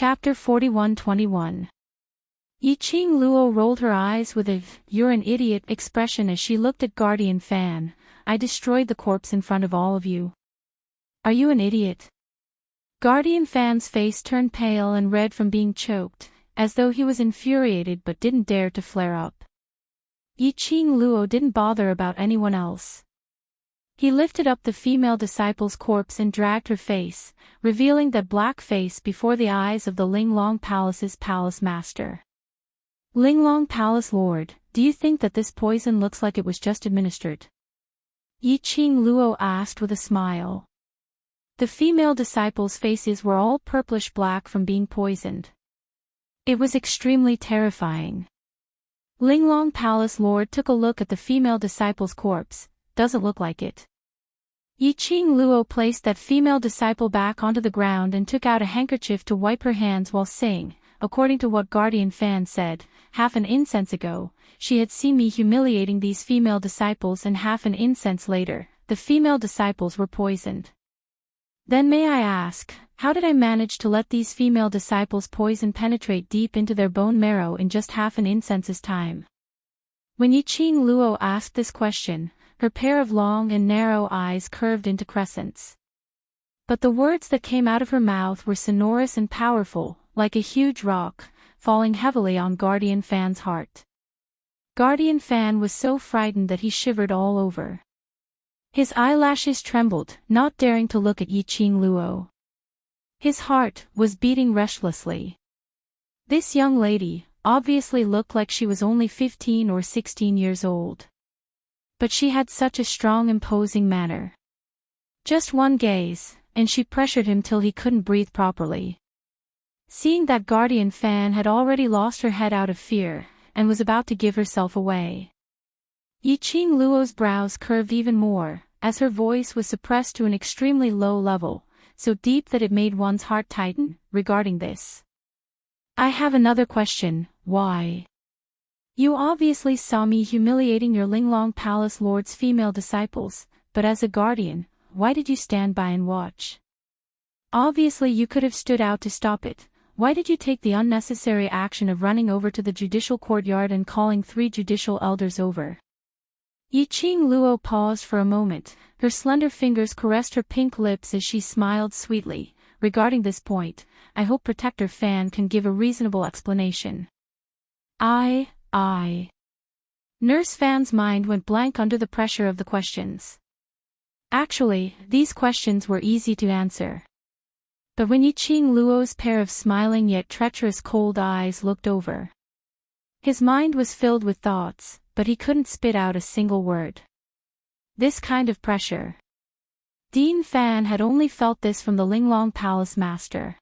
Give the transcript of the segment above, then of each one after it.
Chapter 41-21. Yiqing Luo rolled her eyes with a "you're an idiot" expression as she looked at Guardian Fan. I destroyed the corpse in front of all of you. Are you an idiot? Guardian Fan's face turned pale and red from being choked, as though he was infuriated but didn't dare to flare up. Yiqing Luo didn't bother about anyone else. He lifted up the female disciple's corpse and dragged her face, revealing that black face before the eyes of the Linglong Palace's palace master. Linglong Palace Lord, do you think that this poison looks like it was just administered? Yiqing Luo asked with a smile. The female disciples' faces were all purplish-black from being poisoned. It was extremely terrifying. Linglong Palace Lord took a look at the female disciple's corpse. Doesn't look like it. Yiqing Luo placed that female disciple back onto the ground and took out a handkerchief to wipe her hands while saying, according to what Guardian Fan said, half an incense ago, she had seen me humiliating these female disciples, and half an incense later, the female disciples were poisoned. Then may I ask, how did I manage to let these female disciples' poison penetrate deep into their bone marrow in just half an incense's time? When Yiqing Luo asked this question, her pair of long and narrow eyes curved into crescents. But the words that came out of her mouth were sonorous and powerful, like a huge rock, falling heavily on Guardian Fan's heart. Guardian Fan was so frightened that he shivered all over. His eyelashes trembled, not daring to look at Yiqing Luo. His heart was beating restlessly. This young lady obviously looked like she was only 15 or 16 years old. But she had such a strong, imposing manner. Just one gaze, and she pressured him till he couldn't breathe properly. Seeing that Guardian Fan had already lost her head out of fear, and was about to give herself away, Yiqing Luo's brows curved even more, as her voice was suppressed to an extremely low level, so deep that it made one's heart tighten, regarding this. I have another question, why? You obviously saw me humiliating your Linglong Palace Lord's female disciples, but as a guardian, why did you stand by and watch? Obviously you could have stood out to stop it. Why did you take the unnecessary action of running over to the judicial courtyard and calling 3 judicial elders over? Yiqing Luo paused for a moment, her slender fingers caressed her pink lips as she smiled sweetly. Regarding this point, I hope Protector Fan can give a reasonable explanation. Nurse Fan's mind went blank under the pressure of the questions. Actually, these questions were easy to answer. But when Yiqing Luo's pair of smiling yet treacherous cold eyes looked over, his mind was filled with thoughts, but he couldn't spit out a single word. This kind of pressure. Dean Fan had only felt this from the Linglong Palace Master.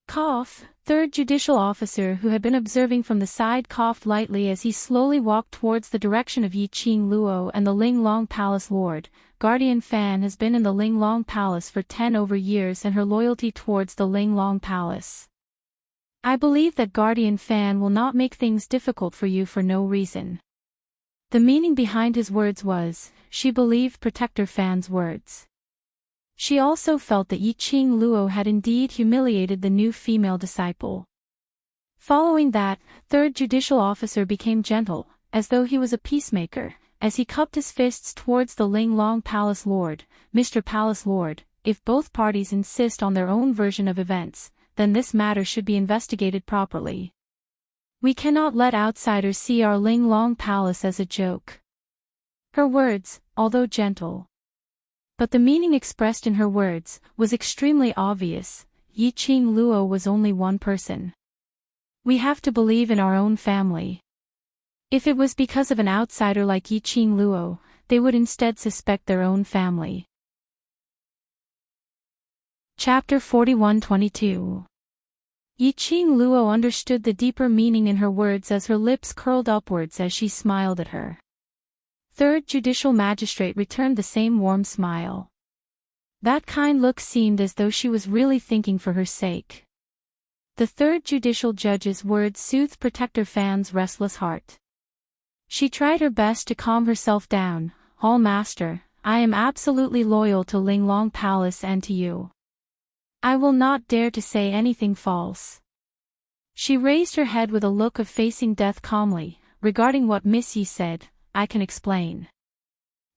Cough. Third judicial officer, who had been observing from the side, coughed lightly as he slowly walked towards the direction of Yiqing Luo and the Linglong Palace Lord. Guardian Fan has been in the Linglong Palace for 10 over years, and her loyalty towards the Linglong Palace. I believe that Guardian Fan will not make things difficult for you for no reason. The meaning behind his words was, she believed Protector Fan's words. She also felt that Yiqing Luo had indeed humiliated the new female disciple. Following that, third judicial officer became gentle, as though he was a peacemaker, as he cupped his fists towards the Linglong Palace Lord. Mr. Palace Lord, if both parties insist on their own version of events, then this matter should be investigated properly. We cannot let outsiders see our Linglong Palace as a joke. Her words, although gentle, but the meaning expressed in her words, was extremely obvious. Yiqing Luo was only one person. We have to believe in our own family. If it was because of an outsider like Yiqing Luo, they would instead suspect their own family. Chapter 41-22. Yiqing Luo understood the deeper meaning in her words as her lips curled upwards as she smiled at her. Third judicial magistrate returned the same warm smile. That kind look seemed as though she was really thinking for her sake. The third judicial judge's words soothed Protector Fan's restless heart. She tried her best to calm herself down. Hall Master, I am absolutely loyal to Linglong Palace and to you. I will not dare to say anything false. She raised her head with a look of facing death calmly. Regarding what Miss Yi said, I can explain.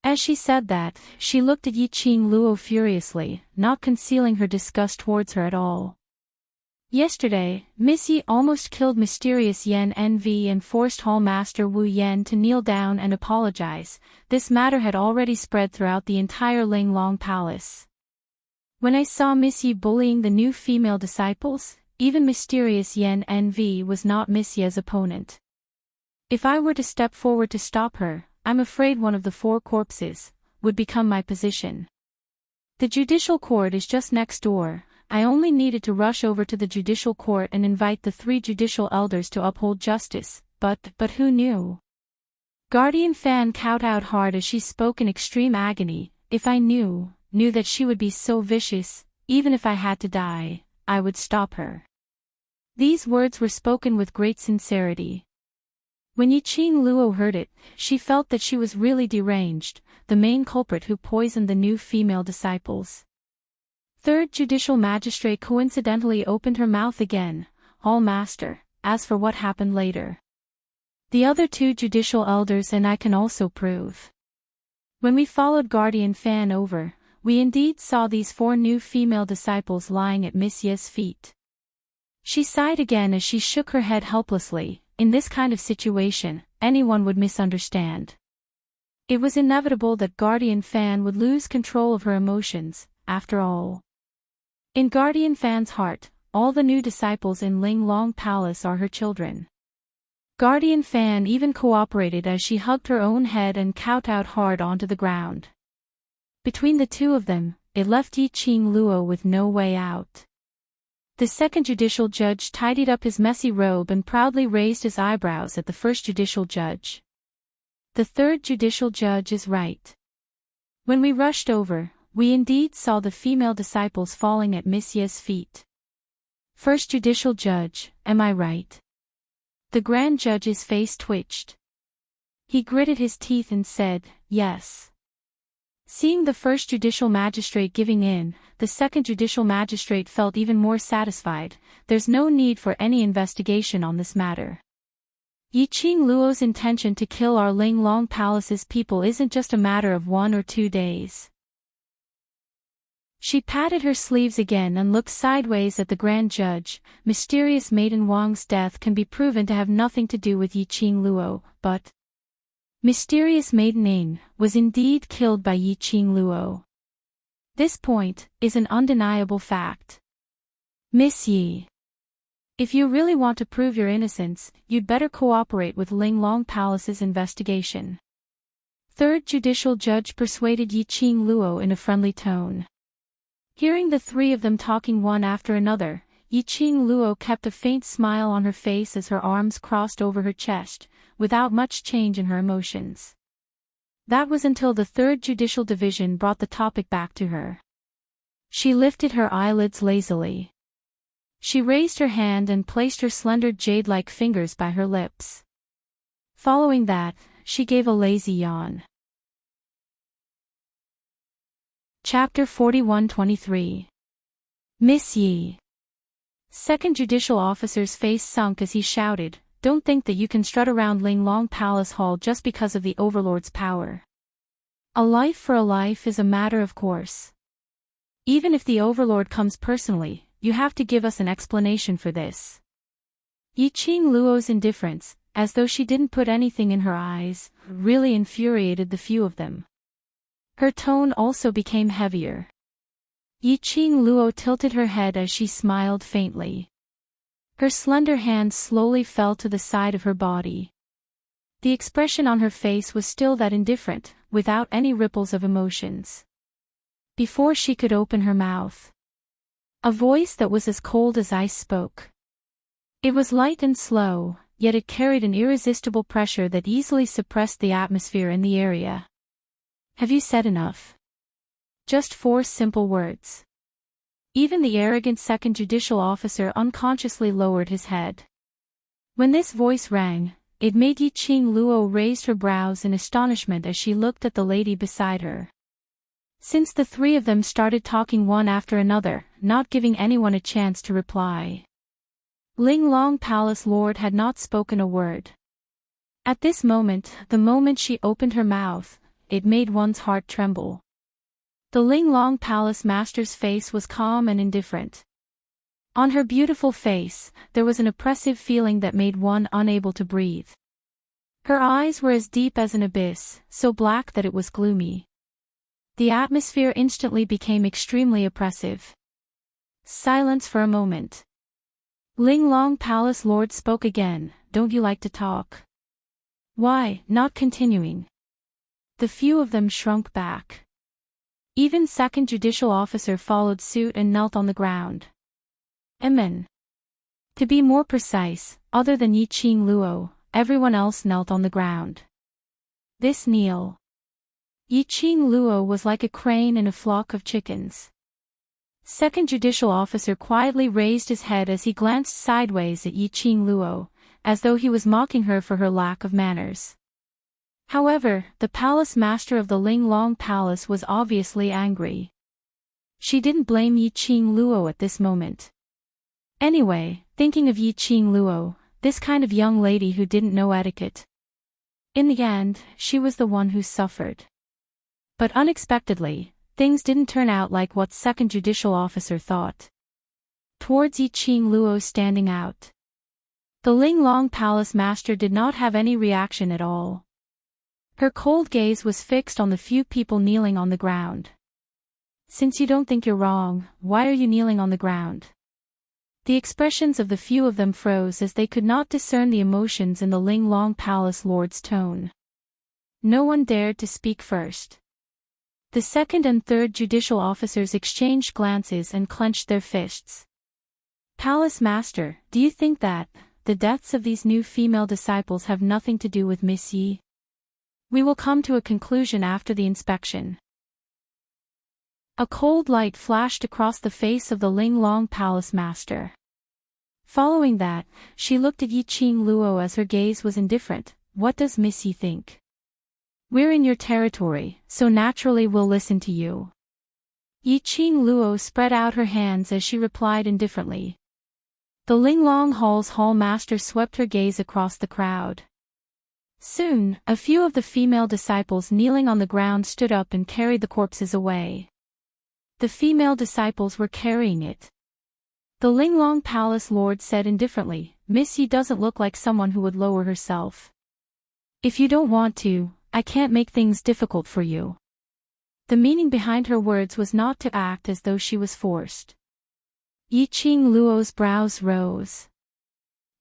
As she said that, she looked at Yiqing Luo furiously, not concealing her disgust towards her at all. Yesterday, Miss Yi almost killed mysterious Yan Envy and forced Hall Master Wu Yan to kneel down and apologize. This matter had already spread throughout the entire Linglong Palace. When I saw Miss Yi bullying the new female disciples, even mysterious Yan Envy was not Miss Yi's opponent. If I were to step forward to stop her, I'm afraid one of the 4 corpses would become my position. The judicial court is just next door. I only needed to rush over to the judicial court and invite the 3 judicial elders to uphold justice, but who knew? Guardian Fan kowtowed hard as she spoke in extreme agony. If I knew that she would be so vicious, even if I had to die, I would stop her. These words were spoken with great sincerity. When Yiqing Luo heard it, she felt that she was really deranged, the main culprit who poisoned the new female disciples. Third Judicial Magistrate coincidentally opened her mouth again. All Master, as for what happened later, the other 2 judicial elders and I can also prove. When we followed Guardian Fan over, we indeed saw these 4 new female disciples lying at Miss Ye's feet. She sighed again as she shook her head helplessly. In this kind of situation, anyone would misunderstand. It was inevitable that Guardian Fan would lose control of her emotions, after all. In Guardian Fan's heart, all the new disciples in Linglong Palace are her children. Guardian Fan even cooperated as she hugged her own head and kowtowed hard onto the ground. Between the 2 of them, it left Yiqing Luo with no way out. The second judicial judge tidied up his messy robe and proudly raised his eyebrows at the first judicial judge. The third judicial judge is right. When we rushed over, we indeed saw the female disciples falling at Miss Ye's feet. First judicial judge, am I right? The grand judge's face twitched. He gritted his teeth and said, yes. Seeing the first judicial magistrate giving in, the second judicial magistrate felt even more satisfied. There's no need for any investigation on this matter. Yiqing Luo's intention to kill our Linglong Palace's people isn't just a matter of 1 or 2 days. She patted her sleeves again and looked sideways at the grand judge. Mysterious Maiden Wang's death can be proven to have nothing to do with Yiqing Luo, but Mysterious Maiden Ing was indeed killed by Yiqing Luo. This point is an undeniable fact. Miss Yi, if you really want to prove your innocence, you'd better cooperate with Linglong Palace's investigation. Third judicial judge persuaded Yiqing Luo in a friendly tone. Hearing the 3 of them talking one after another, Yiqing Luo kept a faint smile on her face as her arms crossed over her chest, without much change in her emotions. That was until the 3rd Judicial Division brought the topic back to her. She lifted her eyelids lazily. She raised her hand and placed her slender jade-like fingers by her lips. Following that, she gave a lazy yawn. Chapter 41-23. Miss Yi. Second Judicial Officer's face sunk as he shouted, "Don't think that you can strut around Linglong Palace Hall just because of the Overlord's power. A life for a life is a matter of course. Even if the Overlord comes personally, you have to give us an explanation for this." Yiqing Luo's indifference, as though she didn't put anything in her eyes, really infuriated the few of them. Her tone also became heavier. Yiqing Luo tilted her head as she smiled faintly. Her slender hand slowly fell to the side of her body. The expression on her face was still that indifferent, without any ripples of emotions. Before she could open her mouth, a voice that was as cold as ice spoke. It was light and slow, yet it carried an irresistible pressure that easily suppressed the atmosphere in the area. "Have you said enough?" Just 4 simple words. Even the arrogant second judicial officer unconsciously lowered his head. When this voice rang, it made Yiqing Luo raise her brows in astonishment as she looked at the lady beside her. since the three of them started talking one after another, not giving anyone a chance to reply. Linglong Palace Lord had not spoken a word. At this moment, the moment she opened her mouth, it made one's heart tremble. The Linglong Palace Master's face was calm and indifferent. On her beautiful face, there was an oppressive feeling that made one unable to breathe. Her eyes were as deep as an abyss, so black that it was gloomy. The atmosphere instantly became extremely oppressive. Silence for a moment. Linglong Palace Lord spoke again, "Don't you like to talk?" Why, not continuing? The few of them shrunk back. Even second judicial officer followed suit and knelt on the ground. Amen. To be more precise, other than Yi Qing Luo, everyone else knelt on the ground. This kneel. Yi Qing Luo was like a crane in a flock of chickens. Second judicial officer quietly raised his head as he glanced sideways at Yi Qing Luo, as though he was mocking her for her lack of manners. However, the palace master of the Linglong Palace was obviously angry. She didn't blame Yi Qing Luo at this moment. Anyway, thinking of Yi Qing Luo, this kind of young lady who didn't know etiquette. In the end, she was the one who suffered. But unexpectedly, things didn't turn out like what second judicial officer thought. Towards Yi Qing Luo standing out. The Linglong Palace Master did not have any reaction at all. Her cold gaze was fixed on the few people kneeling on the ground. Since you don't think you're wrong, why are you kneeling on the ground? The expressions of the few of them froze as they could not discern the emotions in the Linglong Palace Lord's tone. No one dared to speak first. The second and third judicial officers exchanged glances and clenched their fists. Palace Master, do you think that the deaths of these new female disciples have nothing to do with Miss Yi? We will come to a conclusion after the inspection. A cold light flashed across the face of the Linglong Palace Master. Following that, she looked at Yi Qing Luo as her gaze was indifferent. What does Miss Yi think? We're in your territory, so naturally we'll listen to you. Yi Qing Luo spread out her hands as she replied indifferently. The Linglong Hall's hall master swept her gaze across the crowd. Soon, a few of the female disciples kneeling on the ground stood up and carried the corpses away. The female disciples were carrying it. The Linglong Palace Lord said indifferently, Miss Yi doesn't look like someone who would lower herself. If you don't want to, I can't make things difficult for you. The meaning behind her words was not to act as though she was forced. Yi Qing Luo's brows rose.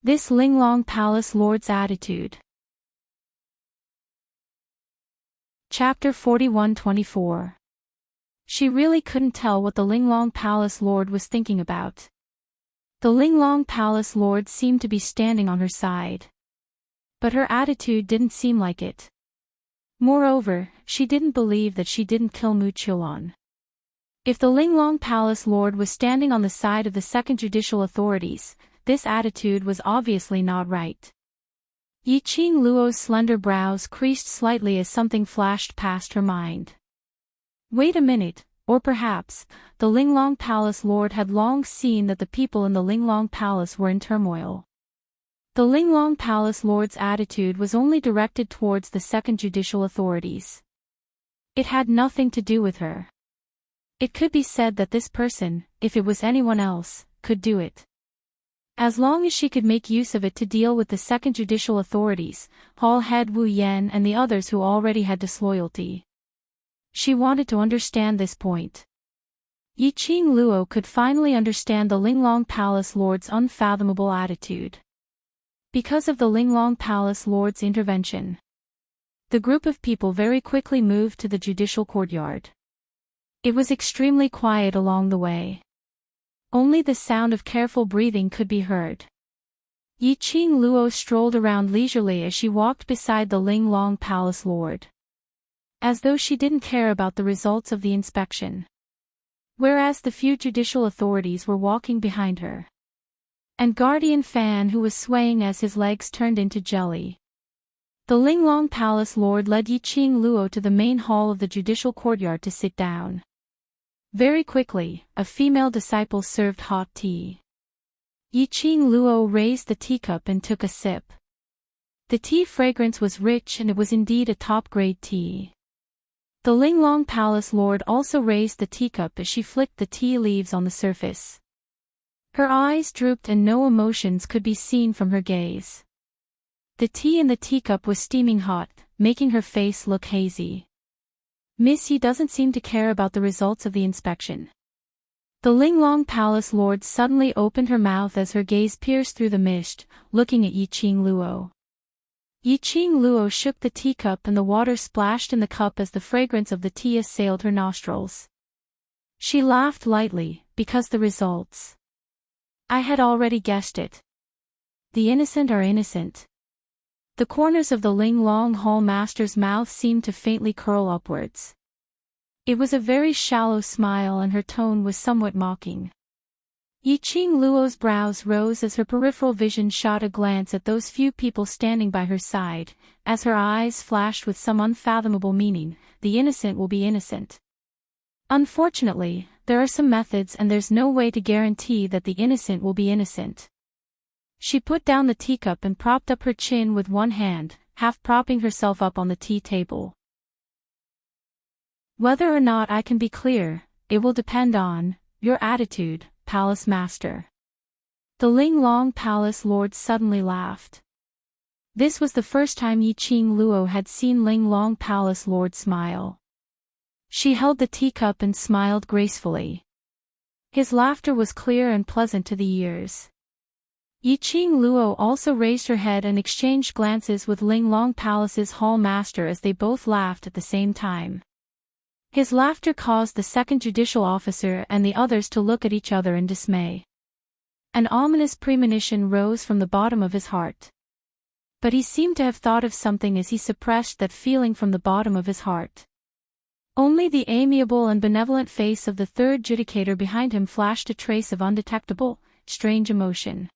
This Linglong Palace Lord's attitude. Chapter 41-24. She really couldn't tell what the Linglong Palace Lord was thinking about. The Linglong Palace Lord seemed to be standing on her side. But her attitude didn't seem like it. Moreover, she didn't believe that she didn't kill Mu Qiulan. If the Linglong Palace Lord was standing on the side of the second judicial authorities, this attitude was obviously not right. Yi Qing Luo's slender brows creased slightly as something flashed past her mind. Wait a minute, or perhaps, the Linglong Palace Lord had long seen that the people in the Linglong Palace were in turmoil. The Linglong Palace Lord's attitude was only directed towards the second judicial authorities. It had nothing to do with her. It could be said that this person, if it was anyone else, could do it. As long as she could make use of it to deal with the second judicial authorities, Hall head Wu Yan and the others who already had disloyalty. She wanted to understand this point. Yi Qing Luo could finally understand the Linglong Palace Lord's unfathomable attitude. Because of the Linglong Palace Lord's intervention, the group of people very quickly moved to the judicial courtyard. It was extremely quiet along the way. Only the sound of careful breathing could be heard. Yi Qing Luo strolled around leisurely as she walked beside the Linglong Palace Lord. As though she didn't care about the results of the inspection. Whereas the few judicial authorities were walking behind her. And Guardian Fan who was swaying as his legs turned into jelly. The Linglong Palace Lord led Yiqing Luo to the main hall of the judicial courtyard to sit down. Very quickly, a female disciple served hot tea. Yiqing Luo raised the teacup and took a sip. The tea fragrance was rich and it was indeed a top-grade tea. The Linglong Palace Lord also raised the teacup as she flicked the tea leaves on the surface. Her eyes drooped and no emotions could be seen from her gaze. The tea in the teacup was steaming hot, making her face look hazy. Miss Yi doesn't seem to care about the results of the inspection. The Linglong Palace Lord suddenly opened her mouth as her gaze pierced through the mist, looking at Yiqing Luo. Yiqing Luo shook the teacup and the water splashed in the cup as the fragrance of the tea assailed her nostrils. She laughed lightly, because the results. I had already guessed it. The innocent are innocent. The corners of the Linglong Hall Master's mouth seemed to faintly curl upwards. It was a very shallow smile and her tone was somewhat mocking. Yiqing Luo's brows rose as her peripheral vision shot a glance at those few people standing by her side, as her eyes flashed with some unfathomable meaning, the innocent will be innocent. Unfortunately, there are some methods and there's no way to guarantee that the innocent will be innocent. She put down the teacup and propped up her chin with one hand, half propping herself up on the tea table. Whether or not I can be clear, it will depend on your attitude, Palace Master. The Linglong Palace Lord suddenly laughed. This was the first time Yiqing Luo had seen Linglong Palace Lord smile. She held the teacup and smiled gracefully. His laughter was clear and pleasant to the ears. Yiqing Luo also raised her head and exchanged glances with Linglong Palace's hall master as they both laughed at the same time. His laughter caused the second judicial officer and the others to look at each other in dismay. An ominous premonition rose from the bottom of his heart. But he seemed to have thought of something as he suppressed that feeling from the bottom of his heart. Only the amiable and benevolent face of the third judicator behind him flashed a trace of undetectable, strange emotion.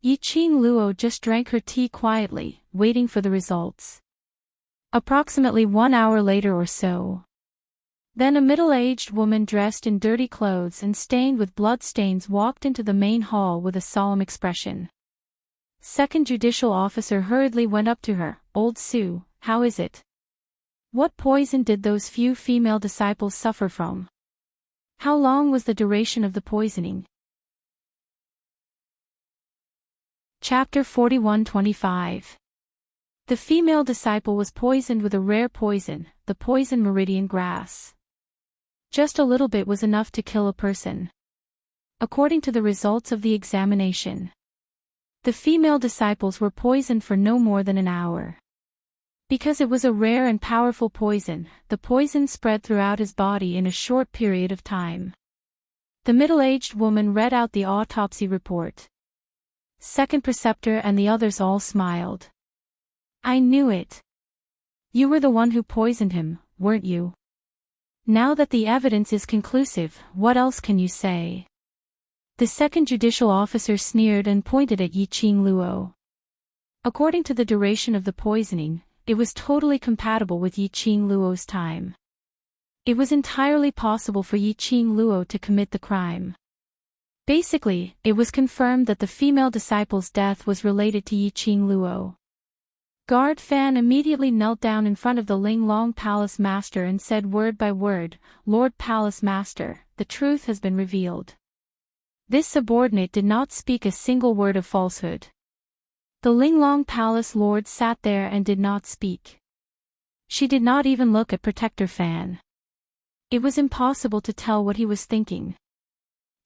Yiqing Luo just drank her tea quietly, waiting for the results. Approximately 1 hour later or so. Then a middle-aged woman dressed in dirty clothes and stained with blood stains walked into the main hall with a solemn expression. Second judicial officer hurriedly went up to her. "Old Sue, how is it? What poison did those few female disciples suffer from? How long was the duration of the poisoning?" Chapter 41-25. The female disciple was poisoned with a rare poison, the poison meridian grass. Just a little bit was enough to kill a person. According to the results of the examination, the female disciples were poisoned for no more than an hour. Because it was a rare and powerful poison, the poison spread throughout his body in a short period of time. The middle-aged woman read out the autopsy report. Second preceptor and the others all smiled. "I knew it. You were the one who poisoned him, weren't you? Now that the evidence is conclusive, what else can you say?" The second judicial officer sneered and pointed at Yiqing Luo. According to the duration of the poisoning, it was totally compatible with Yiqing Luo's time. It was entirely possible for Yiqing Luo to commit the crime. Basically, it was confirmed that the female disciple's death was related to Yiqing Luo. Guard Fan immediately knelt down in front of the Linglong Palace Master and said word by word, "Lord Palace Master, the truth has been revealed." This subordinate did not speak a single word of falsehood. The Linglong Palace Lord sat there and did not speak. She did not even look at Protector Fan. It was impossible to tell what he was thinking.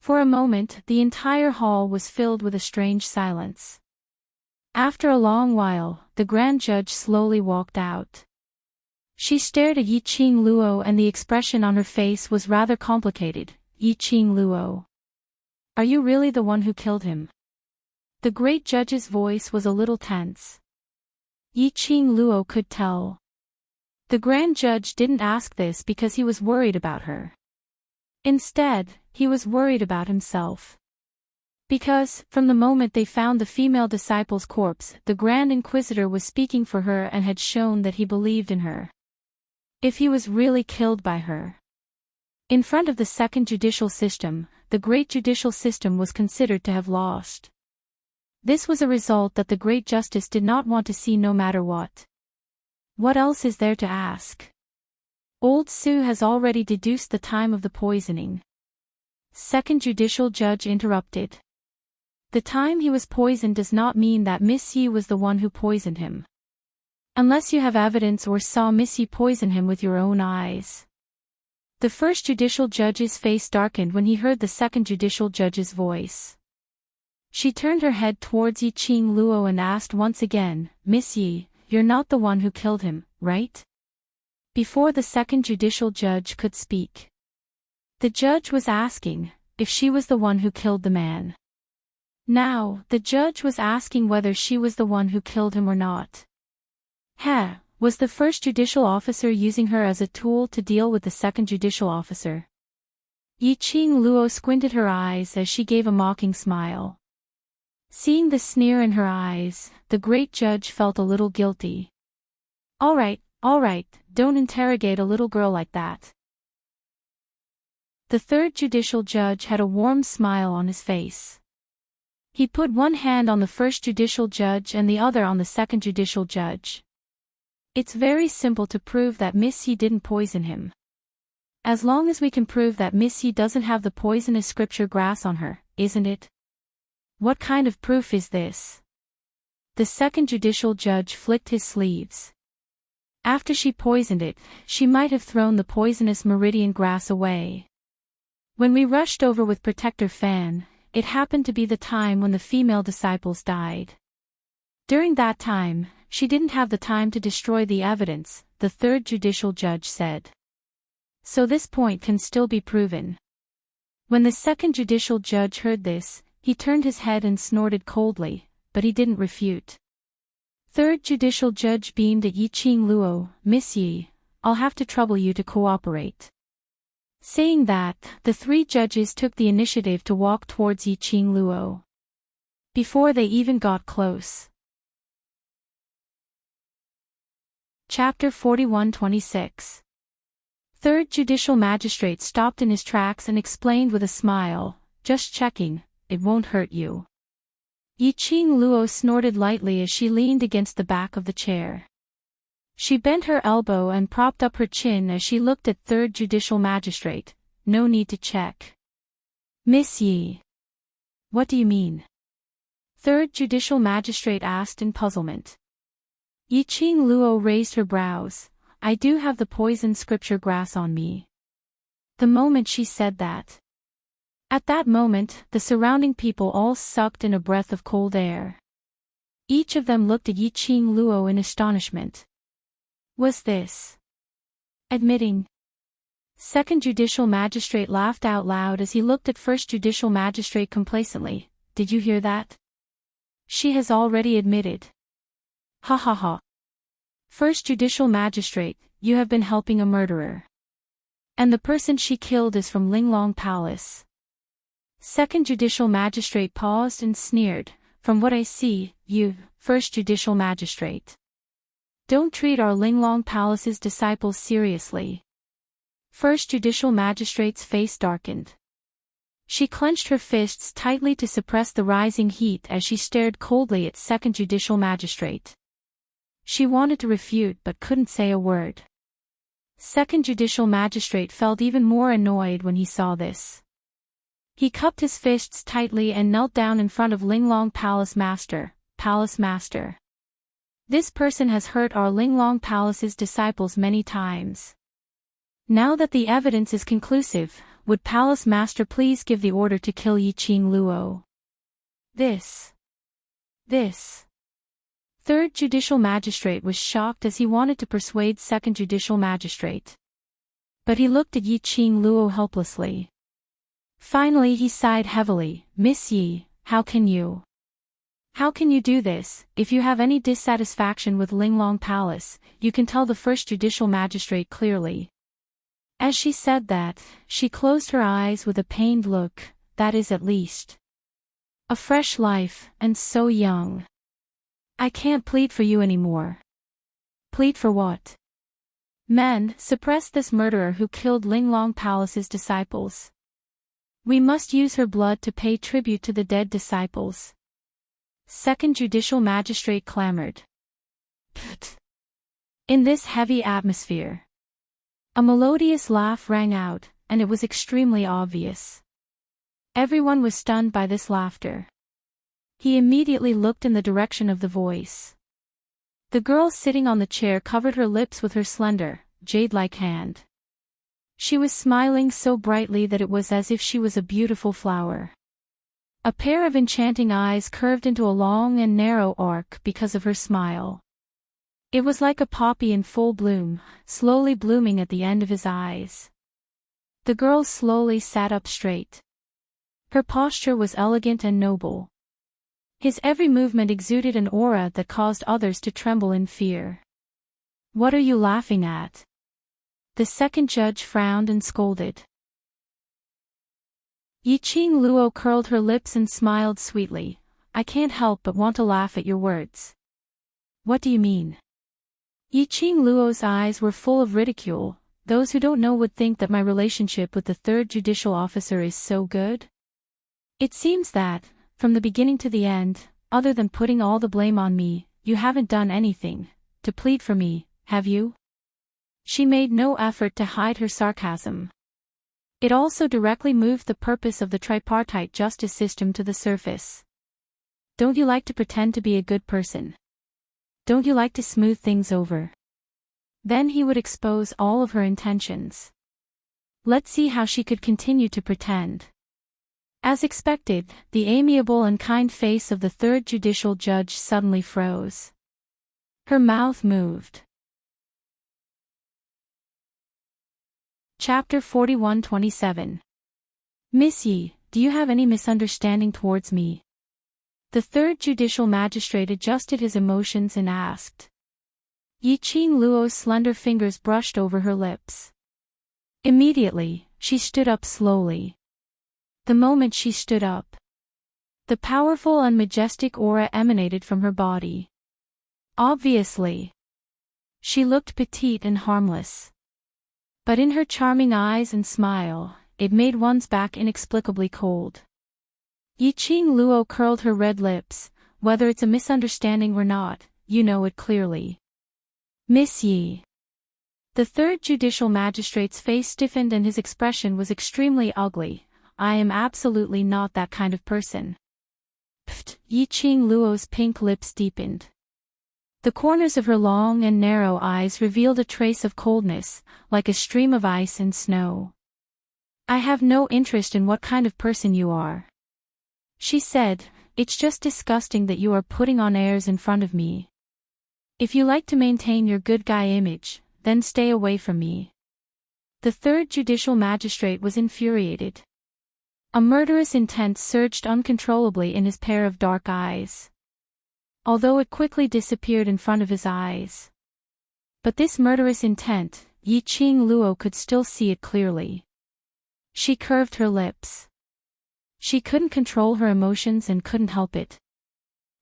For a moment, the entire hall was filled with a strange silence. After a long while, the Grand Judge slowly walked out. She stared at Yiqing Luo and the expression on her face was rather complicated. "Yiqing Luo. Are you really the one who killed him?" The great judge's voice was a little tense. Yiqing Luo could tell. The Grand Judge didn't ask this because he was worried about her. Instead, he was worried about himself. Because, from the moment they found the female disciple's corpse, the Grand Inquisitor was speaking for her and had shown that he believed in her. If he was really killed by her. In front of the second judicial system, the great judicial system was considered to have lost. This was a result that the great justice did not want to see no matter what. What else is there to ask? Old Sue has already deduced the time of the poisoning. Second judicial judge interrupted. The time he was poisoned does not mean that Miss Yi was the one who poisoned him. Unless you have evidence or saw Miss Yi poison him with your own eyes. The first judicial judge's face darkened when he heard the second judicial judge's voice. She turned her head towards Yi Qing Luo and asked once again, Miss Yi, you're not the one who killed him, right? Before the second judicial judge could speak. The judge was asking if she was the one who killed the man. Now, the judge was asking whether she was the one who killed him or not. Was the first judicial officer using her as a tool to deal with the second judicial officer? Yi Qing Luo squinted her eyes as she gave a mocking smile. Seeing the sneer in her eyes, the great judge felt a little guilty. All right, don't interrogate a little girl like that. The third judicial judge had a warm smile on his face. He put one hand on the first judicial judge and the other on the second judicial judge. It's very simple to prove that Miss Yi didn't poison him. As long as we can prove that Miss Yi doesn't have the poisonous scripture grass on her, isn't it? What kind of proof is this? The second judicial judge flicked his sleeves. After she poisoned it, she might have thrown the poisonous meridian grass away. When we rushed over with Protector Fan, it happened to be the time when the female disciples died. During that time, she didn't have the time to destroy the evidence, the third judicial judge said. So this point can still be proven. When the second judicial judge heard this, he turned his head and snorted coldly, but he didn't refute. Third judicial judge beamed at Yi Qing Luo, Miss Yi, I'll have to trouble you to cooperate. Saying that, the three judges took the initiative to walk towards Yi Qing Luo. Before they even got close. Chapter 41-26. Third judicial magistrate stopped in his tracks and explained with a smile, just checking, it won't hurt you. Yi Qing Luo snorted lightly as she leaned against the back of the chair. She bent her elbow and propped up her chin as she looked at third judicial magistrate, no need to check. Miss Yi. What do you mean? Third judicial magistrate asked in puzzlement. Yi Qing Luo raised her brows, I do have the poison scripture grass on me. The moment she said that. At that moment, the surrounding people all sucked in a breath of cold air. Each of them looked at Yi Qing Luo in astonishment. Was this admitting? Second judicial magistrate laughed out loud as he looked at first judicial magistrate complacently. Did you hear that? She has already admitted. Ha ha ha. First judicial magistrate, you have been helping a murderer. And the person she killed is from Linglong Palace. Second judicial magistrate paused and sneered, from what I see, you, first judicial magistrate, don't treat our Linglong Palace's disciples seriously. First judicial magistrate's face darkened. She clenched her fists tightly to suppress the rising heat as she stared coldly at second judicial magistrate. She wanted to refute but couldn't say a word. Second judicial magistrate felt even more annoyed when he saw this. He cupped his fists tightly and knelt down in front of Linglong Palace Master. Palace Master. This person has hurt our Linglong Palace's disciples many times. Now that the evidence is conclusive, would Palace Master please give the order to kill Yi Qing Luo? This. Third judicial magistrate was shocked as he wanted to persuade second judicial magistrate. But he looked at Yi Qing Luo helplessly. Finally he sighed heavily, Miss Yi, how can you do this? If you have any dissatisfaction with Linglong Palace, you can tell the first judicial magistrate clearly. As she said that, she closed her eyes with a pained look, that is at least. A fresh life, and so young. I can't plead for you anymore. Plead for what? Men, suppress this murderer who killed Linglong Palace's disciples. We must use her blood to pay tribute to the dead disciples. Second Judicial Magistrate clamored. Pfft. In this heavy atmosphere. A melodious laugh rang out, and it was extremely obvious. Everyone was stunned by this laughter. He immediately looked in the direction of the voice. The girl sitting on the chair covered her lips with her slender, jade-like hand. She was smiling so brightly that it was as if she was a beautiful flower. A pair of enchanting eyes curved into a long and narrow arc because of her smile. It was like a poppy in full bloom, slowly blooming at the end of his eyes. The girl slowly sat up straight. Her posture was elegant and noble. His every movement exuded an aura that caused others to tremble in fear. What are you laughing at? The second judge frowned and scolded. Yiqing Luo curled her lips and smiled sweetly. I can't help but want to laugh at your words. What do you mean? Yiqing Luo's eyes were full of ridicule. Those who don't know would think that my relationship with the third judicial officer is so good. It seems that, from the beginning to the end, other than putting all the blame on me, you haven't done anything to plead for me, have you? She made no effort to hide her sarcasm. It also directly moved the purpose of the tripartite justice system to the surface. Don't you like to pretend to be a good person? Don't you like to smooth things over? Then he would expose all of her intentions. Let's see how she could continue to pretend. As expected, the amiable and kind face of the third judicial judge suddenly froze. Her mouth moved. Chapter 41-27. Miss Yi, do you have any misunderstanding towards me? The third judicial magistrate adjusted his emotions and asked. Yiqing Luo's slender fingers brushed over her lips. Immediately, she stood up slowly. The moment she stood up, the powerful and majestic aura emanated from her body. Obviously, she looked petite and harmless. But in her charming eyes and smile, it made one's back inexplicably cold. Yiqing Luo curled her red lips. Whether it's a misunderstanding or not, you know it clearly. Miss Yi. The third judicial magistrate's face stiffened and his expression was extremely ugly. I am absolutely not that kind of person. Pfft, Yiqing Luo's pink lips deepened. The corners of her long and narrow eyes revealed a trace of coldness, like a stream of ice and snow. I have no interest in what kind of person you are. She said, it's just disgusting that you are putting on airs in front of me. If you like to maintain your good guy image, then stay away from me. The third judicial magistrate was infuriated. A murderous intent surged uncontrollably in his pair of dark eyes. Although it quickly disappeared in front of his eyes. But this murderous intent, Yiqing Luo could still see it clearly. She curved her lips. She couldn't control her emotions and couldn't help it.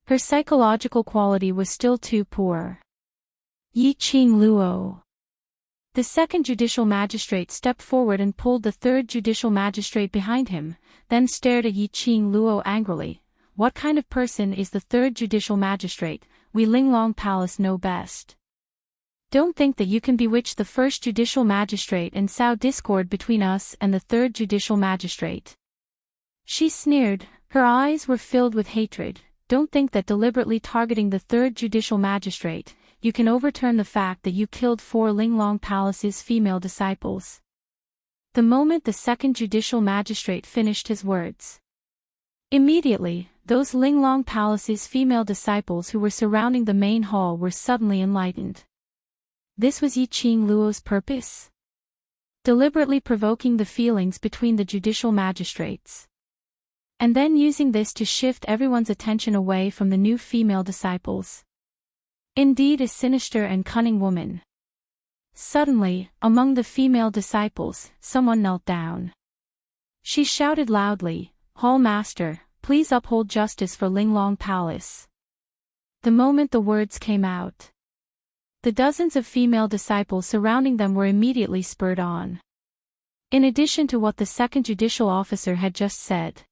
Her psychological quality was still too poor. Yiqing Luo. The second judicial magistrate stepped forward and pulled the third judicial magistrate behind him, then stared at Yiqing Luo angrily. What kind of person is the third judicial magistrate? We Linglong Palace know best. Don't think that you can bewitch the first judicial magistrate and sow discord between us and the third judicial magistrate. She sneered, her eyes were filled with hatred. Don't think that deliberately targeting the third judicial magistrate, you can overturn the fact that you killed 4 Linglong Palace's female disciples. The moment the second judicial magistrate finished his words, immediately, those Linglong Palace's female disciples who were surrounding the main hall were suddenly enlightened. This was Yiqing Luo's purpose? Deliberately provoking the feelings between the judicial magistrates. And then using this to shift everyone's attention away from the new female disciples. Indeed a sinister and cunning woman. Suddenly, among the female disciples, someone knelt down. She shouted loudly, Hall Master, please uphold justice for Linglong Palace. The moment the words came out, the dozens of female disciples surrounding them were immediately spurred on. In addition to what the second judicial officer had just said,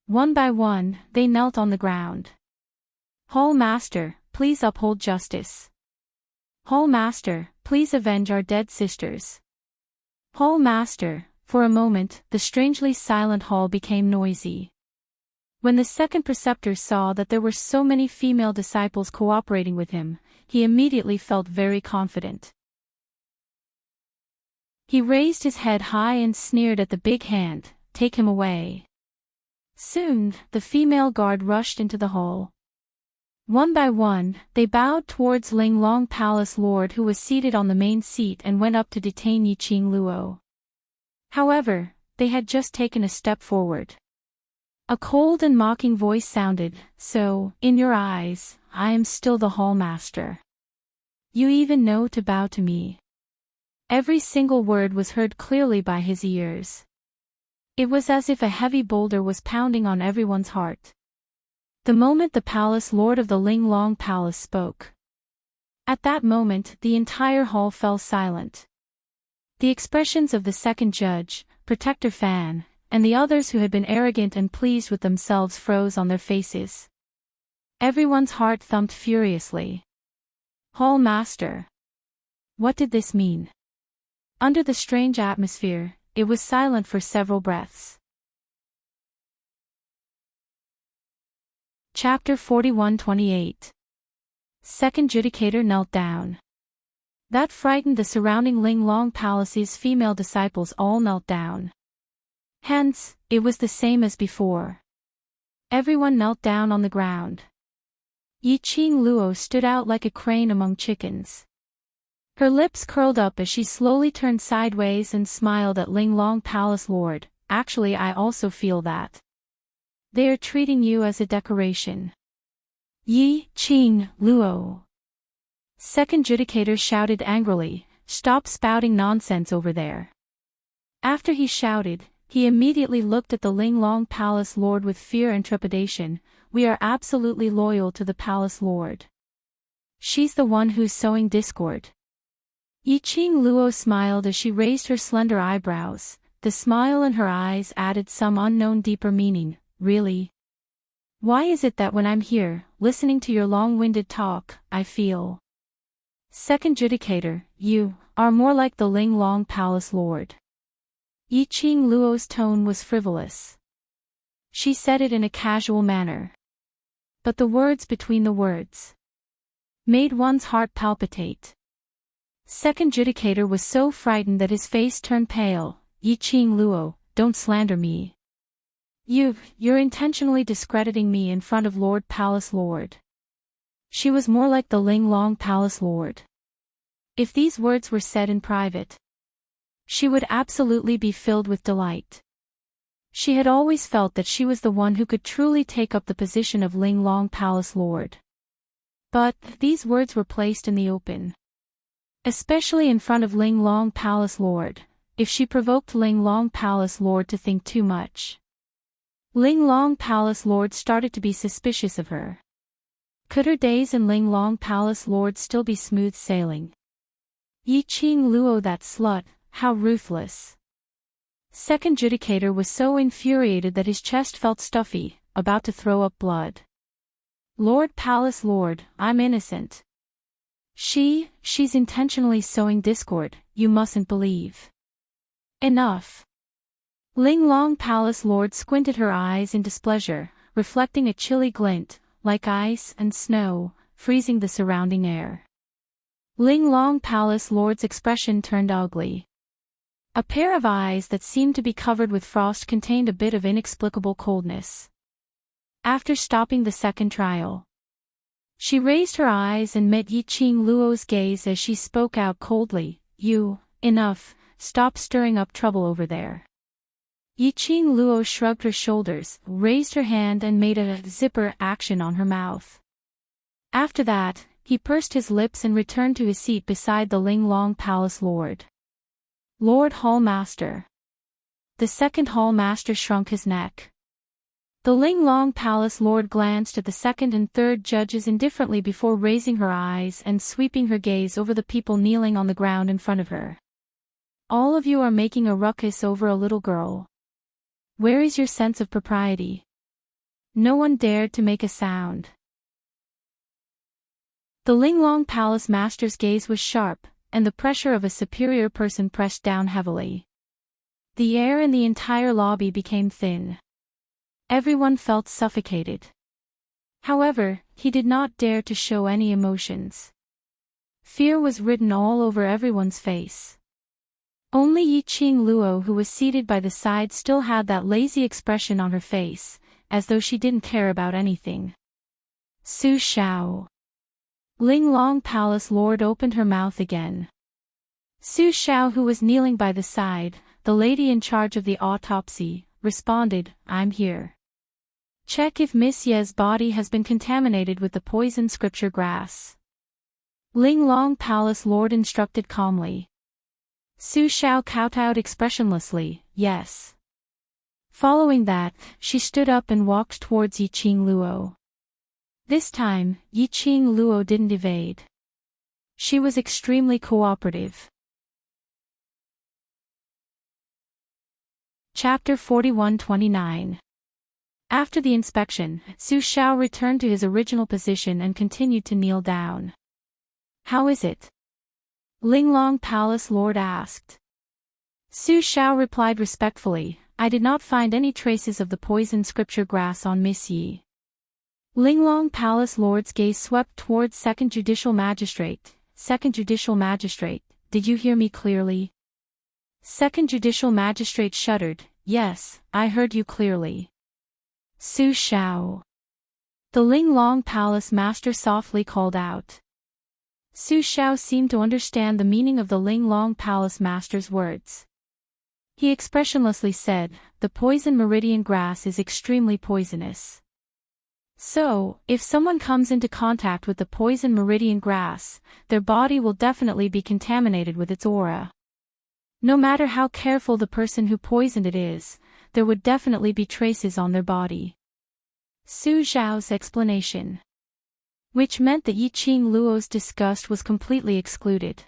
one by one, they knelt on the ground. Hall Master, please uphold justice. Hall Master, please avenge our dead sisters. Hall Master. For a moment, the strangely silent hall became noisy. When the second preceptor saw that there were so many female disciples cooperating with him, he immediately felt very confident. He raised his head high and sneered at the big hand, "Take him away." Soon, the female guard rushed into the hall. One by one, they bowed towards Linglong Palace Lord, who was seated on the main seat, and went up to detain Yiqing Luo. However, they had just taken a step forward. A cold and mocking voice sounded, "So, in your eyes, I am still the hall master. You even know to bow to me." Every single word was heard clearly by his ears. It was as if a heavy boulder was pounding on everyone's heart. The moment the palace lord of the Linglong Palace spoke, at that moment the entire hall fell silent. The expressions of the second judge, Protector Fan, and the others who had been arrogant and pleased with themselves froze on their faces. Everyone's heart thumped furiously. Hall Master. What did this mean? Under the strange atmosphere, it was silent for several breaths. Chapter 41-28. Second Judicator knelt down. That frightened the surrounding Linglong Palace's female disciples. All knelt down. Hence, it was the same as before. Everyone knelt down on the ground. Yiqing Luo stood out like a crane among chickens. Her lips curled up as she slowly turned sideways and smiled at Linglong Palace Lord. "Actually, I also feel that. They are treating you as a decoration." Yiqing Luo. Second Judicator shouted angrily, "Stop spouting nonsense over there." After he shouted, he immediately looked at the Linglong Palace Lord with fear and trepidation. "We are absolutely loyal to the Palace Lord. She's the one who's sowing discord." Yiqing Luo smiled as she raised her slender eyebrows. The smile in her eyes added some unknown deeper meaning. "Really? Why is it that when I'm here, listening to your long-winded talk, I feel..." Second Judicator, you are more like the Linglong Palace Lord. Yiqing Luo's tone was frivolous. She said it in a casual manner. But the words between the words made one's heart palpitate. Second Judicator was so frightened that his face turned pale. "Yiqing Luo, don't slander me. You're intentionally discrediting me in front of Lord Palace Lord." She was more like the Linglong Palace Lord. If these words were said in private, she would absolutely be filled with delight. She had always felt that she was the one who could truly take up the position of Linglong Palace Lord. But these words were placed in the open, especially in front of Linglong Palace Lord. If she provoked Linglong Palace Lord to think too much, Linglong Palace Lord started to be suspicious of her. Could her days in Linglong Palace Lord still be smooth sailing? Yiqing Luo, that slut, how ruthless. Second Judicator was so infuriated that his chest felt stuffy, about to throw up blood. "Lord Palace Lord, I'm innocent. She's intentionally sowing discord, you mustn't believe." "Enough." Linglong Palace Lord squinted her eyes in displeasure, reflecting a chilly glint, like ice and snow, freezing the surrounding air. Linglong Palace Lord's expression turned ugly. A pair of eyes that seemed to be covered with frost contained a bit of inexplicable coldness. After stopping the second trial, she raised her eyes and met Yiqing Luo's gaze as she spoke out coldly, Enough, stop stirring up trouble over there." Yiqing Luo shrugged her shoulders, raised her hand and made a zipper action on her mouth. After that, he pursed his lips and returned to his seat beside the Linglong Palace Lord. "Lord Hall Master." The second Hall Master shrunk his neck. The Linglong Palace Lord glanced at the second and third judges indifferently before raising her eyes and sweeping her gaze over the people kneeling on the ground in front of her. All of you are making a ruckus over a little girl. Where is your sense of propriety? No one dared to make a sound. The Linglong Palace Master's gaze was sharp, and the pressure of a superior person pressed down heavily. The air in the entire lobby became thin. Everyone felt suffocated. However, he did not dare to show any emotions. Fear was written all over everyone's face. Only Yiqing Luo, who was seated by the side, still had that lazy expression on her face, as though she didn't care about anything. Su Xiao. Linglong Palace Lord opened her mouth again. Su Xiao, who was kneeling by the side, the lady in charge of the autopsy, responded, I'm here. Check if Miss Ye's body has been contaminated with the poison scripture grass. Linglong Palace Lord instructed calmly. Su Xiao kowtowed expressionlessly, yes. Following that, she stood up and walked towards Yiqing Luo. This time, Yiqing Luo didn't evade. She was extremely cooperative. Chapter 41-29. After the inspection, Su Xiao returned to his original position and continued to kneel down. How is it? Linglong Palace Lord asked. Su Xiao replied respectfully, I did not find any traces of the poison scripture grass on Miss Yi. Linglong Palace Lord's gaze swept towards Second Judicial Magistrate. Second Judicial Magistrate, did you hear me clearly? Second Judicial Magistrate shuddered, yes, I heard you clearly. Su Xiao. The Linglong Palace Master softly called out. Su Xiao seemed to understand the meaning of the Linglong Palace Master's words. He expressionlessly said, the poison meridian grass is extremely poisonous. So, if someone comes into contact with the poison meridian grass, their body will definitely be contaminated with its aura. No matter how careful the person who poisoned it is, there would definitely be traces on their body. Su Xiao's explanation. Which meant that Yiqing Luo's disgust was completely excluded.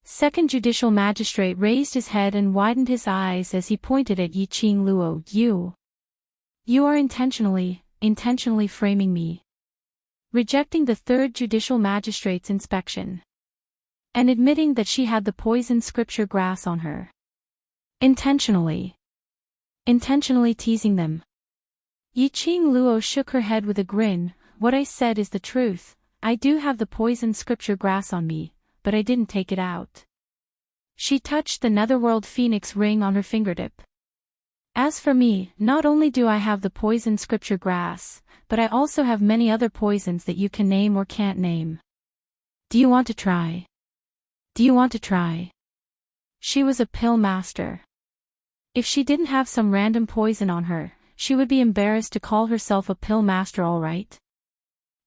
Second Judicial Magistrate raised his head and widened his eyes as he pointed at Yiqing Luo. You are intentionally framing me. Rejecting the Third Judicial Magistrate's inspection. And admitting that she had the poison scripture grass on her. Intentionally teasing them. Yiqing Luo shook her head with a grin, what I said is the truth, I do have the poison scripture grass on me, but I didn't take it out. She touched the Netherworld Phoenix ring on her fingertip. As for me, not only do I have the poison scripture grass, but I also have many other poisons that you can name or can't name. Do you want to try? She was a pill master. If she didn't have some random poison on her, she would be embarrassed to call herself a pill master, all right?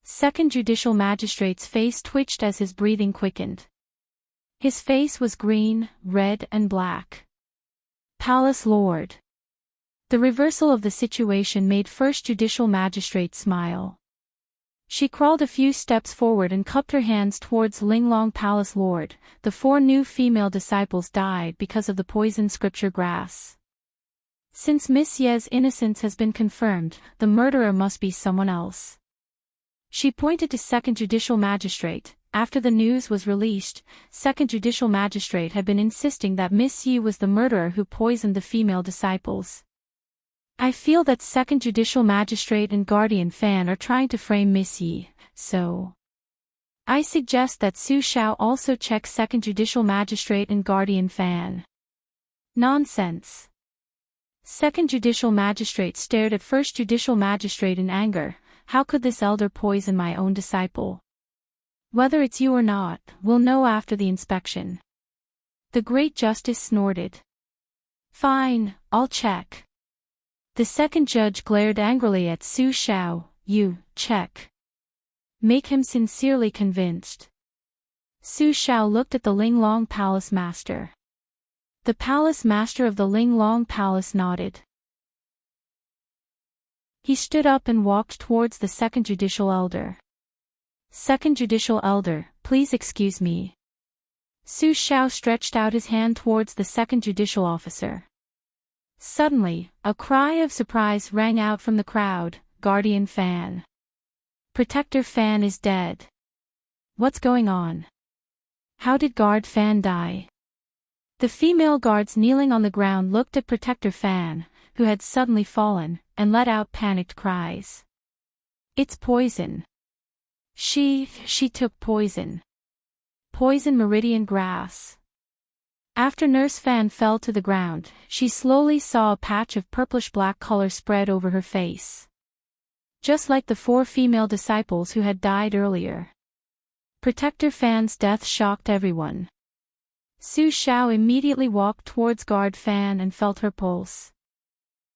Second Judicial Magistrate's face twitched as his breathing quickened. His face was green, red and black. Palace Lord. The reversal of the situation made First Judicial Magistrate smile. She crawled a few steps forward and cupped her hands towards Linglong Palace Lord. The 4 new female disciples died because of the poison scripture grass. Since Miss Ye's innocence has been confirmed, the murderer must be someone else. She pointed to Second Judicial Magistrate. After the news was released, Second Judicial Magistrate had been insisting that Miss Yi was the murderer who poisoned the female disciples. I feel that Second Judicial Magistrate and Guardian Fan are trying to frame Miss Yi, so I suggest that Su Xiao also check Second Judicial Magistrate and Guardian Fan. Nonsense. Second Judicial Magistrate stared at First Judicial Magistrate in anger. How could this elder poison my own disciple? Whether it's you or not, we'll know after the inspection. The Great Justice snorted. Fine, I'll check. The second judge glared angrily at Su Xiao. You, check. Make him sincerely convinced. Su Xiao looked at the Linglong Palace Master. The Palace Master of the Linglong Palace nodded. He stood up and walked towards the second judicial elder. Second judicial elder, please excuse me. Su Xiao stretched out his hand towards the second judicial officer. Suddenly, a cry of surprise rang out from the crowd. Guardian Fan. Protector Fan is dead. What's going on? How did Guard Fan die? The female guards kneeling on the ground looked at Protector Fan, who had suddenly fallen, and let out panicked cries. It's poison. She took poison. Poison meridian grass. After Nurse Fan fell to the ground, she slowly saw a patch of purplish-black color spread over her face. Just like the 4 female disciples who had died earlier. Protector Fan's death shocked everyone. Su Xiao immediately walked towards Guard Fan and felt her pulse.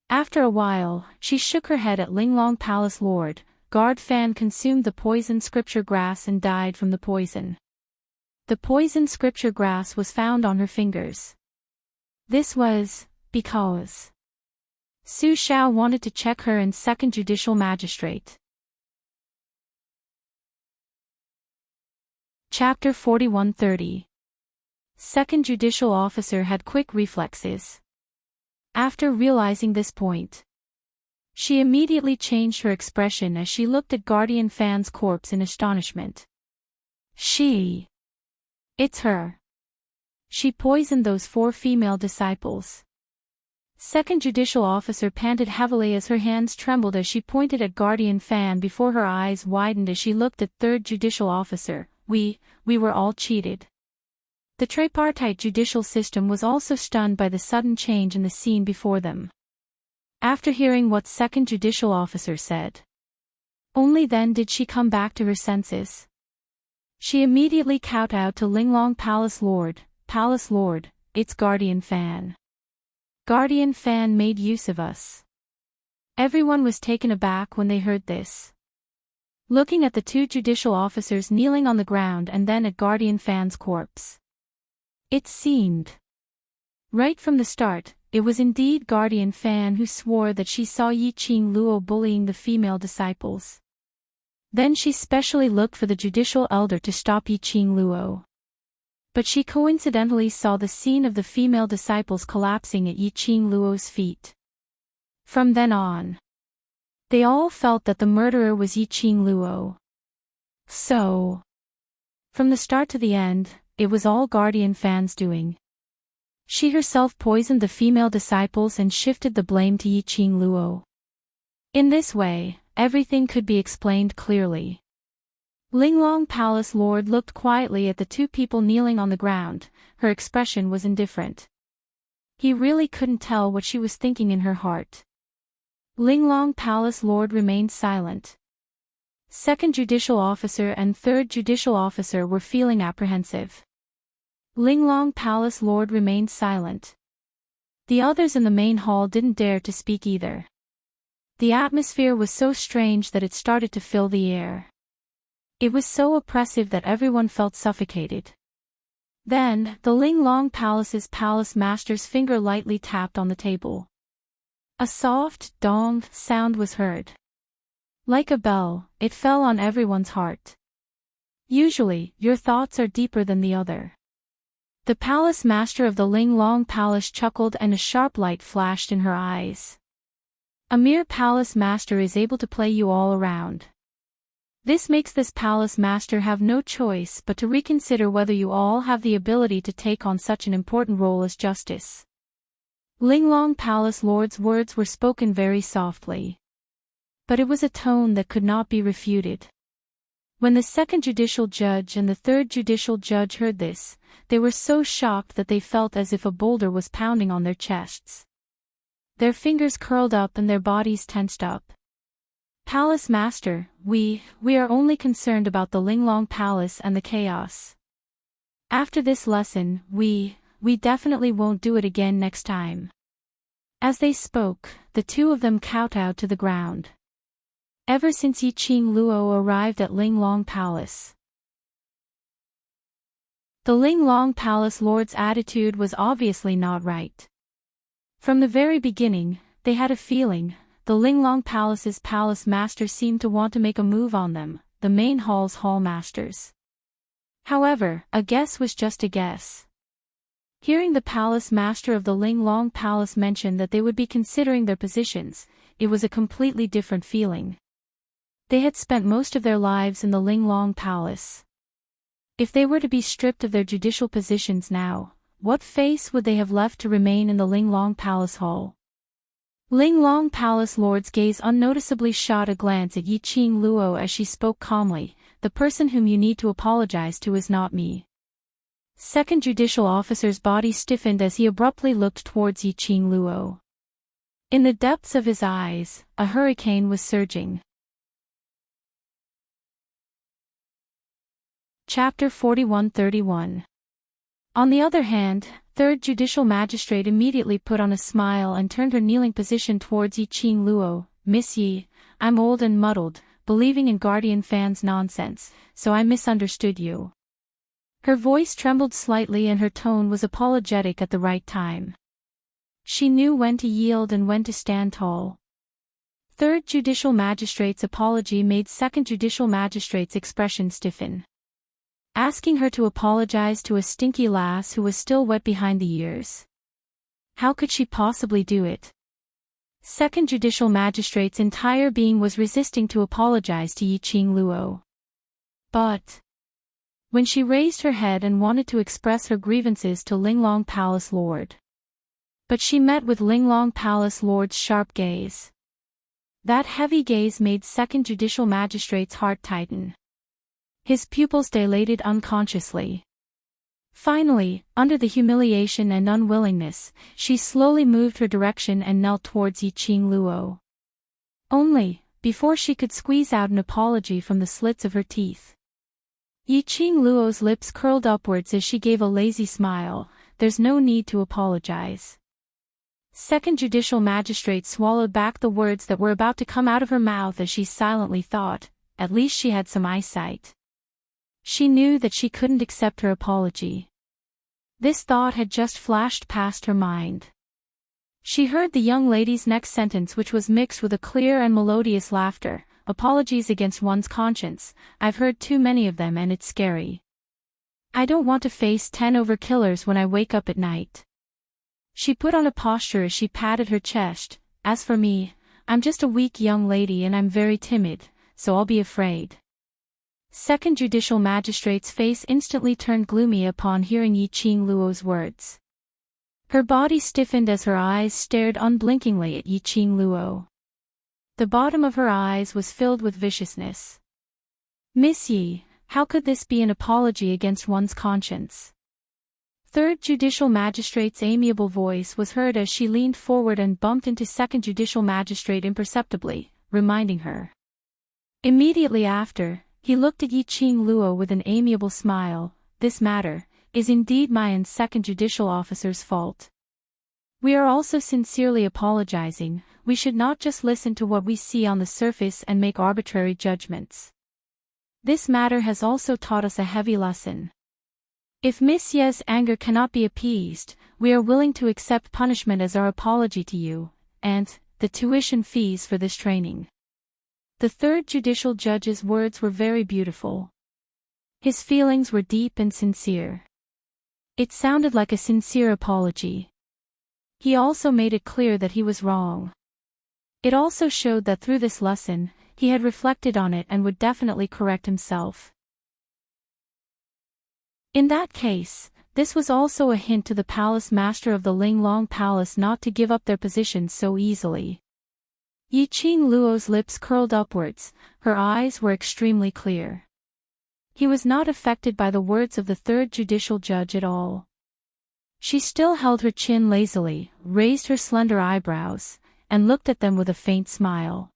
After a while, she shook her head at Linglong Palace Lord. Guard Fan consumed the poison scripture grass and died from the poison. The poison scripture grass was found on her fingers. This was because Su Xiao wanted to check her and second judicial magistrate. Chapter 4130. Second judicial officer had quick reflexes. After realizing this point, she immediately changed her expression as she looked at Guardian Fan's corpse in astonishment. It's her. She poisoned those 4 female disciples. Second judicial officer panted heavily as her hands trembled as she pointed at Guardian Fan before her eyes widened as she looked at third judicial officer. We were all cheated. The tripartite judicial system was also stunned by the sudden change in the scene before them. After hearing what second judicial officer said, only then did she come back to her senses. She immediately kowtowed to Linglong Palace Lord, it's Guardian Fan. Guardian Fan made use of us. Everyone was taken aback when they heard this. Looking at the 2 judicial officers kneeling on the ground and then at Guardian Fan's corpse. It seemed. Right from the start, it was indeed Guardian Fan who swore that she saw Yi Qing Luo bullying the female disciples. Then she specially looked for the judicial elder to stop Yi Qing Luo. But she coincidentally saw the scene of the female disciples collapsing at Yi Qing Luo's feet. From then on, they all felt that the murderer was Yi Qing Luo. So, from the start to the end, it was all Guardian Fan's doing. She herself poisoned the female disciples and shifted the blame to Yi Qing Luo. In this way, everything could be explained clearly. Linglong Palace Lord looked quietly at the 2 people kneeling on the ground. Her expression was indifferent. He really couldn't tell what she was thinking in her heart. Linglong Palace Lord remained silent. Second judicial officer and third judicial officer were feeling apprehensive. Linglong Palace Lord remained silent. The others in the main hall didn't dare to speak either. The atmosphere was so strange that it started to fill the air. It was so oppressive that everyone felt suffocated. Then, the Linglong Palace's palace master's finger lightly tapped on the table. A soft, dong sound was heard. Like a bell, it fell on everyone's heart. Usually, your thoughts are deeper than the other. The palace master of the Linglong Palace chuckled and a sharp light flashed in her eyes. A mere palace master is able to play you all around. This makes this palace master have no choice but to reconsider whether you all have the ability to take on such an important role as justice. Linglong Palace Lord's words were spoken very softly. But it was a tone that could not be refuted. When the second judicial judge and the third judicial judge heard this, they were so shocked that they felt as if a boulder was pounding on their chests. Their fingers curled up and their bodies tensed up. Palace Master, we are only concerned about the Linglong Palace and the chaos. After this lesson, we definitely won't do it again next time. As they spoke, the 2 of them kowtowed to the ground. Ever since Yi Qing Luo arrived at Linglong Palace, the Linglong Palace Lord's attitude was obviously not right. From the very beginning, they had a feeling the Linglong Palace's palace master seemed to want to make a move on them, the main hall's hall masters. However, a guess was just a guess. Hearing the palace master of the Linglong Palace mention that they would be considering their positions, it was a completely different feeling. They had spent most of their lives in the Linglong Palace. If they were to be stripped of their judicial positions now, what face would they have left to remain in the Linglong Palace Hall? Linglong Palace Lord's gaze unnoticeably shot a glance at Yiqing Luo as she spoke calmly, "The person whom you need to apologize to is not me." Second Judicial Officer's body stiffened as he abruptly looked towards Yiqing Luo. In the depths of his eyes, a hurricane was surging. Chapter 41-31. On the other hand, Third Judicial Magistrate immediately put on a smile and turned her kneeling position towards Yiqing Luo. "Miss Yi, I'm old and muddled, believing in Guardian Fan's nonsense, so I misunderstood you." Her voice trembled slightly and her tone was apologetic at the right time. She knew when to yield and when to stand tall. Third Judicial Magistrate's apology made Second Judicial Magistrate's expression stiffen. Asking her to apologize to a stinky lass who was still wet behind the ears. How could she possibly do it? Second Judicial Magistrate's entire being was resisting to apologize to Yiqing Luo. But when she raised her head and wanted to express her grievances to Linglong Palace Lord. But she met with Linglong Palace Lord's sharp gaze. That heavy gaze made Second Judicial Magistrate's heart tighten. His pupils dilated unconsciously. Finally, under the humiliation and unwillingness, she slowly moved her direction and knelt towards Yiqing Luo. Only, before she could squeeze out an apology from the slits of her teeth. Yiqing Luo's lips curled upwards as she gave a lazy smile. "There's no need to apologize." Second Judicial Magistrate swallowed back the words that were about to come out of her mouth as she silently thought, at least she had some eyesight. She knew that she couldn't accept her apology. This thought had just flashed past her mind. She heard the young lady's next sentence, which was mixed with a clear and melodious laughter. "Apologies against one's conscience, I've heard too many of them and it's scary. I don't want to face 10 overkillers when I wake up at night." She put on a posture as she patted her chest. "As for me, I'm just a weak young lady and I'm very timid, so I'll be afraid." Second Judicial Magistrate's face instantly turned gloomy upon hearing Yiqing Luo's words. Her body stiffened as her eyes stared unblinkingly at Yiqing Luo. The bottom of her eyes was filled with viciousness. "Miss Yi, how could this be an apology against one's conscience?" Third Judicial Magistrate's amiable voice was heard as she leaned forward and bumped into Second Judicial Magistrate imperceptibly, reminding her. Immediately after, he looked at Yiqing Luo with an amiable smile. "This matter is indeed my and Second Judicial Officer's fault. We are also sincerely apologizing. We should not just listen to what we see on the surface and make arbitrary judgments. This matter has also taught us a heavy lesson. If Miss Ye's anger cannot be appeased, we are willing to accept punishment as our apology to you, and the tuition fees for this training." The third judicial judge's words were very beautiful. His feelings were deep and sincere. It sounded like a sincere apology. He also made it clear that he was wrong. It also showed that through this lesson, he had reflected on it and would definitely correct himself. In that case, this was also a hint to the palace master of the Linglong Palace not to give up their positions so easily. Yiqing Luo's lips curled upwards, her eyes were extremely clear. He was not affected by the words of the third judicial judge at all. She still held her chin lazily, raised her slender eyebrows, and looked at them with a faint smile.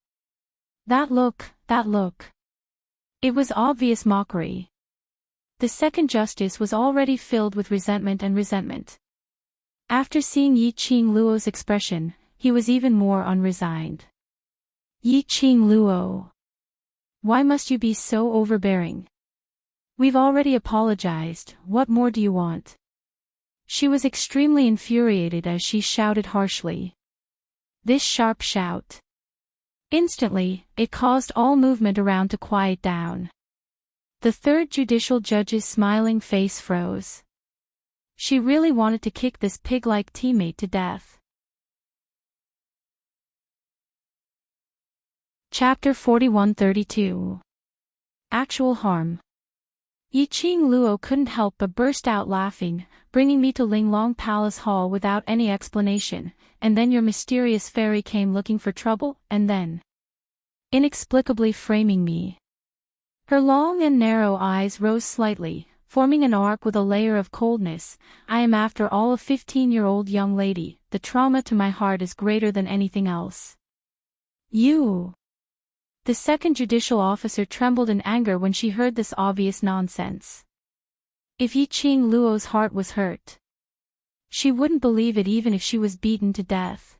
That look. It was obvious mockery. The second justice was already filled with resentment. After seeing Yiqing Luo's expression, he was even more unresigned. "Yiqing Luo, why must you be so overbearing? We've already apologized, what more do you want?" She was extremely infuriated as she shouted harshly. This sharp shout. Instantly, it caused all movement around to quiet down. The third judicial judge's smiling face froze. She really wanted to kick this pig-like teammate to death. Chapter 4132. Actual Harm. Yiqing Luo couldn't help but burst out laughing, bringing me to Linglong Palace Hall without any explanation, and then your mysterious fairy came looking for trouble, and then inexplicably framing me. Her long and narrow eyes rose slightly, forming an arc with a layer of coldness. I am after all a 15-year-old young lady, the trauma to my heart is greater than anything else. You. The second judicial officer trembled in anger when she heard this obvious nonsense. If Yiqing Luo's heart was hurt, she wouldn't believe it even if she was beaten to death.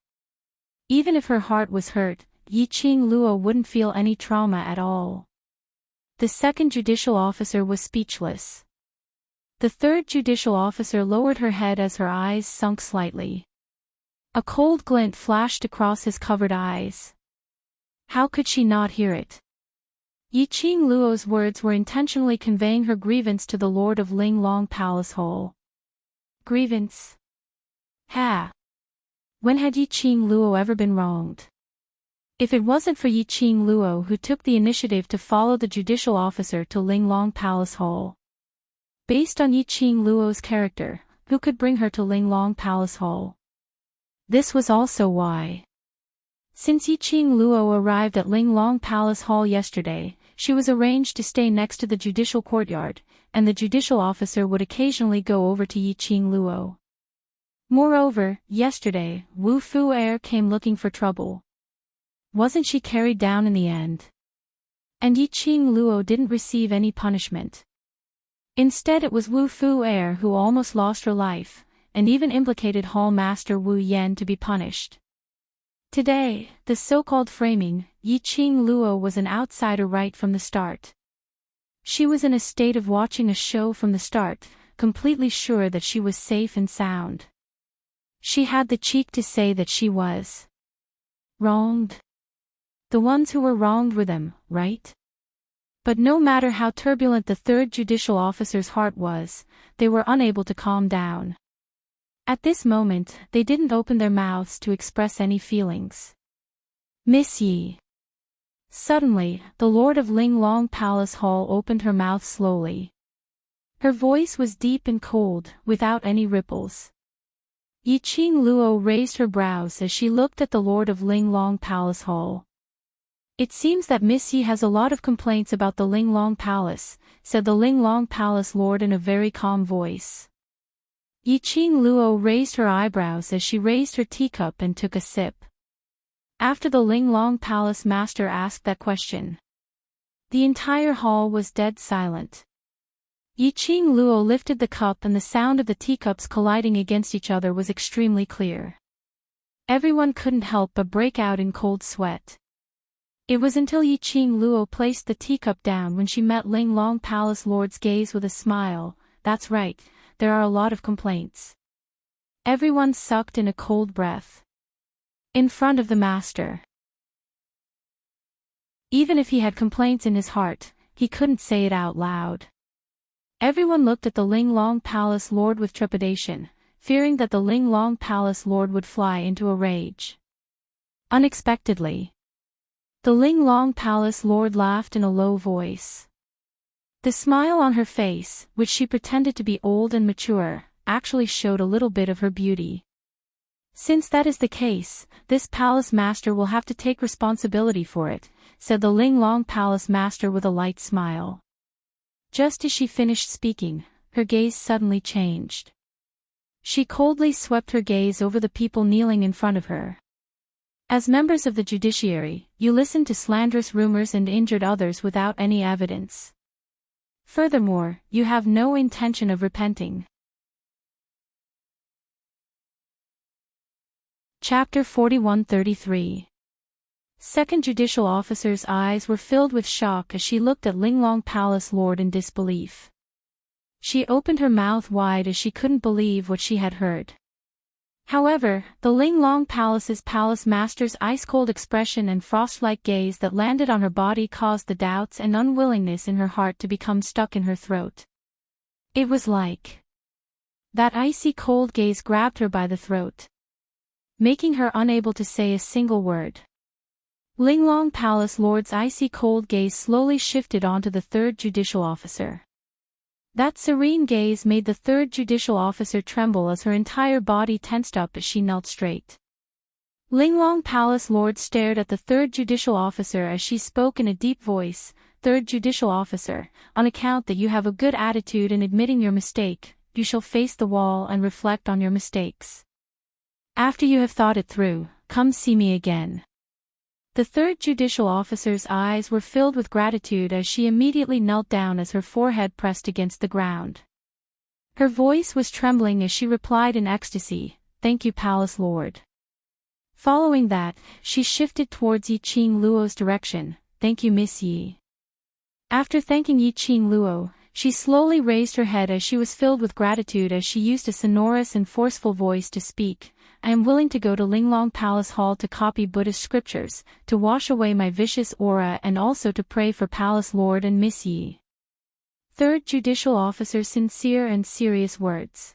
Even if her heart was hurt, Yiqing Luo wouldn't feel any trauma at all. The second judicial officer was speechless. The third judicial officer lowered her head as her eyes sunk slightly. A cold glint flashed across his covered eyes. How could she not hear it? Yiqing Luo's words were intentionally conveying her grievance to the Lord of Linglong Palace Hall. Grievance? Ha! When had Yiqing Luo ever been wronged? If it wasn't for Yiqing Luo who took the initiative to follow the judicial officer to Linglong Palace Hall. Based on Yiqing Luo's character, who could bring her to Linglong Palace Hall? This was also why. Since Yiqing Luo arrived at Linglong Palace Hall yesterday, she was arranged to stay next to the judicial courtyard, and the judicial officer would occasionally go over to Yiqing Luo. Moreover, yesterday, Wu Fu Air came looking for trouble. Wasn't she carried down in the end? And Yiqing Luo didn't receive any punishment. Instead it was Wu Fu Air who almost lost her life, and even implicated Hall Master Wu Yan to be punished. Today, the so-called framing, Yiqing Luo was an outsider right from the start. She was in a state of watching a show from the start, completely sure that she was safe and sound. She had the cheek to say that she was wronged. The ones who were wronged were them, right? But no matter how turbulent the third judicial officer's heart was, they were unable to calm down. At this moment, they didn't open their mouths to express any feelings. Miss Yi. Suddenly, the Lord of Linglong Palace Hall opened her mouth slowly. Her voice was deep and cold, without any ripples. Yiqing Luo raised her brows as she looked at the Lord of Linglong Palace Hall. It seems that Miss Yi has a lot of complaints about the Linglong Palace, said the Linglong Palace Lord in a very calm voice. Yiqing Luo raised her eyebrows as she raised her teacup and took a sip. After the Linglong Palace Master asked that question, the entire hall was dead silent. Yiqing Luo lifted the cup and the sound of the teacups colliding against each other was extremely clear. Everyone couldn't help but break out in cold sweat. It was until Yiqing Luo placed the teacup down when she met Linglong Palace Lord's gaze with a smile. That's right, there are a lot of complaints. Everyone sucked in a cold breath. In front of the master. Even if he had complaints in his heart, he couldn't say it out loud. Everyone looked at the Linglong Palace Lord with trepidation, fearing that the Linglong Palace Lord would fly into a rage. Unexpectedly, the Linglong Palace Lord laughed in a low voice. The smile on her face, which she pretended to be old and mature, actually showed a little bit of her beauty. Since that is the case, this palace master will have to take responsibility for it, said the Linglong Palace Master with a light smile. Just as she finished speaking, her gaze suddenly changed. She coldly swept her gaze over the people kneeling in front of her. As members of the judiciary, you listened to slanderous rumors and injured others without any evidence. Furthermore, you have no intention of repenting. Chapter 4133. Second Judicial Officer's eyes were filled with shock as she looked at Linglong Palace Lord in disbelief. She opened her mouth wide as she couldn't believe what she had heard. However, the Linglong Palace's palace master's ice-cold expression and frost-like gaze that landed on her body caused the doubts and unwillingness in her heart to become stuck in her throat. It was like that icy cold gaze grabbed her by the throat, making her unable to say a single word. Linglong Palace Lord's icy cold gaze slowly shifted onto the third judicial officer. That serene gaze made the third judicial officer tremble as her entire body tensed up as she knelt straight. Linglong Palace Lord stared at the third judicial officer as she spoke in a deep voice. Third judicial officer, on account that you have a good attitude in admitting your mistake, you shall face the wall and reflect on your mistakes. After you have thought it through, come see me again. The third judicial officer's eyes were filled with gratitude as she immediately knelt down as her forehead pressed against the ground. Her voice was trembling as she replied in ecstasy, "Thank you, Palace Lord." Following that, she shifted towards Yi Qing Luo's direction. "Thank you, Miss Yi." After thanking Yi Qing Luo, she slowly raised her head as she was filled with gratitude as she used a sonorous and forceful voice to speak. "I am willing to go to Linglong Palace Hall to copy Buddhist scriptures, to wash away my vicious aura and also to pray for Palace Lord and Miss Yi." Third Judicial Officer's sincere and serious words.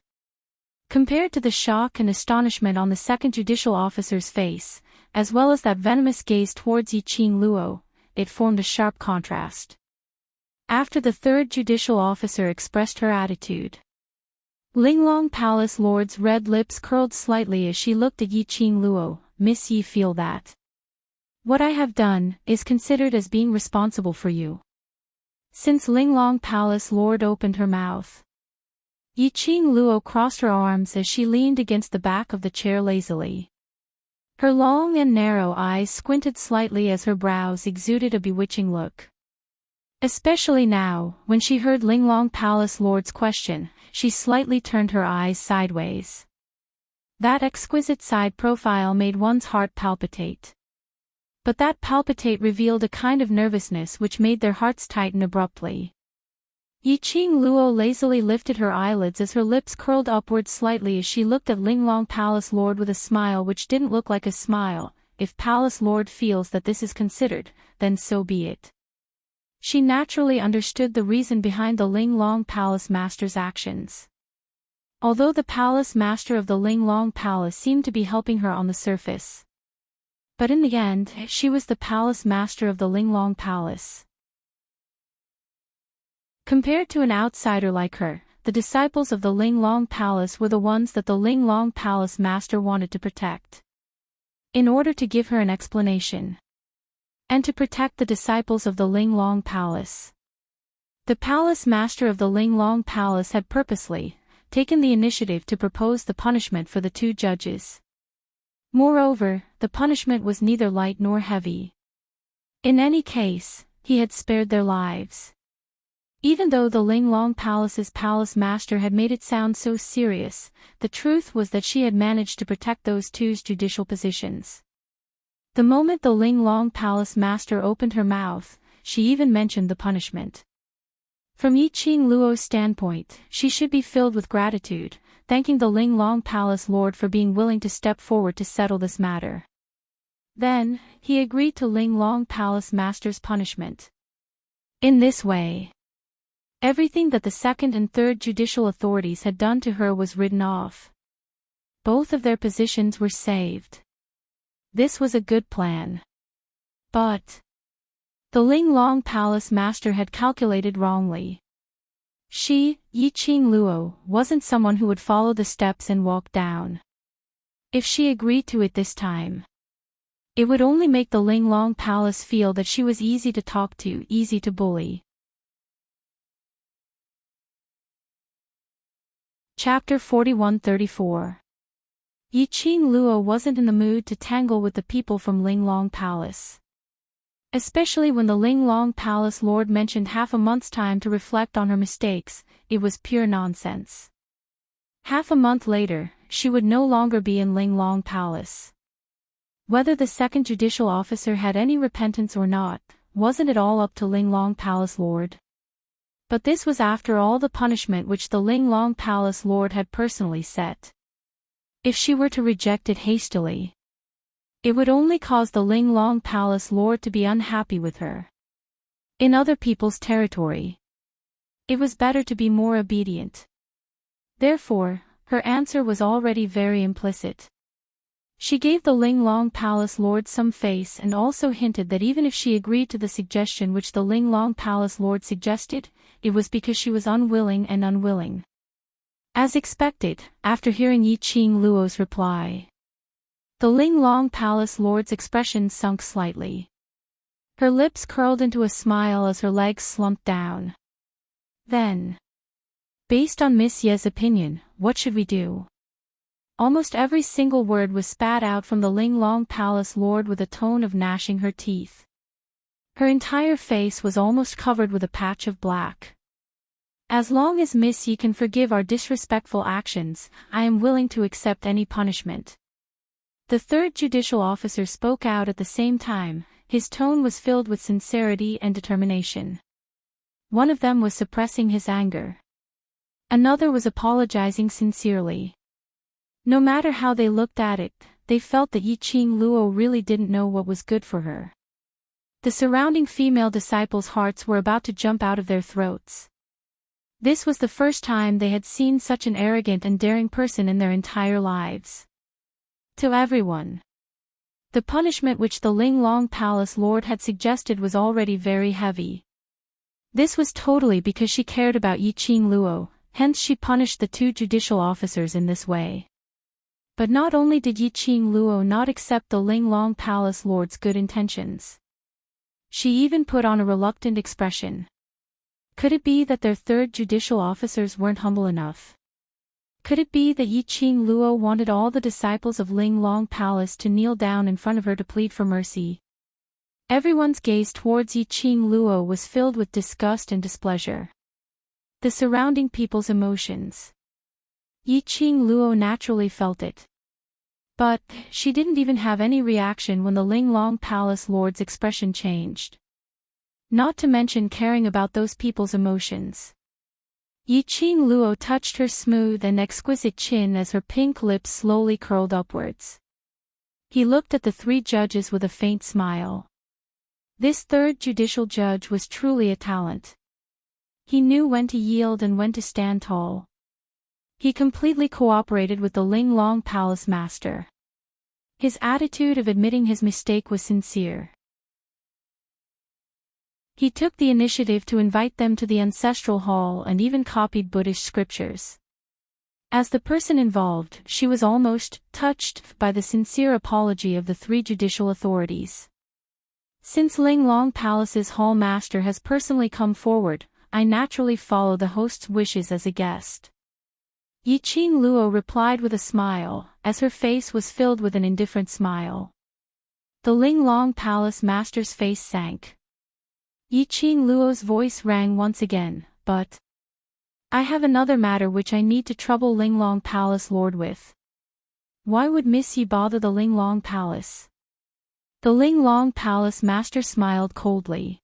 Compared to the shock and astonishment on the second Judicial Officer's face, as well as that venomous gaze towards Yi Qing Luo, it formed a sharp contrast. After the third Judicial Officer expressed her attitude, Linglong Palace Lord's red lips curled slightly as she looked at Yi Qing Luo. "Miss Yi, feel that what I have done is considered as being responsible for you." Since Linglong Palace Lord opened her mouth, Yi Qing Luo crossed her arms as she leaned against the back of the chair lazily. Her long and narrow eyes squinted slightly as her brows exuded a bewitching look. Especially now, when she heard Linglong Palace Lord's question, she slightly turned her eyes sideways. That exquisite side profile made one's heart palpitate. But that palpitate revealed a kind of nervousness which made their hearts tighten abruptly. Yi Qing Luo lazily lifted her eyelids as her lips curled upward slightly as she looked at Linglong Palace Lord with a smile which didn't look like a smile. If Palace Lord feels that this is considered, then so be it. She naturally understood the reason behind the Linglong Palace Master's actions. Although the Palace Master of the Linglong Palace seemed to be helping her on the surface, but in the end, she was the Palace Master of the Linglong Palace. Compared to an outsider like her, the disciples of the Linglong Palace were the ones that the Linglong Palace Master wanted to protect. In order to give her an explanation, and to protect the disciples of the Linglong Palace, the Palace Master of the Linglong Palace had purposely taken the initiative to propose the punishment for the two judges. Moreover, the punishment was neither light nor heavy. In any case, he had spared their lives. Even though the Linglong Palace's Palace Master had made it sound so serious, the truth was that she had managed to protect those two's judicial positions. The moment the Linglong Palace Master opened her mouth, she even mentioned the punishment. From Yi Qing Luo's standpoint, she should be filled with gratitude, thanking the Linglong Palace Lord for being willing to step forward to settle this matter. Then, he agreed to Linglong Palace Master's punishment. In this way, everything that the second and third judicial authorities had done to her was written off. Both of their positions were saved. This was a good plan. But the Linglong Palace Master had calculated wrongly. She, Yi Qing Luo, wasn't someone who would follow the steps and walk down. If she agreed to it this time, it would only make the Linglong Palace feel that she was easy to talk to, easy to bully. Chapter 41-34. Yi Qing Luo wasn't in the mood to tangle with the people from Linglong Palace. Especially when the Linglong Palace Lord mentioned half a month's time to reflect on her mistakes, it was pure nonsense. Half a month later, she would no longer be in Linglong Palace. Whether the second judicial officer had any repentance or not, wasn't it all up to Linglong Palace Lord? But this was after all the punishment which the Linglong Palace Lord had personally set. If she were to reject it hastily, it would only cause the Linglong Palace Lord to be unhappy with her. In other people's territory, it was better to be more obedient. Therefore, her answer was already very implicit. She gave the Linglong Palace Lord some face and also hinted that even if she agreed to the suggestion which the Linglong Palace Lord suggested, it was because she was unwilling and unwilling. As expected, after hearing Yi Qing Luo's reply, the Linglong Palace Lord's expression sunk slightly. Her lips curled into a smile as her legs slumped down. Then, based on Miss Ye's opinion, what should we do? Almost every single word was spat out from the Linglong Palace Lord with a tone of gnashing her teeth. Her entire face was almost covered with a patch of black. As long as Miss Yi can forgive our disrespectful actions, I am willing to accept any punishment. The third judicial officer spoke out at the same time. His tone was filled with sincerity and determination. One of them was suppressing his anger. Another was apologizing sincerely. No matter how they looked at it, they felt that Yi Qing Luo really didn't know what was good for her. The surrounding female disciples' hearts were about to jump out of their throats. This was the first time they had seen such an arrogant and daring person in their entire lives. To everyone, the punishment which the Linglong Palace Lord had suggested was already very heavy. This was totally because she cared about Yi Qing Luo, hence she punished the two judicial officers in this way. But not only did Yi Qing Luo not accept the Linglong Palace Lord's good intentions, she even put on a reluctant expression. Could it be that their third judicial officers weren't humble enough? Could it be that Yi Qing Luo wanted all the disciples of Linglong Palace to kneel down in front of her to plead for mercy? Everyone's gaze towards Yi Qing Luo was filled with disgust and displeasure. The surrounding people's emotions. Yi Qing Luo naturally felt it. But, she didn't even have any reaction when the Linglong Palace Lord's expression changed. Not to mention caring about those people's emotions. Yi Qing Luo touched her smooth and exquisite chin as her pink lips slowly curled upwards. He looked at the three judges with a faint smile. This third judicial judge was truly a talent. He knew when to yield and when to stand tall. He completely cooperated with the Linglong Palace Master. His attitude of admitting his mistake was sincere. He took the initiative to invite them to the ancestral hall and even copied Buddhist scriptures. As the person involved, she was almost touched by the sincere apology of the three judicial authorities. Since Linglong Palace's hall master has personally come forward, I naturally follow the host's wishes as a guest. Yi Qing Luo replied with a smile, as her face was filled with an indifferent smile. The Linglong Palace master's face sank. Yi Qing Luo's voice rang once again, but I have another matter which I need to trouble Linglong Palace Lord with. Why would Miss Yi bother the Linglong Palace? The Linglong Palace master smiled coldly.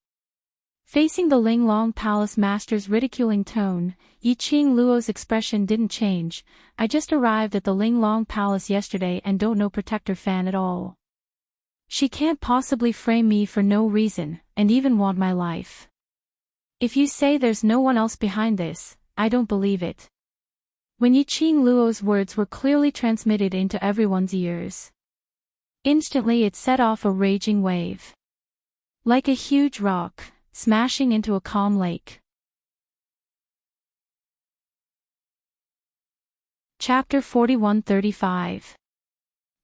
Facing the Linglong Palace master's ridiculing tone, Yi Qing Luo's expression didn't change. I just arrived at the Linglong Palace yesterday and don't know Protector Fan at all. She can't possibly frame me for no reason, and even want my life. If you say there's no one else behind this, I don't believe it. When Yi Qing Luo's words were clearly transmitted into everyone's ears, instantly it set off a raging wave. Like a huge rock, smashing into a calm lake. Chapter 41-35.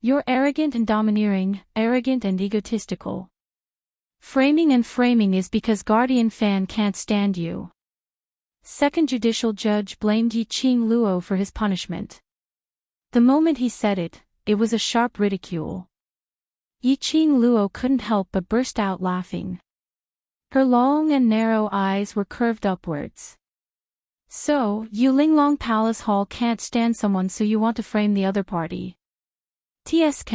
You're arrogant and domineering, arrogant and egotistical. Framing and framing is because Guardian Fan can't stand you. Second Judicial Judge blamed Yi Qing Luo for his punishment. The moment he said it, it was a sharp ridicule. Yi Qing Luo couldn't help but burst out laughing. Her long and narrow eyes were curved upwards. So, you Linglong Palace Hall can't stand someone, so you want to frame the other party. TSK,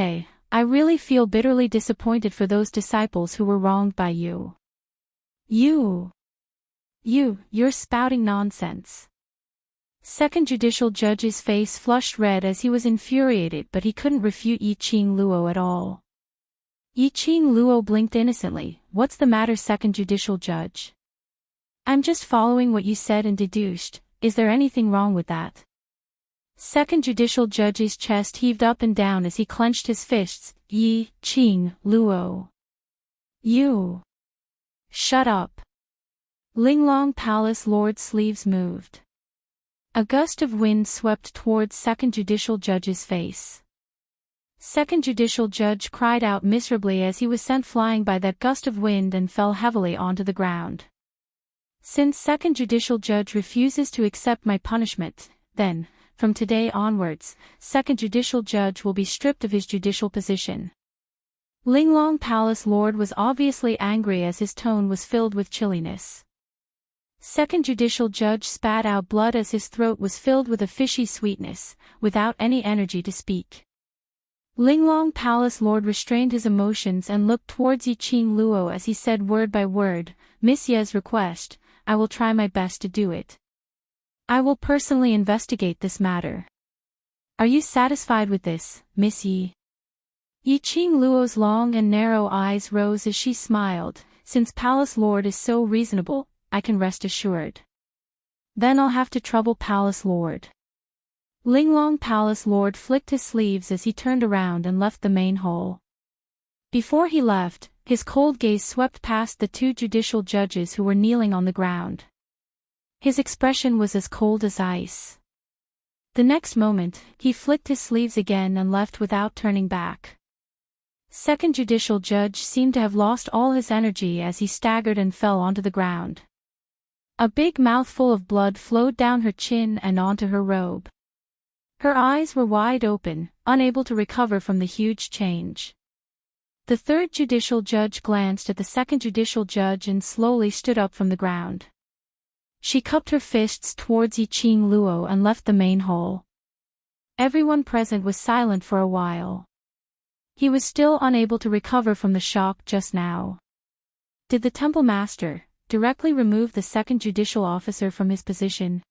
I really feel bitterly disappointed for those disciples who were wronged by you. You're spouting nonsense. Second Judicial Judge's face flushed red as he was infuriated, but he couldn't refute Yiqing Luo at all. Yiqing Luo blinked innocently. "What's the matter, Second Judicial Judge?" "I'm just following what you said and deduced. Is there anything wrong with that?" Second Judicial Judge's chest heaved up and down as he clenched his fists. "Yiqing Luo. You. Shut up." Linglong Palace Lord's sleeves moved. A gust of wind swept towards Second Judicial Judge's face. Second Judicial Judge cried out miserably as he was sent flying by that gust of wind and fell heavily onto the ground. "Since Second Judicial Judge refuses to accept my punishment, then, from today onwards, Second Judicial Judge will be stripped of his judicial position." Linglong Palace Lord was obviously angry as his tone was filled with chilliness. Second Judicial Judge spat out blood as his throat was filled with a fishy sweetness, without any energy to speak. Linglong Palace Lord restrained his emotions and looked towards Yiqing Luo as he said word by word, "Miss Ye's request, I will try my best to do it. I will personally investigate this matter. Are you satisfied with this, Miss Yi?" Yiqing Luo's long and narrow eyes rose as she smiled. "Since Palace Lord is so reasonable, I can rest assured. Then I'll have to trouble Palace Lord." Linglong Palace Lord flicked his sleeves as he turned around and left the main hall. Before he left, his cold gaze swept past the two judicial judges who were kneeling on the ground. His expression was as cold as ice. The next moment, he flicked his sleeves again and left without turning back. Second Judicial Judge seemed to have lost all his energy as he staggered and fell onto the ground. A big mouthful of blood flowed down her chin and onto her robe. Her eyes were wide open, unable to recover from the huge change. The third Judicial Judge glanced at the Second Judicial Judge and slowly stood up from the ground. She cupped her fists towards Yiqing Luo and left the main hall. Everyone present was silent for a while. He was still unable to recover from the shock just now. Did the Temple Master directly remove the second judicial officer from his position?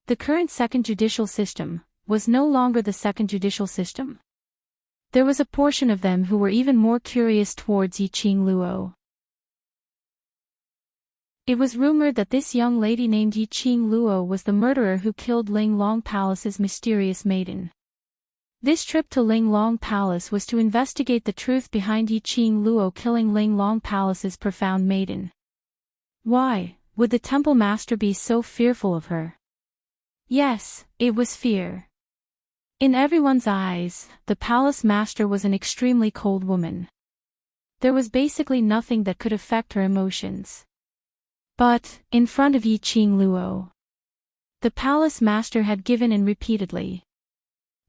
The current second judicial system was no longer the second judicial system. There was a portion of them who were even more curious towards Yiqing Luo. It was rumored that this young lady named Yiqing Luo was the murderer who killed Linglong Palace's mysterious maiden. This trip to Linglong Palace was to investigate the truth behind Yiqing Luo killing Linglong Palace's profound maiden. Why would the Temple Master be so fearful of her? Yes, it was fear. In everyone's eyes, the Palace Master was an extremely cold woman. There was basically nothing that could affect her emotions. But, in front of Yiqing Luo, the Palace Master had given in repeatedly.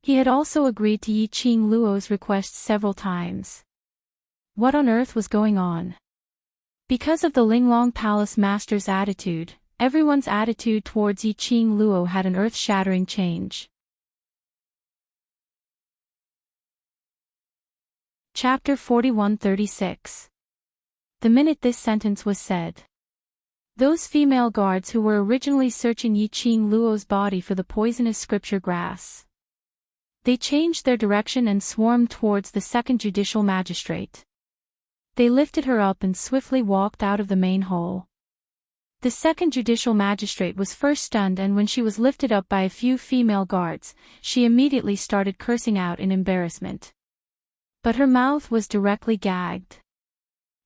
He had also agreed to Yiqing Luo's requests several times. What on earth was going on? Because of the Linglong Palace Master's attitude, everyone's attitude towards Yiqing Luo had an earth-shattering change. Chapter 41-36. The minute this sentence was said, those female guards who were originally searching Yiqing Luo's body for the poisonous scripture grass, they changed their direction and swarmed towards the second judicial magistrate. They lifted her up and swiftly walked out of the main hall. The second judicial magistrate was first stunned, and when she was lifted up by a few female guards, she immediately started cursing out in embarrassment. But her mouth was directly gagged.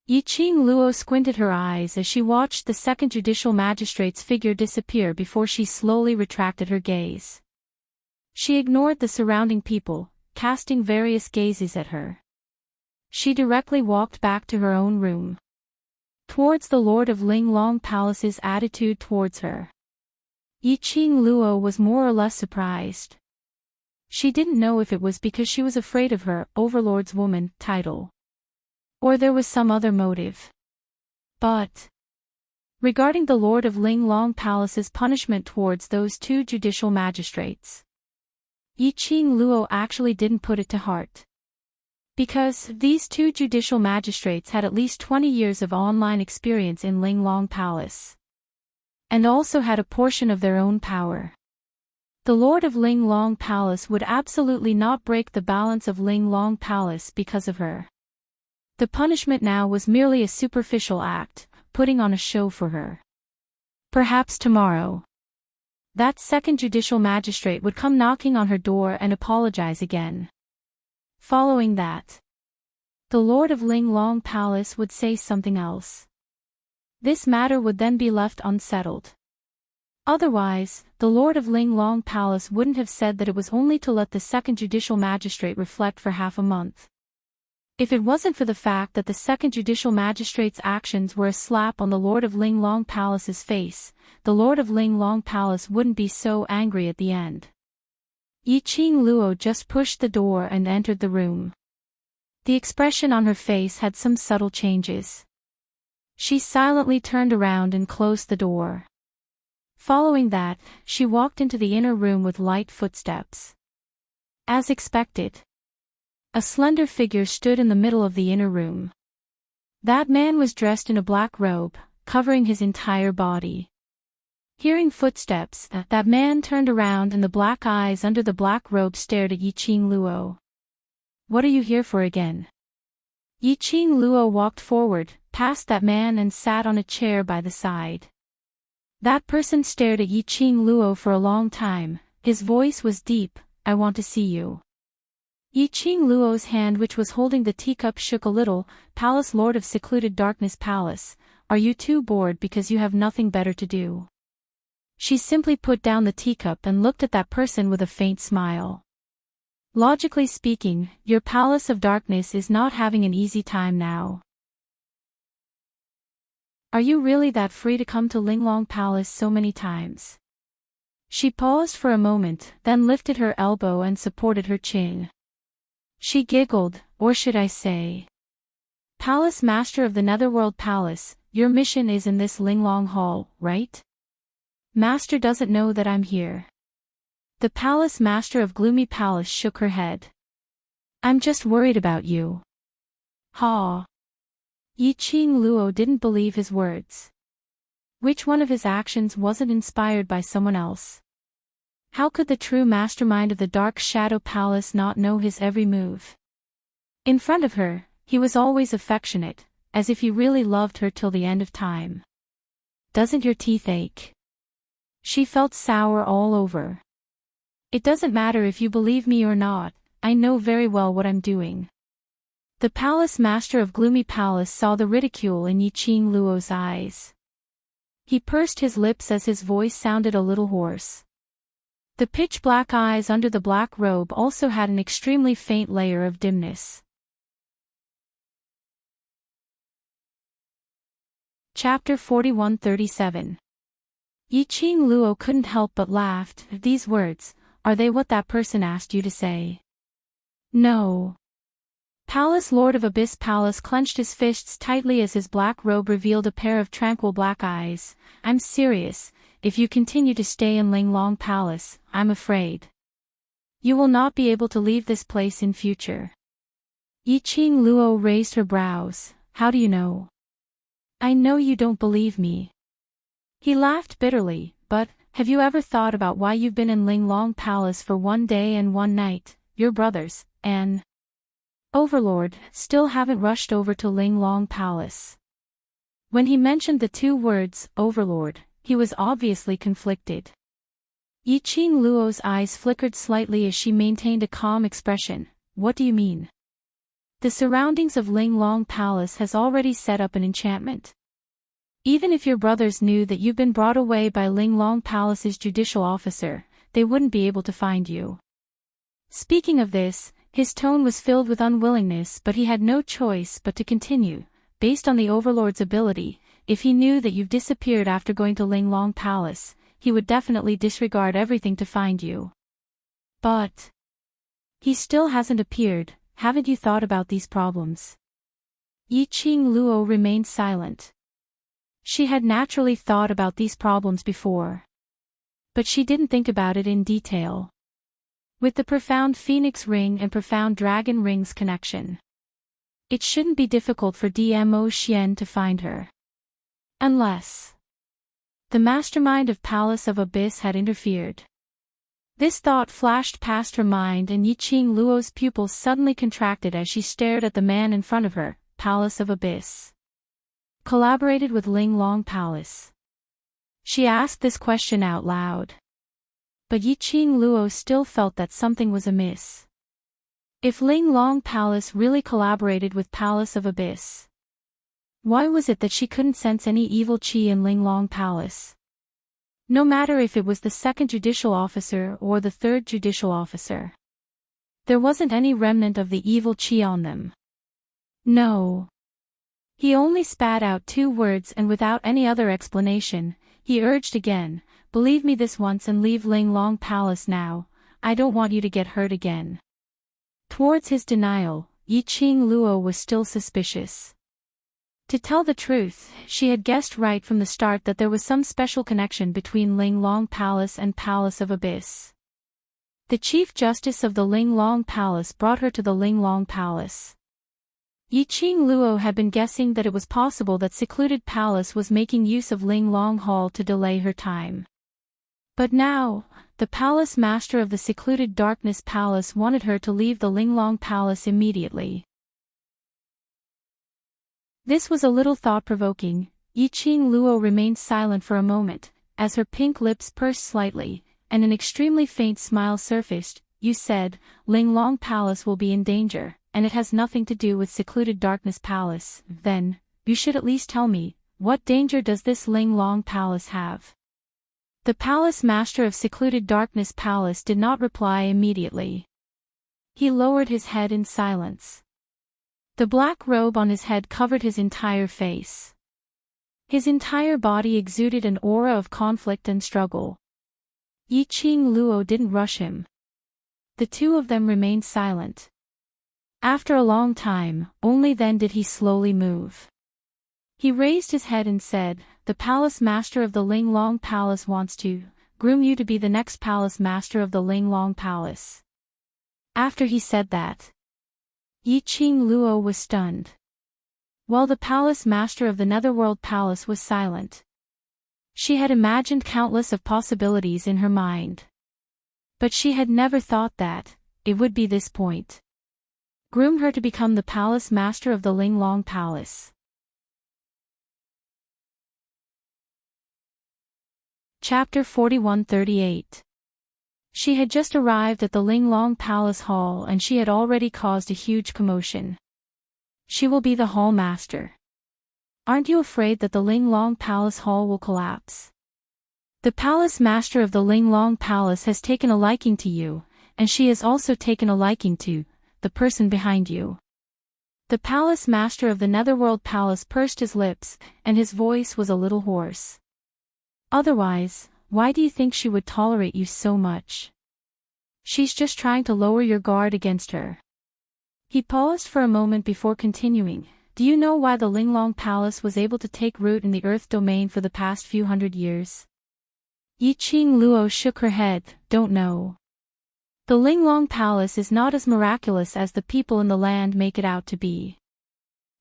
Yiqing Luo squinted her eyes as she watched the second judicial magistrate's figure disappear before she slowly retracted her gaze. She ignored the surrounding people, casting various gazes at her. She directly walked back to her own room. Towards the Lord of Linglong Palace's attitude towards her, Yiqing Luo was more or less surprised. She didn't know if it was because she was afraid of her Overlord's woman title, or there was some other motive. But regarding the Lord of Linglong Palace's punishment towards those two judicial magistrates, Yiqing Luo actually didn't put it to heart. Because these two judicial magistrates had at least 20 years of online experience in Linglong Palace, and also had a portion of their own power. The Lord of Ling Long Palace would absolutely not break the balance of Ling Long Palace because of her. The punishment now was merely a superficial act, putting on a show for her. Perhaps tomorrow, that second judicial magistrate would come knocking on her door and apologize again. Following that, the Lord of Ling Long Palace would say something else. This matter would then be left unsettled. Otherwise, the Lord of Ling Long Palace wouldn't have said that it was only to let the second judicial magistrate reflect for half a month. If it wasn't for the fact that the second judicial magistrate's actions were a slap on the Lord of Ling Long Palace's face, the Lord of Ling Long Palace wouldn't be so angry at the end. Yiqing Luo just pushed the door and entered the room. The expression on her face had some subtle changes. She silently turned around and closed the door. Following that, she walked into the inner room with light footsteps. As expected, a slender figure stood in the middle of the inner room. That man was dressed in a black robe, covering his entire body. Hearing footsteps, that man turned around and the black eyes under the black robe stared at Yiqing Luo. "What are you here for again?" Yiqing Luo walked forward, past that man and sat on a chair by the side. That person stared at Yiqing Luo for a long time. His voice was deep. "I want to see you." Yiqing Luo's hand which was holding the teacup shook a little. "Palace Lord of Secluded Darkness Palace, are you too bored because you have nothing better to do?" She simply put down the teacup and looked at that person with a faint smile. "Logically speaking, your Palace of Darkness is not having an easy time now. Are you really that free to come to Linglong Palace so many times?" She paused for a moment, then lifted her elbow and supported her chin. She giggled, "Or should I say, Palace Master of the Netherworld Palace, your mission is in this Linglong Hall, right? Master doesn't know that I'm here." The Palace Master of Gloomy Palace shook her head. "I'm just worried about you." "Ha." Yiqing Luo didn't believe his words. Which one of his actions wasn't inspired by someone else? How could the true mastermind of the Dark Shadow Palace not know his every move? In front of her, he was always affectionate, as if he really loved her till the end of time. "Doesn't your teeth ache?" She felt sour all over. "It doesn't matter if you believe me or not, I know very well what I'm doing." The Palace Master of Gloomy Palace saw the ridicule in Yiqing Luo's eyes. He pursed his lips as his voice sounded a little hoarse. The pitch-black eyes under the black robe also had an extremely faint layer of dimness. Chapter 4137. Yiqing Luo couldn't help but laughed. "These words, are they what that person asked you to say?" "No." Palace Lord of Abyss Palace clenched his fists tightly as his black robe revealed a pair of tranquil black eyes. "I'm serious. If you continue to stay in Linglong Palace, I'm afraid you will not be able to leave this place in future." Yiqing Luo raised her brows. "How do you know?" "I know you don't believe me." He laughed bitterly. "But, have you ever thought about why you've been in Linglong Palace for one day and one night? Your brothers, and Overlord, still haven't rushed over to Linglong Palace." When he mentioned the two words, Overlord, he was obviously conflicted. Yiqing Luo's eyes flickered slightly as she maintained a calm expression. "What do you mean?" "The surroundings of Linglong Palace has already set up an enchantment. Even if your brothers knew that you've been brought away by Linglong Palace's judicial officer, they wouldn't be able to find you." Speaking of this, his tone was filled with unwillingness, but he had no choice but to continue. "Based on the Overlord's ability, if he knew that you've disappeared after going to Linglong Palace, he would definitely disregard everything to find you. But he still hasn't appeared. Haven't you thought about these problems?" Yiqing Luo remained silent. She had naturally thought about these problems before, but she didn't think about it in detail. With the Profound Phoenix Ring and Profound Dragon Ring's connection, it shouldn't be difficult for Dmo Xian to find her. Unless the mastermind of Palace of Abyss had interfered. This thought flashed past her mind and Yiqing Luo's pupils suddenly contracted as she stared at the man in front of her. Palace of Abyss. Collaborated with Linglong Palace. She asked this question out loud. But Yiqing Luo still felt that something was amiss. If Linglong Palace really collaborated with Palace of Abyss, why was it that she couldn't sense any evil qi in Linglong Palace? No matter if it was the second judicial officer or the third judicial officer. There wasn't any remnant of the evil qi on them. No. He only spat out 2 words and without any other explanation, he urged again, believe me this once and leave Linglong Palace now, I don't want you to get hurt again. Towards his denial, Yiqing Luo was still suspicious. To tell the truth, she had guessed right from the start that there was some special connection between Linglong Palace and Palace of Abyss. The Chief Justice of the Linglong Palace brought her to the Linglong Palace. Yiqing Luo had been guessing that it was possible that Secluded Palace was making use of Linglong Hall to delay her time. But now, the Palace Master of the Secluded Darkness Palace wanted her to leave the Linglong Palace immediately. This was a little thought-provoking. Yiqing Luo remained silent for a moment, as her pink lips pursed slightly, and an extremely faint smile surfaced. You said, Linglong Palace will be in danger, and it has nothing to do with Secluded Darkness Palace. Then, you should at least tell me, what danger does this Linglong Palace have? The Palace Master of Secluded Darkness Palace did not reply immediately. He lowered his head in silence. The black robe on his head covered his entire face. His entire body exuded an aura of conflict and struggle. Yiqing Luo didn't rush him. The two of them remained silent. After a long time, only then did he slowly move. He raised his head and said, the Palace Master of the Linglong Palace wants to groom you to be the next Palace Master of the Linglong Palace. After he said that, Yiqing Luo was stunned. While the Palace Master of the Netherworld Palace was silent. She had imagined countless of possibilities in her mind. But she had never thought that it would be this point. Groom her to become the Palace Master of the Linglong Palace. Chapter 4138. She had just arrived at the Linglong Palace Hall and she had already caused a huge commotion. She will be the Hall Master. Aren't you afraid that the Linglong Palace Hall will collapse? The Palace Master of the Linglong Palace has taken a liking to you, and she has also taken a liking to the person behind you. The Palace Master of the Netherworld Palace pursed his lips, and his voice was a little hoarse. Otherwise, why do you think she would tolerate you so much? She's just trying to lower your guard against her. He paused for a moment before continuing. Do you know why the Linglong Palace was able to take root in the Earth domain for the past few hundred years? Yiqing Luo shook her head. Don't know. The Linglong Palace is not as miraculous as the people in the land make it out to be.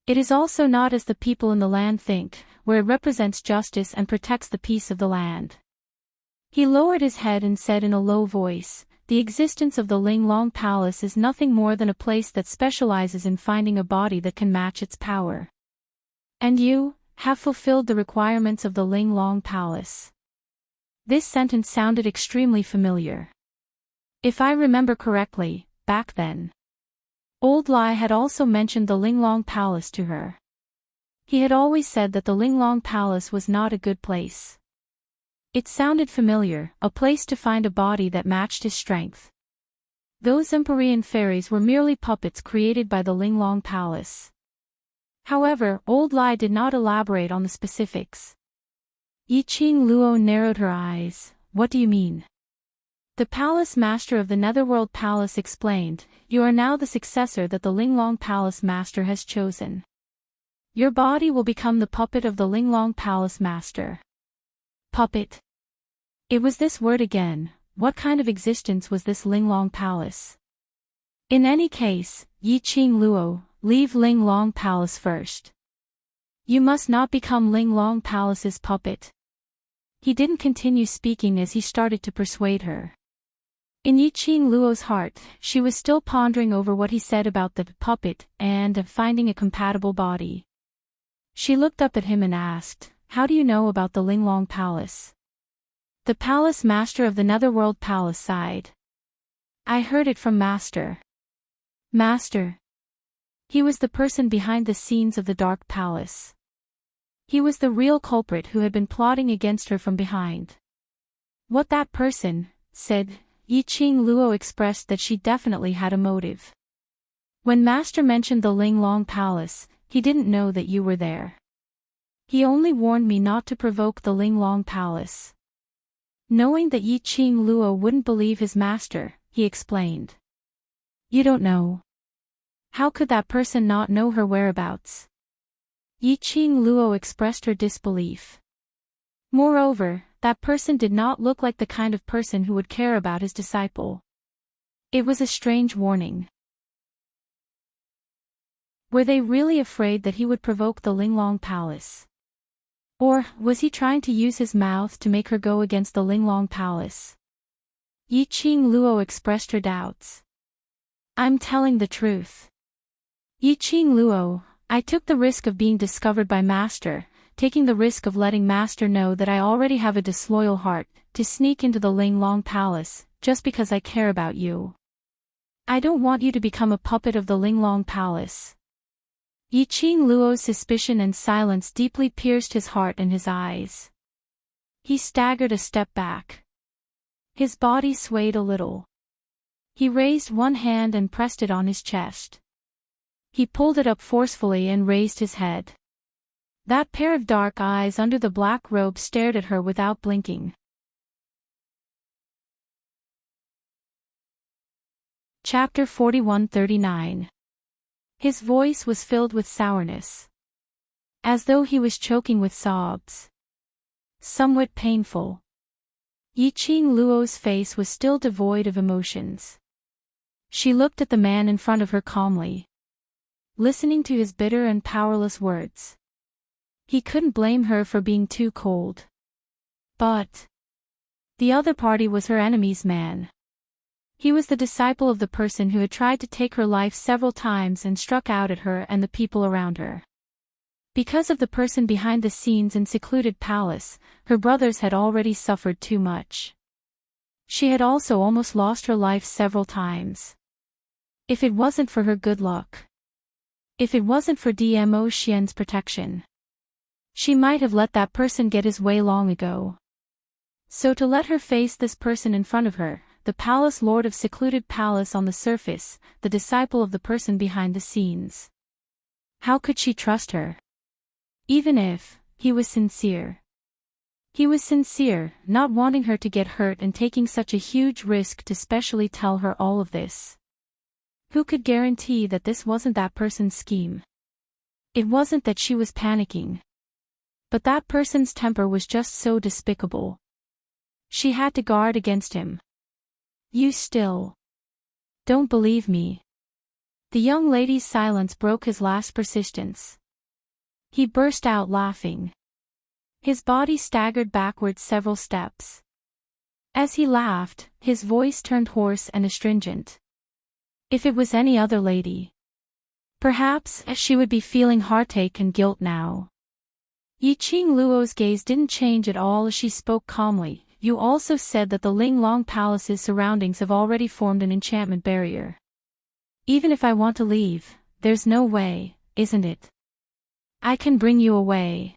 It is also not as the people in the land think, where it represents justice and protects the peace of the land. He lowered his head and said in a low voice, the existence of the Linglong Palace is nothing more than a place that specializes in finding a body that can match its power. And you have fulfilled the requirements of the Linglong Palace. This sentence sounded extremely familiar. If I remember correctly, back then, Old Lai had also mentioned the Linglong Palace to her. He had always said that the Linglong Palace was not a good place. It sounded familiar, a place to find a body that matched his strength. Those Empyrean fairies were merely puppets created by the Linglong Palace. However, Old Lai did not elaborate on the specifics. Yiqing Luo narrowed her eyes. What do you mean? The Palace Master of the Netherworld Palace explained, you are now the successor that the Linglong Palace Master has chosen. Your body will become the puppet of the Linglong Palace Master. Puppet. It was this word again. What kind of existence was this Linglong Palace? In any case, Yiqing Luo, leave Linglong Palace first. You must not become Linglong Palace's puppet. He didn't continue speaking as he started to persuade her. In Yiqing Luo's heart, she was still pondering over what he said about the puppet and finding a compatible body. She looked up at him and asked, "How do you know about the Linglong Palace?" The palace master of the Netherworld Palace sighed. "I heard it from Master." Master? He was the person behind the scenes of the Dark Palace. He was the real culprit who had been plotting against her from behind. What that person said, Yiqing Luo expressed that she definitely had a motive. When Master mentioned the Linglong Palace, he didn't know that you were there. He only warned me not to provoke the Linglong Palace. Knowing that Yiqing Luo wouldn't believe his master, he explained. You don't know. How could that person not know her whereabouts? Yiqing Luo expressed her disbelief. Moreover, that person did not look like the kind of person who would care about his disciple. It was a strange warning. Were they really afraid that he would provoke the Linglong Palace? Or was he trying to use his mouth to make her go against the Linglong Palace? Yiqing Luo expressed her doubts. I'm telling the truth. Yiqing Luo, I took the risk of being discovered by Master, taking the risk of letting Master know that I already have a disloyal heart, to sneak into the Linglong Palace, just because I care about you. I don't want you to become a puppet of the Linglong Palace. Yiqing Luo's suspicion and silence deeply pierced his heart and his eyes. He staggered a step back. His body swayed a little. He raised one hand and pressed it on his chest. He pulled it up forcefully and raised his head. That pair of dark eyes under the black robe stared at her without blinking. Chapter 41-39. His voice was filled with sourness. As though he was choking with sobs. Somewhat painful. Yiqing Luo's face was still devoid of emotions. She looked at the man in front of her calmly, listening to his bitter and powerless words. He couldn't blame her for being too cold. But the other party was her enemy's man. He was the disciple of the person who had tried to take her life several times and struck out at her and the people around her. Because of the person behind the scenes in secluded palace, her brothers had already suffered too much. She had also almost lost her life several times. If it wasn't for her good luck. If it wasn't for Dmo Xian's protection. She might have let that person get his way long ago. So to let her face this person in front of her, the palace lord of secluded palace on the surface, the disciple of the person behind the scenes. How could she trust her? Even if he was sincere. He was sincere, not wanting her to get hurt and taking such a huge risk to specially tell her all of this. Who could guarantee that this wasn't that person's scheme? It wasn't that she was panicking. But that person's temper was just so despicable. She had to guard against him. You still don't believe me. The young lady's silence broke his last persistence. He burst out laughing. His body staggered backwards several steps. As he laughed, his voice turned hoarse and astringent. If it was any other lady, perhaps she would be feeling heartache and guilt now. Yiqing Luo's gaze didn't change at all as she spoke calmly. You also said that the Linglong Palace's surroundings have already formed an enchantment barrier. Even if I want to leave, there's no way, isn't it? I can bring you away.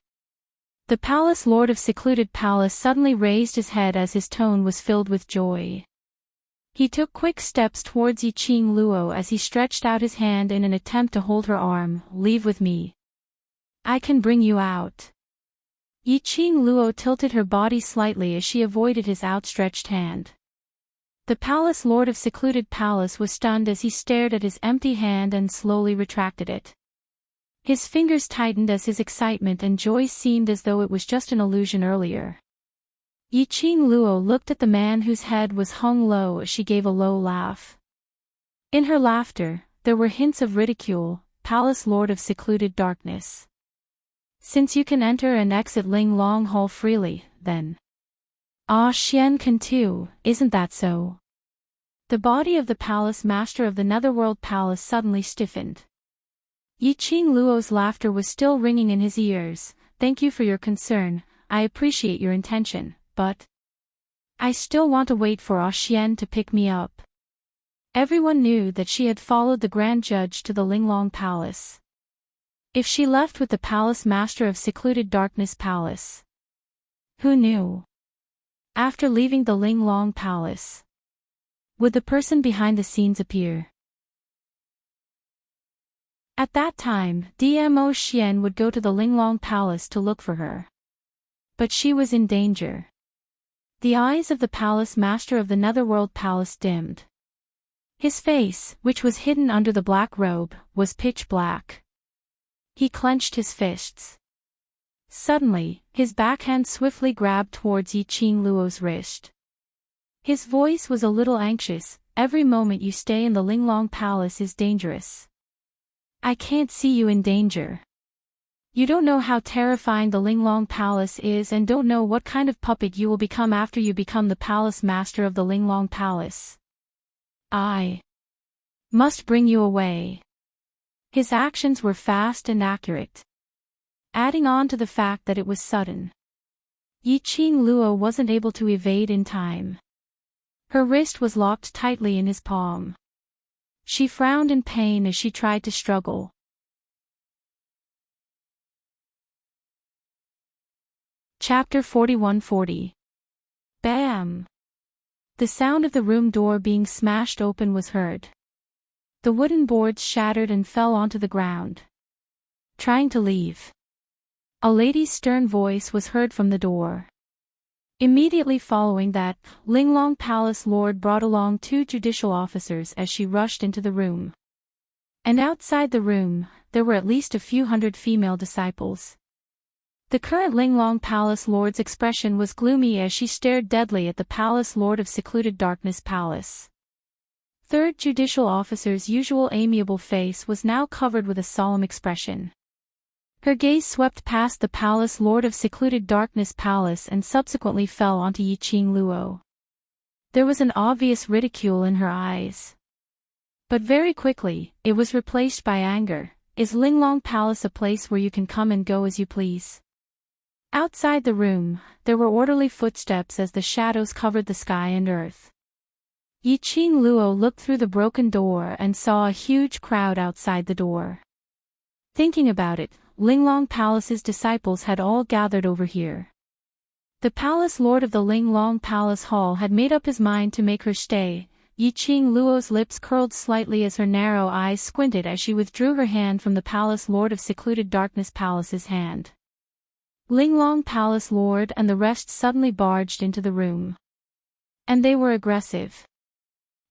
The palace lord of secluded palace suddenly raised his head as his tone was filled with joy. He took quick steps towards Yiqing Luo as he stretched out his hand in an attempt to hold her arm. Leave with me. I can bring you out. Yiqing Luo tilted her body slightly as she avoided his outstretched hand. The palace lord of secluded palace was stunned as he stared at his empty hand and slowly retracted it. His fingers tightened as his excitement and joy seemed as though it was just an illusion earlier. Yiqing Luo looked at the man whose head was hung low as she gave a low laugh. In her laughter, there were hints of ridicule. Palace lord of secluded darkness. Since you can enter and exit Linglong Hall freely, then Xian can too, isn't that so? The body of the palace master of the Netherworld Palace suddenly stiffened. Yiqing Luo's laughter was still ringing in his ears. Thank you for your concern, I appreciate your intention, but I still want to wait for Xian to pick me up. Everyone knew that she had followed the Grand Judge to the Linglong Palace. If she left with the Palace Master of Secluded Darkness Palace, who knew? After leaving the Linglong Palace, would the person behind the scenes appear? At that time, DMO Xian would go to the Linglong Palace to look for her. But she was in danger. The eyes of the Palace Master of the Netherworld Palace dimmed. His face, which was hidden under the black robe, was pitch black. He clenched his fists. Suddenly, his backhand swiftly grabbed towards Yiqing Luo's wrist. His voice was a little anxious. Every moment you stay in the Linglong Palace is dangerous. I can't see you in danger. You don't know how terrifying the Linglong Palace is and don't know what kind of puppet you will become after you become the Palace Master of the Linglong Palace. I must bring you away. His actions were fast and accurate, adding on to the fact that it was sudden. Yiqing Luo wasn't able to evade in time. Her wrist was locked tightly in his palm. She frowned in pain as she tried to struggle. Chapter 4140. Bam! The sound of the room door being smashed open was heard. The wooden boards shattered and fell onto the ground. Trying to leave. A lady's stern voice was heard from the door. Immediately following that, Linglong Palace Lord brought along 2 judicial officers as she rushed into the room. And outside the room, there were at least a few hundred female disciples. The current Linglong Palace Lord's expression was gloomy as she stared deadly at the Palace Lord of Secluded Darkness Palace. 3rd Judicial Officer's usual amiable face was now covered with a solemn expression. Her gaze swept past the Palace Lord of Secluded Darkness Palace and subsequently fell onto Yiqing Luo. There was an obvious ridicule in her eyes. But very quickly, it was replaced by anger. Is Linglong Palace a place where you can come and go as you please? Outside the room, there were orderly footsteps as the shadows covered the sky and earth. Yiqing Luo looked through the broken door and saw a huge crowd outside the door. Thinking about it, Linglong Palace's disciples had all gathered over here. The Palace Lord of the Linglong Palace Hall had made up his mind to make her stay. Yiqing Luo's lips curled slightly as her narrow eyes squinted as she withdrew her hand from the Palace Lord of Secluded Darkness Palace's hand. Linglong Palace Lord and the rest suddenly barged into the room. And they were aggressive.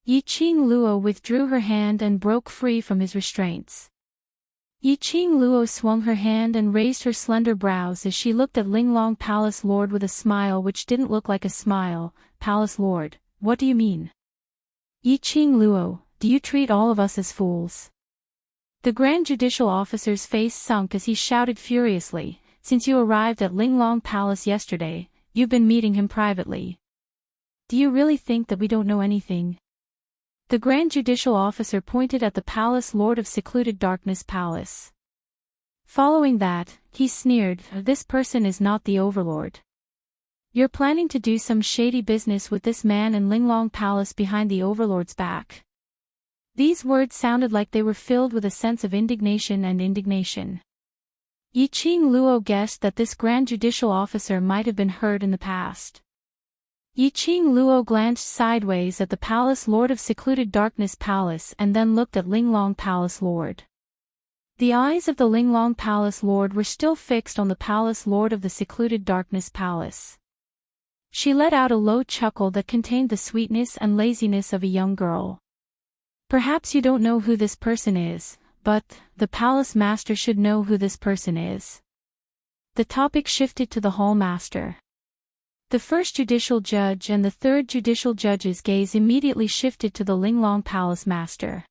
Yiqing Luo withdrew her hand and broke free from his restraints. Yiqing Luo swung her hand and raised her slender brows as she looked at Linglong Palace Lord with a smile which didn't look like a smile. Palace Lord, what do you mean? Yiqing Luo, do you treat all of us as fools? The Grand Judicial Officer's face sunk as he shouted furiously, since you arrived at Linglong Palace yesterday, you've been meeting him privately. Do you really think that we don't know anything? The Grand Judicial Officer pointed at the Palace Lord of Secluded Darkness Palace. Following that, he sneered, this person is not the Overlord. You're planning to do some shady business with this man in Linglong Palace behind the Overlord's back. These words sounded like they were filled with a sense of indignation and indignation. Yiqing Luo guessed that this Grand Judicial Officer might have been hurt in the past. Yiqing Luo glanced sideways at the Palace Lord of Secluded Darkness Palace and then looked at Linglong Palace Lord. The eyes of the Linglong Palace Lord were still fixed on the Palace Lord of the Secluded Darkness Palace. She let out a low chuckle that contained the sweetness and laziness of a young girl. Perhaps you don't know who this person is, but the Palace Master should know who this person is. The topic shifted to the Hall Master. The first judicial judge and the third judicial judge's gaze immediately shifted to the Linglong Palace Master.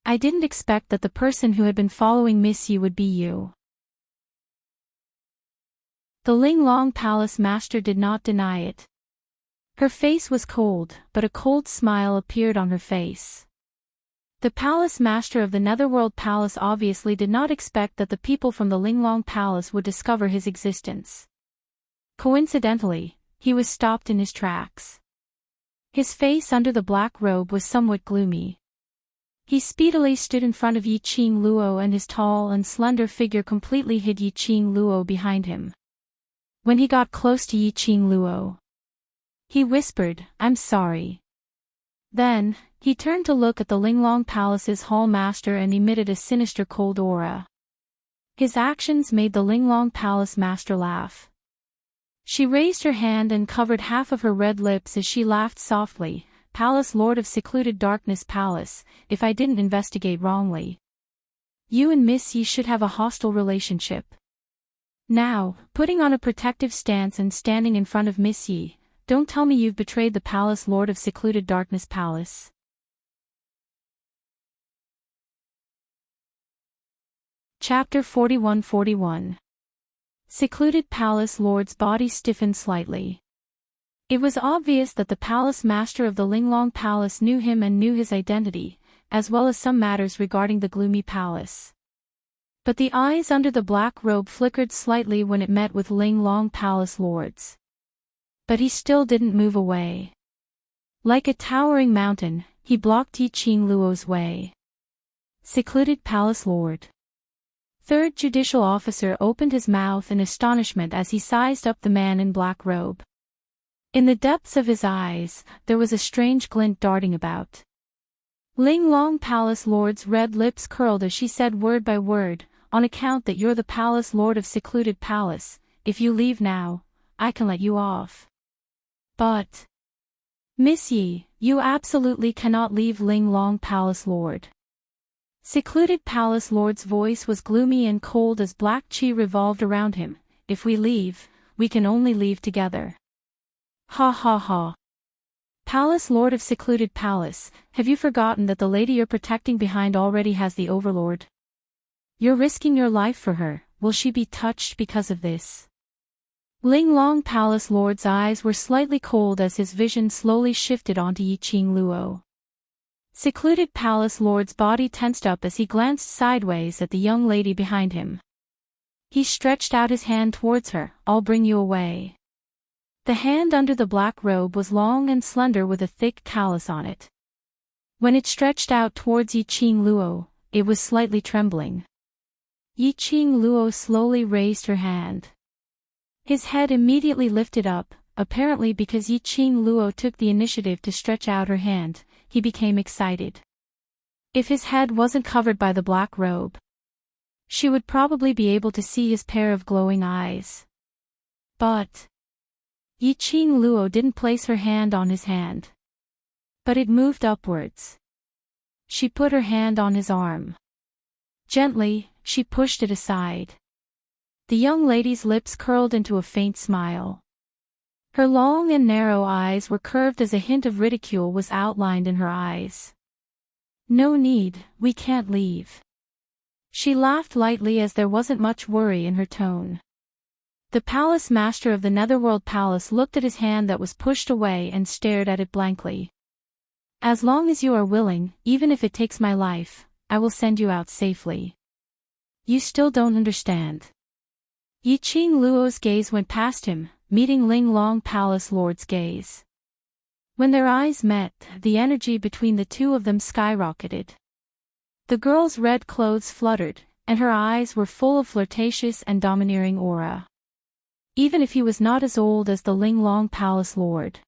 I didn't expect that the person who had been following Miss Yi would be you. The Linglong Palace Master did not deny it. Her face was cold, but a cold smile appeared on her face. The palace master of the Netherworld Palace obviously did not expect that the people from the Linglong Palace would discover his existence. Coincidentally, he was stopped in his tracks. His face under the black robe was somewhat gloomy. He speedily stood in front of Yi Qing Luo, and his tall and slender figure completely hid Yi Qing Luo behind him. When he got close to Yi Qing Luo, he whispered, "I'm sorry." Then, he turned to look at the Linglong Palace's hall master and emitted a sinister cold aura. His actions made the Linglong Palace master laugh. She raised her hand and covered half of her red lips as she laughed softly. "Palace Lord of Secluded Darkness Palace, if I didn't investigate wrongly, you and Miss Yi should have a hostile relationship." Now, putting on a protective stance and standing in front of Miss Yi, "Don't tell me you've betrayed the Palace Lord of Secluded Darkness Palace." Chapter 41-41. Secluded Palace Lord's body stiffened slightly. It was obvious that the palace master of the Linglong Palace knew him and knew his identity, as well as some matters regarding the gloomy palace. But the eyes under the black robe flickered slightly when it met with Linglong Palace Lord's. But he still didn't move away. Like a towering mountain, he blocked Yi Qing Luo's way. Secluded Palace Lord. Third Judicial Officer opened his mouth in astonishment as he sized up the man in black robe. In the depths of his eyes, there was a strange glint darting about. Linglong Palace Lord's red lips curled as she said word by word, "On account that you're the Palace Lord of Secluded Palace, if you leave now, I can let you off. But Miss Yi, you absolutely cannot leave Linglong Palace Lord." Secluded Palace Lord's voice was gloomy and cold as black chi revolved around him. "If we leave, we can only leave together." Ha ha ha. "Palace Lord of Secluded Palace, have you forgotten that the lady you're protecting behind already has the Overlord? You're risking your life for her. Will she be touched because of this?" Linglong Palace Lord's eyes were slightly cold as his vision slowly shifted onto Yi Qing Luo. Secluded Palace Lord's body tensed up as he glanced sideways at the young lady behind him. He stretched out his hand towards her. "I'll bring you away." The hand under the black robe was long and slender with a thick callus on it. When it stretched out towards Yi Qing Luo, it was slightly trembling. Yi Qing Luo slowly raised her hand. His head immediately lifted up, apparently because Yi Qing Luo took the initiative to stretch out her hand. He became excited. If his head wasn't covered by the black robe, she would probably be able to see his pair of glowing eyes. But Yi Qing Luo didn't place her hand on his hand, but it moved upwards. She put her hand on his arm. Gently, she pushed it aside. The young lady's lips curled into a faint smile. Her long and narrow eyes were curved as a hint of ridicule was outlined in her eyes. "No need, we can't leave." She laughed lightly as there wasn't much worry in her tone. The palace master of the Netherworld Palace looked at his hand that was pushed away and stared at it blankly. "As long as you are willing, even if it takes my life, I will send you out safely." "You still don't understand." Yi Qing Luo's gaze went past him, meeting Linglong Palace Lord's gaze. When their eyes met, the energy between the two of them skyrocketed. The girl's red clothes fluttered, and her eyes were full of flirtatious and domineering aura. Even if he was not as old as the Linglong Palace Lord.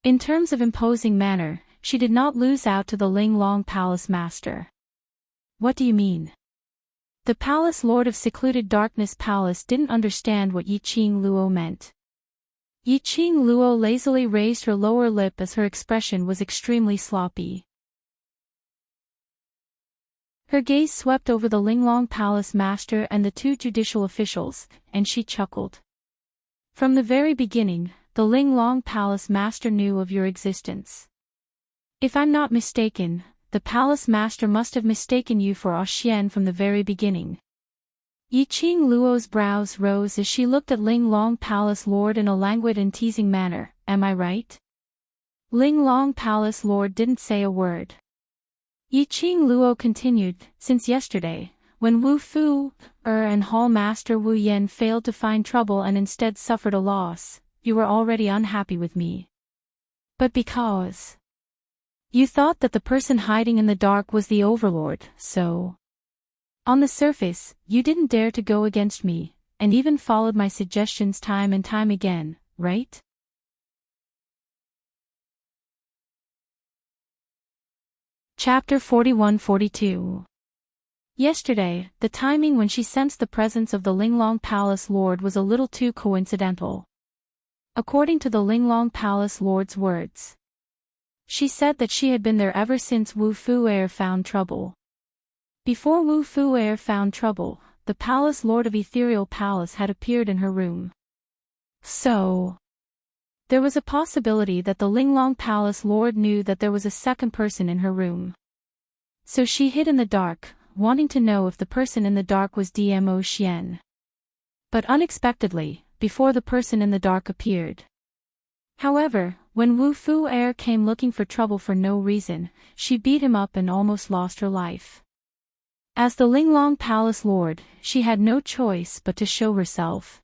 In terms of imposing manner, she did not lose out to the Linglong Palace Master. "What do you mean?" The Palace Lord of Secluded Darkness Palace didn't understand what Yi Qing Luo meant. Yi Qing Luo lazily raised her lower lip as her expression was extremely sloppy. Her gaze swept over the Linglong Palace Master and the two judicial officials, and she chuckled. "From the very beginning, the Linglong Palace Master knew of your existence. If I'm not mistaken, the Palace Master must have mistaken you for Xian from the very beginning." Yi Qing Luo's brows rose as she looked at Linglong Palace Lord in a languid and teasing manner. am I right? Linglong Palace Lord didn't say a word. Yiqing Luo continued, since yesterday, when Wu Fu, and Hall Master Wu Yen failed to find trouble and instead suffered a loss, you were already unhappy with me. But because you thought that the person hiding in the dark was the Overlord, so on the surface, you didn't dare to go against me, and even followed my suggestions time and time again, right? Chapter 41-42. Yesterday, the timing when she sensed the presence of the Linglong Palace Lord was a little too coincidental. According to the Linglong Palace Lord's words, she said that she had been there ever since Wu Fu'er found trouble. Before Wu Fu'er found trouble, the Palace Lord of Ethereal Palace had appeared in her room. So there was a possibility that the Linglong Palace Lord knew that there was a second person in her room. So she hid in the dark, wanting to know if the person in the dark was Dmo Xian. But unexpectedly, before the person in the dark appeared. However, when Wu Fu'er came looking for trouble for no reason, she beat him up and almost lost her life. As the Linglong Palace Lord, she had no choice but to show herself.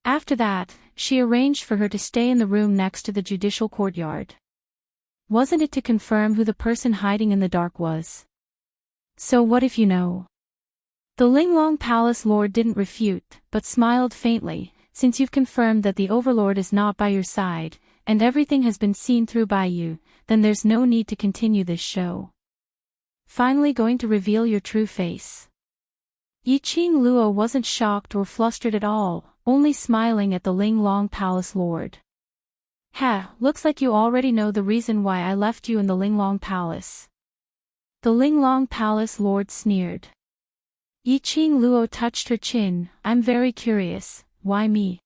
After that, she arranged for her to stay in the room next to the judicial courtyard. Wasn't it to confirm who the person hiding in the dark was? So what if you know? The Linglong Palace Lord didn't refute, but smiled faintly, since you've confirmed that the Overlord is not by your side, and everything has been seen through by you, then there's no need to continue this show. Finally going to reveal your true face. Yiqing Luo wasn't shocked or flustered at all, only smiling at the Linglong Palace Lord. Ha, looks like you already know the reason why I left you in the Linglong Palace. The Linglong Palace Lord sneered. Yiqing Luo touched her chin. I'm very curious, why me?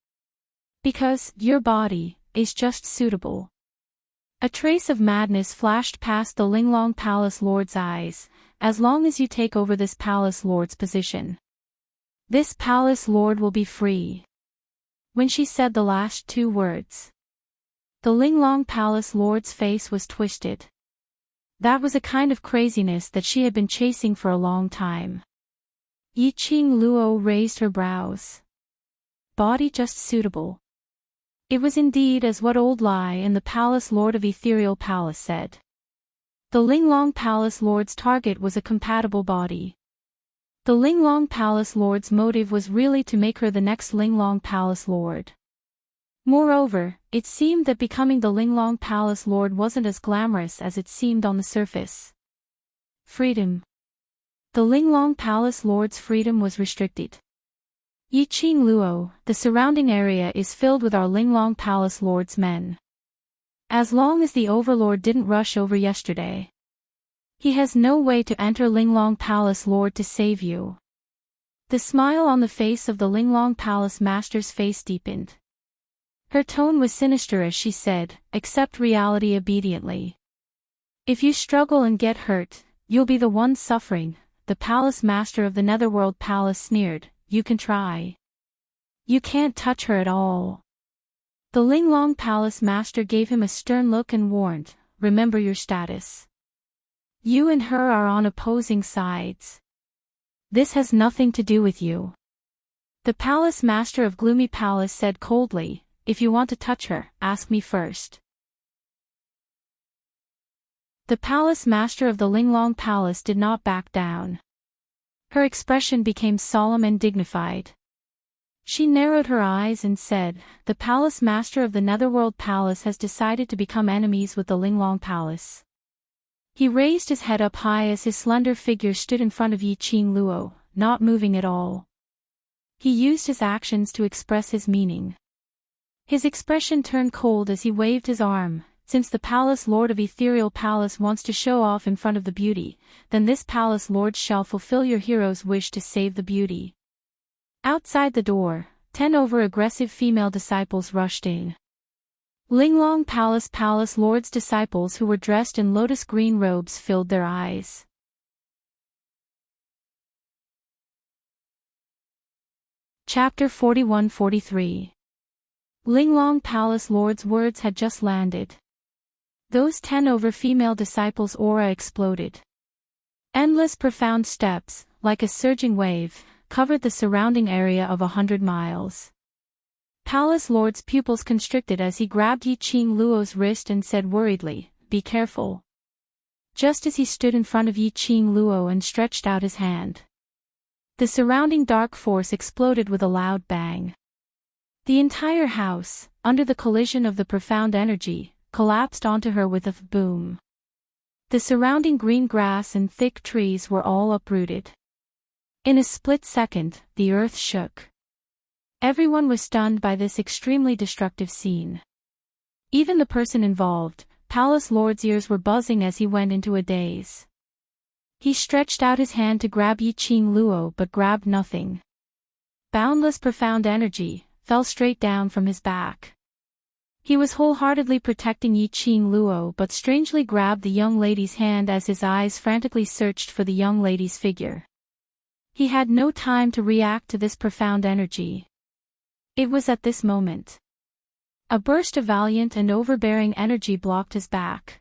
Because your body is just suitable. A trace of madness flashed past the Linglong Palace Lord's eyes. As long as you take over this Palace Lord's position, this Palace Lord will be free. When she said the last two words, the Linglong Palace Lord's face was twisted. That was a kind of craziness that she had been chasing for a long time. Yiqing Luo raised her brows. Body just suitable. It was indeed as what Old Lai and the Palace Lord of Ethereal Palace said. The Linglong Palace Lord's target was a compatible body. The Linglong Palace Lord's motive was really to make her the next Linglong Palace Lord. Moreover, it seemed that becoming the Linglong Palace Lord wasn't as glamorous as it seemed on the surface. Freedom. The Linglong Palace Lord's freedom was restricted. Yiqing Luo, the surrounding area is filled with our Linglong Palace Lord's men. As long as the Overlord didn't rush over yesterday, he has no way to enter Linglong Palace Lord to save you. The smile on the face of the Linglong Palace Master's face deepened. Her tone was sinister as she said, accept reality obediently. If you struggle and get hurt, you'll be the one suffering. The Palace Master of the Netherworld Palace sneered, you can try. You can't touch her at all. The Linglong Palace Master gave him a stern look and warned, remember your status. You and her are on opposing sides. This has nothing to do with you. The Palace Master of Gloomy Palace said coldly, if you want to touch her, ask me first. The Palace Master of the Linglong Palace did not back down. Her expression became solemn and dignified. She narrowed her eyes and said, the Palace Master of the Netherworld Palace has decided to become enemies with the Linglong Palace. He raised his head up high as his slender figure stood in front of Yiqing Luo, not moving at all. He used his actions to express his meaning. His expression turned cold as he waved his arm. Since the Palace Lord of Ethereal Palace wants to show off in front of the beauty, then this Palace Lord shall fulfill your hero's wish to save the beauty. Outside the door, 10 over-aggressive female disciples rushed in. Linglong Palace Lord's disciples who were dressed in lotus green robes filled their eyes. Chapter 41-43. Linglong Palace Lord's words had just landed. Those 10 over female disciples' aura exploded. Endless profound steps, like a surging wave, covered the surrounding area of 100 miles. Palace Lord's pupils constricted as he grabbed Yi Qing Luo's wrist and said worriedly, "Be careful." Just as he stood in front of Yi Qing Luo and stretched out his hand, the surrounding dark force exploded with a loud bang. The entire house, under the collision of the profound energy, collapsed onto her with a boom. The surrounding green grass and thick trees were all uprooted. In a split second, the earth shook. Everyone was stunned by this extremely destructive scene. Even the person involved, Palace Lord's ears were buzzing as he went into a daze. He stretched out his hand to grab Yi Qing Luo but grabbed nothing. Boundless profound energy fell straight down from his back. He was wholeheartedly protecting Yi Qing Luo but strangely grabbed the young lady's hand as his eyes frantically searched for the young lady's figure. He had no time to react to this profound energy. It was at this moment. A burst of valiant and overbearing energy blocked his back.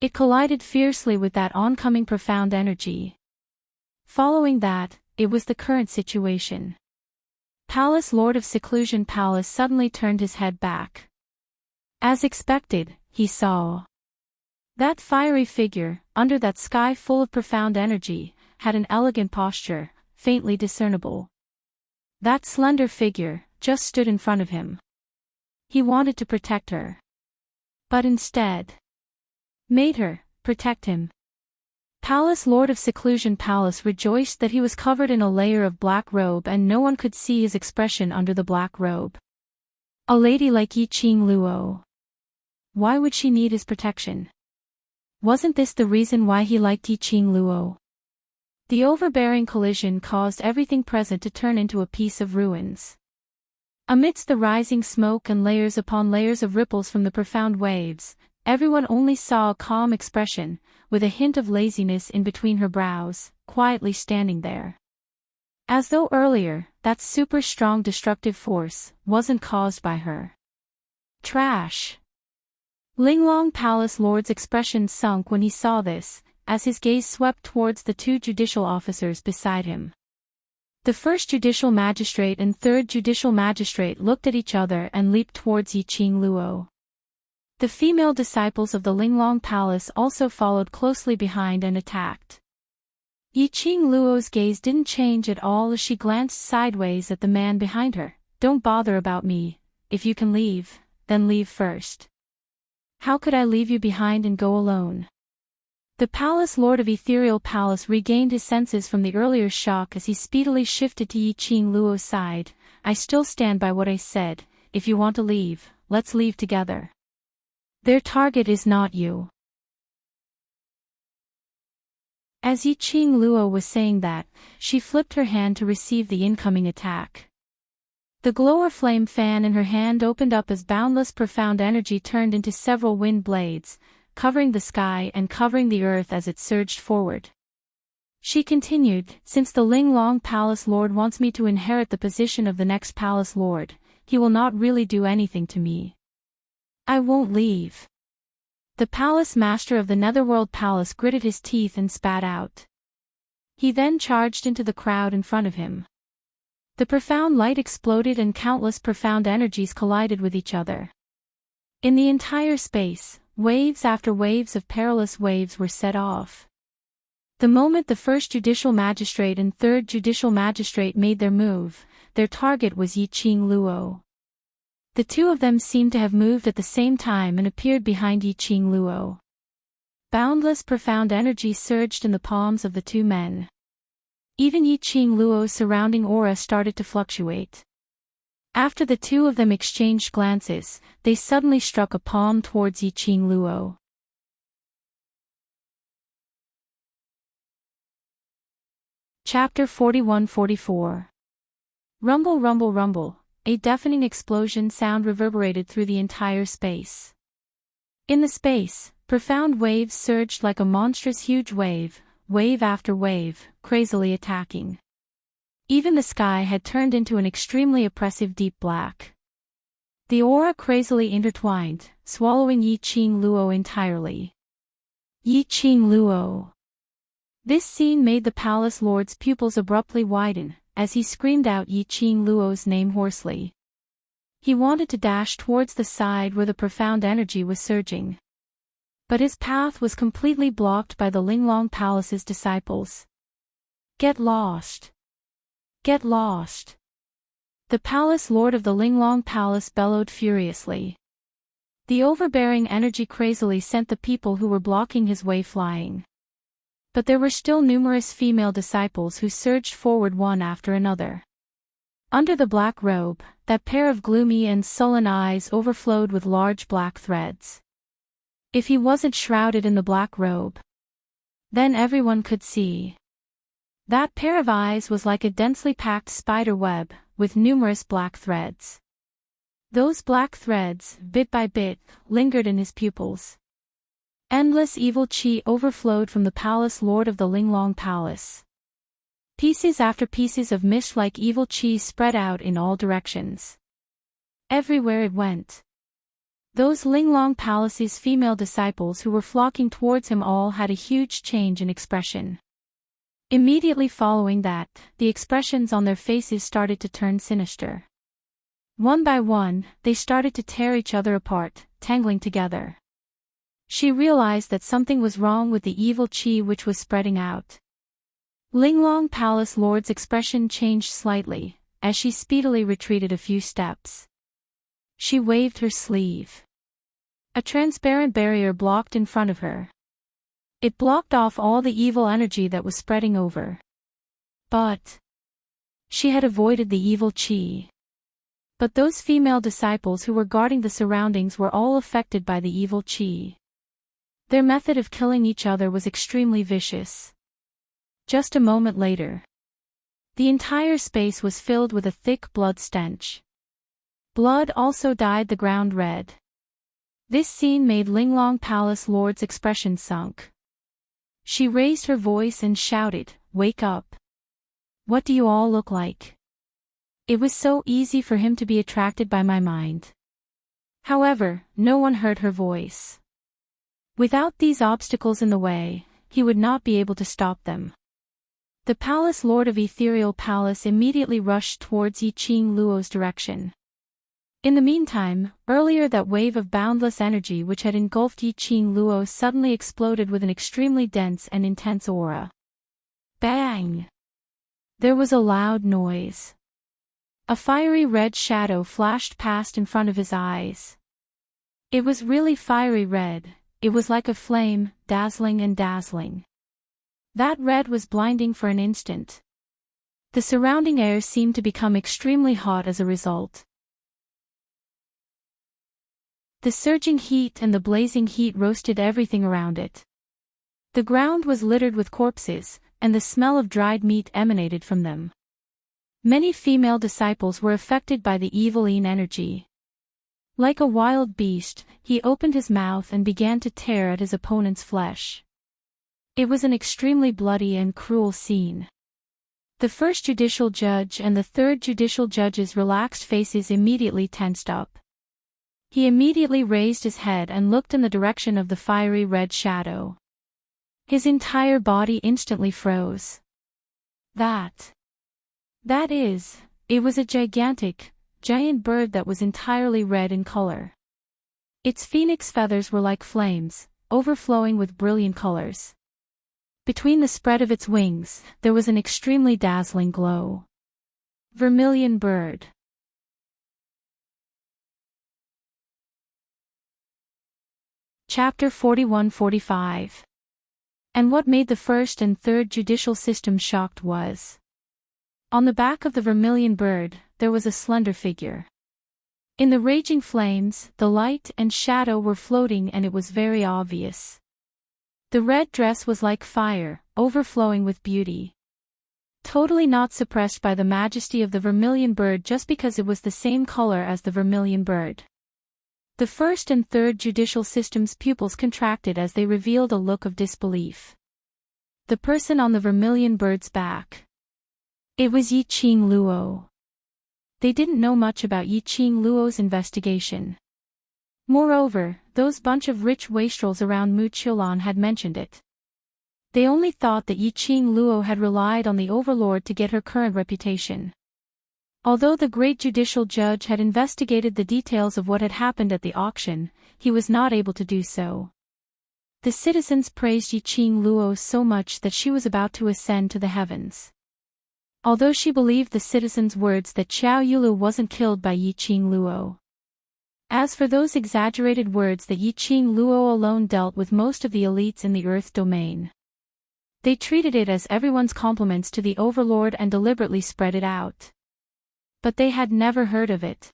It collided fiercely with that oncoming profound energy. Following that, it was the current situation. Palace Lord of Seclusion Palace suddenly turned his head back. As expected, he saw that fiery figure, under that sky full of profound energy, had an elegant posture, faintly discernible. That slender figure just stood in front of him. He wanted to protect her, but instead made her protect him. Palace Lord of Seclusion Palace rejoiced that he was covered in a layer of black robe and no one could see his expression under the black robe. A lady like Yi Qing Luo. Why would she need his protection? Wasn't this the reason why he liked Yi Qing Luo? The overbearing collision caused everything present to turn into a piece of ruins. Amidst the rising smoke and layers upon layers of ripples from the profound waves, everyone only saw a calm expression, with a hint of laziness in between her brows, quietly standing there. As though earlier, that super strong destructive force wasn't caused by her. Trash. Linglong Palace Lord's expression sunk when he saw this, as his gaze swept towards the 2 judicial officers beside him. The first judicial magistrate and third judicial magistrate looked at each other and leaped towards Yi Qing Luo. The female disciples of the Linglong Palace also followed closely behind and attacked. Yi Qing Luo's gaze didn't change at all as she glanced sideways at the man behind her. "Don't bother about me. If you can leave, then leave first." "How could I leave you behind and go alone?" The Palace Lord of Ethereal Palace regained his senses from the earlier shock as he speedily shifted to Yi Qing Luo's side. "I still stand by what I said. If you want to leave, let's leave together. Their target is not you." As Yi Qing Luo was saying that, she flipped her hand to receive the incoming attack. The glower flame fan in her hand opened up as boundless profound energy turned into several wind blades, covering the sky and covering the earth as it surged forward. She continued, "Since the Linglong Palace Lord wants me to inherit the position of the next Palace Lord, he will not really do anything to me. I won't leave." The Palace Master of the Netherworld Palace gritted his teeth and spat out. He then charged into the crowd in front of him. The profound light exploded and countless profound energies collided with each other. In the entire space, waves after waves of perilous waves were set off. The moment the first judicial magistrate and third judicial magistrate made their move, their target was Yi Qing Luo. The 2 of them seemed to have moved at the same time and appeared behind Yi Qing Luo. Boundless profound energy surged in the palms of the 2 men. Even Yi Qing Luo's surrounding aura started to fluctuate. After the 2 of them exchanged glances, they suddenly struck a palm towards Yi Qing Luo. Chapter 41-44. Rumble, rumble, rumble. A deafening explosion sound reverberated through the entire space. In the space, profound waves surged like a monstrous huge wave, wave after wave, crazily attacking. Even the sky had turned into an extremely oppressive deep black. The aura crazily intertwined, swallowing Yi Qing Luo entirely. Yi Qing Luo. This scene made the palace lord's pupils abruptly widen, as he screamed out Yi Qing Luo's name hoarsely. He wanted to dash towards the side where the profound energy was surging. But his path was completely blocked by the Linglong Palace's disciples. Get lost! Get lost! The palace lord of the Linglong Palace bellowed furiously. The overbearing energy crazily sent the people who were blocking his way flying. But there were still numerous female disciples who surged forward one after another. Under the black robe, that pair of gloomy and sullen eyes overflowed with large black threads. If he wasn't shrouded in the black robe, then everyone could see. That pair of eyes was like a densely packed spider web, with numerous black threads. Those black threads, bit by bit, lingered in his pupils. Endless evil qi overflowed from the palace lord of the Linglong Palace. Pieces after pieces of mist-like evil qi spread out in all directions. Everywhere it went. Those Linglong Palace's female disciples who were flocking towards him all had a huge change in expression. Immediately following that, the expressions on their faces started to turn sinister. One by one, they started to tear each other apart, tangling together. She realized that something was wrong with the evil qi which was spreading out. Linglong Palace Lord's expression changed slightly, as she speedily retreated a few steps. She waved her sleeve. A transparent barrier blocked in front of her. It blocked off all the evil energy that was spreading over. But she had avoided the evil qi. But those female disciples who were guarding the surroundings were all affected by the evil qi. Their method of killing each other was extremely vicious. Just a moment later, the entire space was filled with a thick blood stench. Blood also dyed the ground red. This scene made Linglong Palace Lord's expression sunk. She raised her voice and shouted, "Wake up! What do you all look like?" It was so easy for him to be attracted by my mind. However, no one heard her voice. Without these obstacles in the way, he would not be able to stop them. The palace lord of Ethereal Palace immediately rushed towards Yi Qing Luo's direction. In the meantime, earlier that wave of boundless energy which had engulfed Yi Qing Luo suddenly exploded with an extremely dense and intense aura. Bang! There was a loud noise. A fiery red shadow flashed past in front of his eyes. It was really fiery red, it was like a flame, dazzling and dazzling. That red was blinding for an instant. The surrounding air seemed to become extremely hot as a result. The surging heat and the blazing heat roasted everything around it. The ground was littered with corpses, and the smell of dried meat emanated from them. Many female disciples were affected by the eviline energy. Like a wild beast, he opened his mouth and began to tear at his opponent's flesh. It was an extremely bloody and cruel scene. The first judicial judge and the third judicial judge's relaxed faces immediately tensed up. He immediately raised his head and looked in the direction of the fiery red shadow. His entire body instantly froze. That is, it was a giant bird that was entirely red in color. Its phoenix feathers were like flames, overflowing with brilliant colors. Between the spread of its wings, there was an extremely dazzling glow. Vermilion bird. Chapter 41-45. And what made the first and third judicial system shocked was, on the back of the vermilion bird, there was a slender figure. In the raging flames, the light and shadow were floating and it was very obvious. The red dress was like fire, overflowing with beauty. Totally not suppressed by the majesty of the vermilion bird just because it was the same color as the vermilion bird. The first and third judicial system's pupils contracted as they revealed a look of disbelief. The person on the vermilion bird's back. It was Yi Qing Luo. They didn't know much about Yiqing Luo's investigation. Moreover, those bunch of rich wastrels around Mu Qiulan had mentioned it. They only thought that Yiqing Luo had relied on the overlord to get her current reputation. Although the great judicial judge had investigated the details of what had happened at the auction, he was not able to do so. The citizens praised Yiqing Luo so much that she was about to ascend to the heavens. Although she believed the citizens' words that Xiao Yulu wasn't killed by Yiqing Luo. As for those exaggerated words that Yiqing Luo alone dealt with most of the elites in the Earth domain. They treated it as everyone's compliments to the overlord and deliberately spread it out. But they had never heard of it.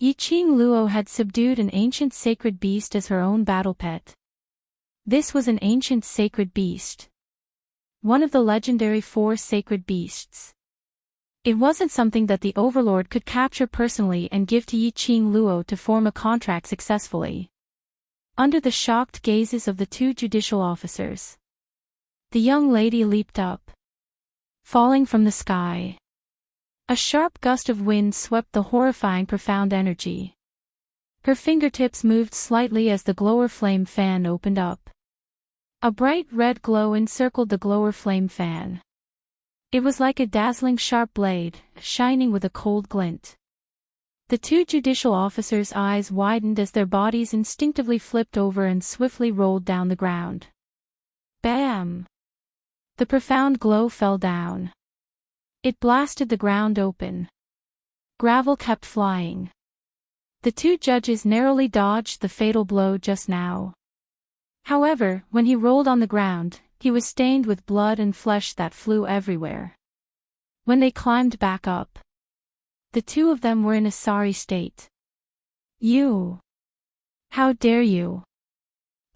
Yiqing Luo had subdued an ancient sacred beast as her own battle pet. This was an ancient sacred beast. One of the legendary 4 sacred beasts. It wasn't something that the overlord could capture personally and give to Yiqing Luo to form a contract successfully. Under the shocked gazes of the 2 judicial officers, the young lady leaped up, falling from the sky. A sharp gust of wind swept the horrifying profound energy. Her fingertips moved slightly as the glower flame fan opened up. A bright red glow encircled the glower flame fan. It was like a dazzling sharp blade, shining with a cold glint. The 2 judicial officers' eyes widened as their bodies instinctively flipped over and swiftly rolled down the ground. Bam! The profound glow fell down. It blasted the ground open. Gravel kept flying. The 2 judges narrowly dodged the fatal blow just now. However, when he rolled on the ground, he was stained with blood and flesh that flew everywhere. When they climbed back up, the 2 of them were in a sorry state. You! How dare you!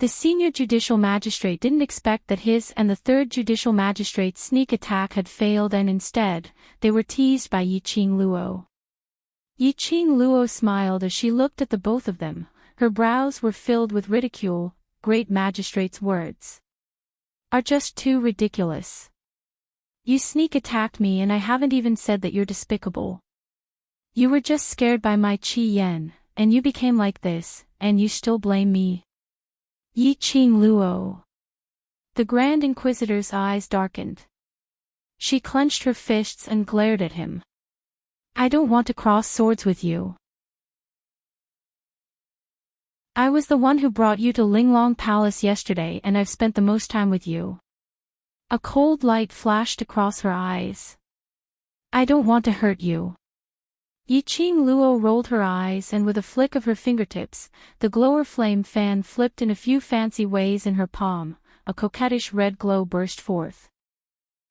The senior judicial magistrate didn't expect that his and the 3rd judicial magistrate's sneak attack had failed, and instead, they were teased by Yiqing Luo. Yiqing Luo smiled as she looked at the both of them. Her brows were filled with ridicule. Great magistrate's words are just too ridiculous. You sneak attacked me and I haven't even said that you're despicable. You were just scared by my Qi Yan, and you became like this, and you still blame me. Yiqing Luo. The Grand Inquisitor's eyes darkened. She clenched her fists and glared at him. I don't want to cross swords with you. I was the one who brought you to Linglong Palace yesterday, and I've spent the most time with you. A cold light flashed across her eyes. I don't want to hurt you. Yiqing Luo rolled her eyes, and with a flick of her fingertips, the glower flame fan flipped in a few fancy ways in her palm. A coquettish red glow burst forth.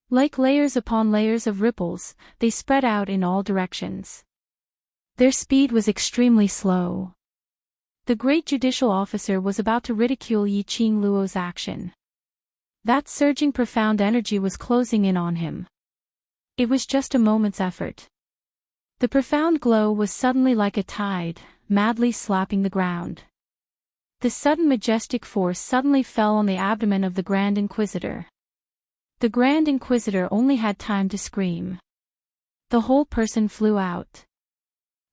Like layers upon layers of ripples, they spread out in all directions. Their speed was extremely slow. The great judicial officer was about to ridicule Yiqing Luo's action. That surging profound energy was closing in on him. It was just a moment's effort. The profound glow was suddenly like a tide, madly slapping the ground. The sudden majestic force suddenly fell on the abdomen of the Grand Inquisitor. The Grand Inquisitor only had time to scream. The whole person flew out.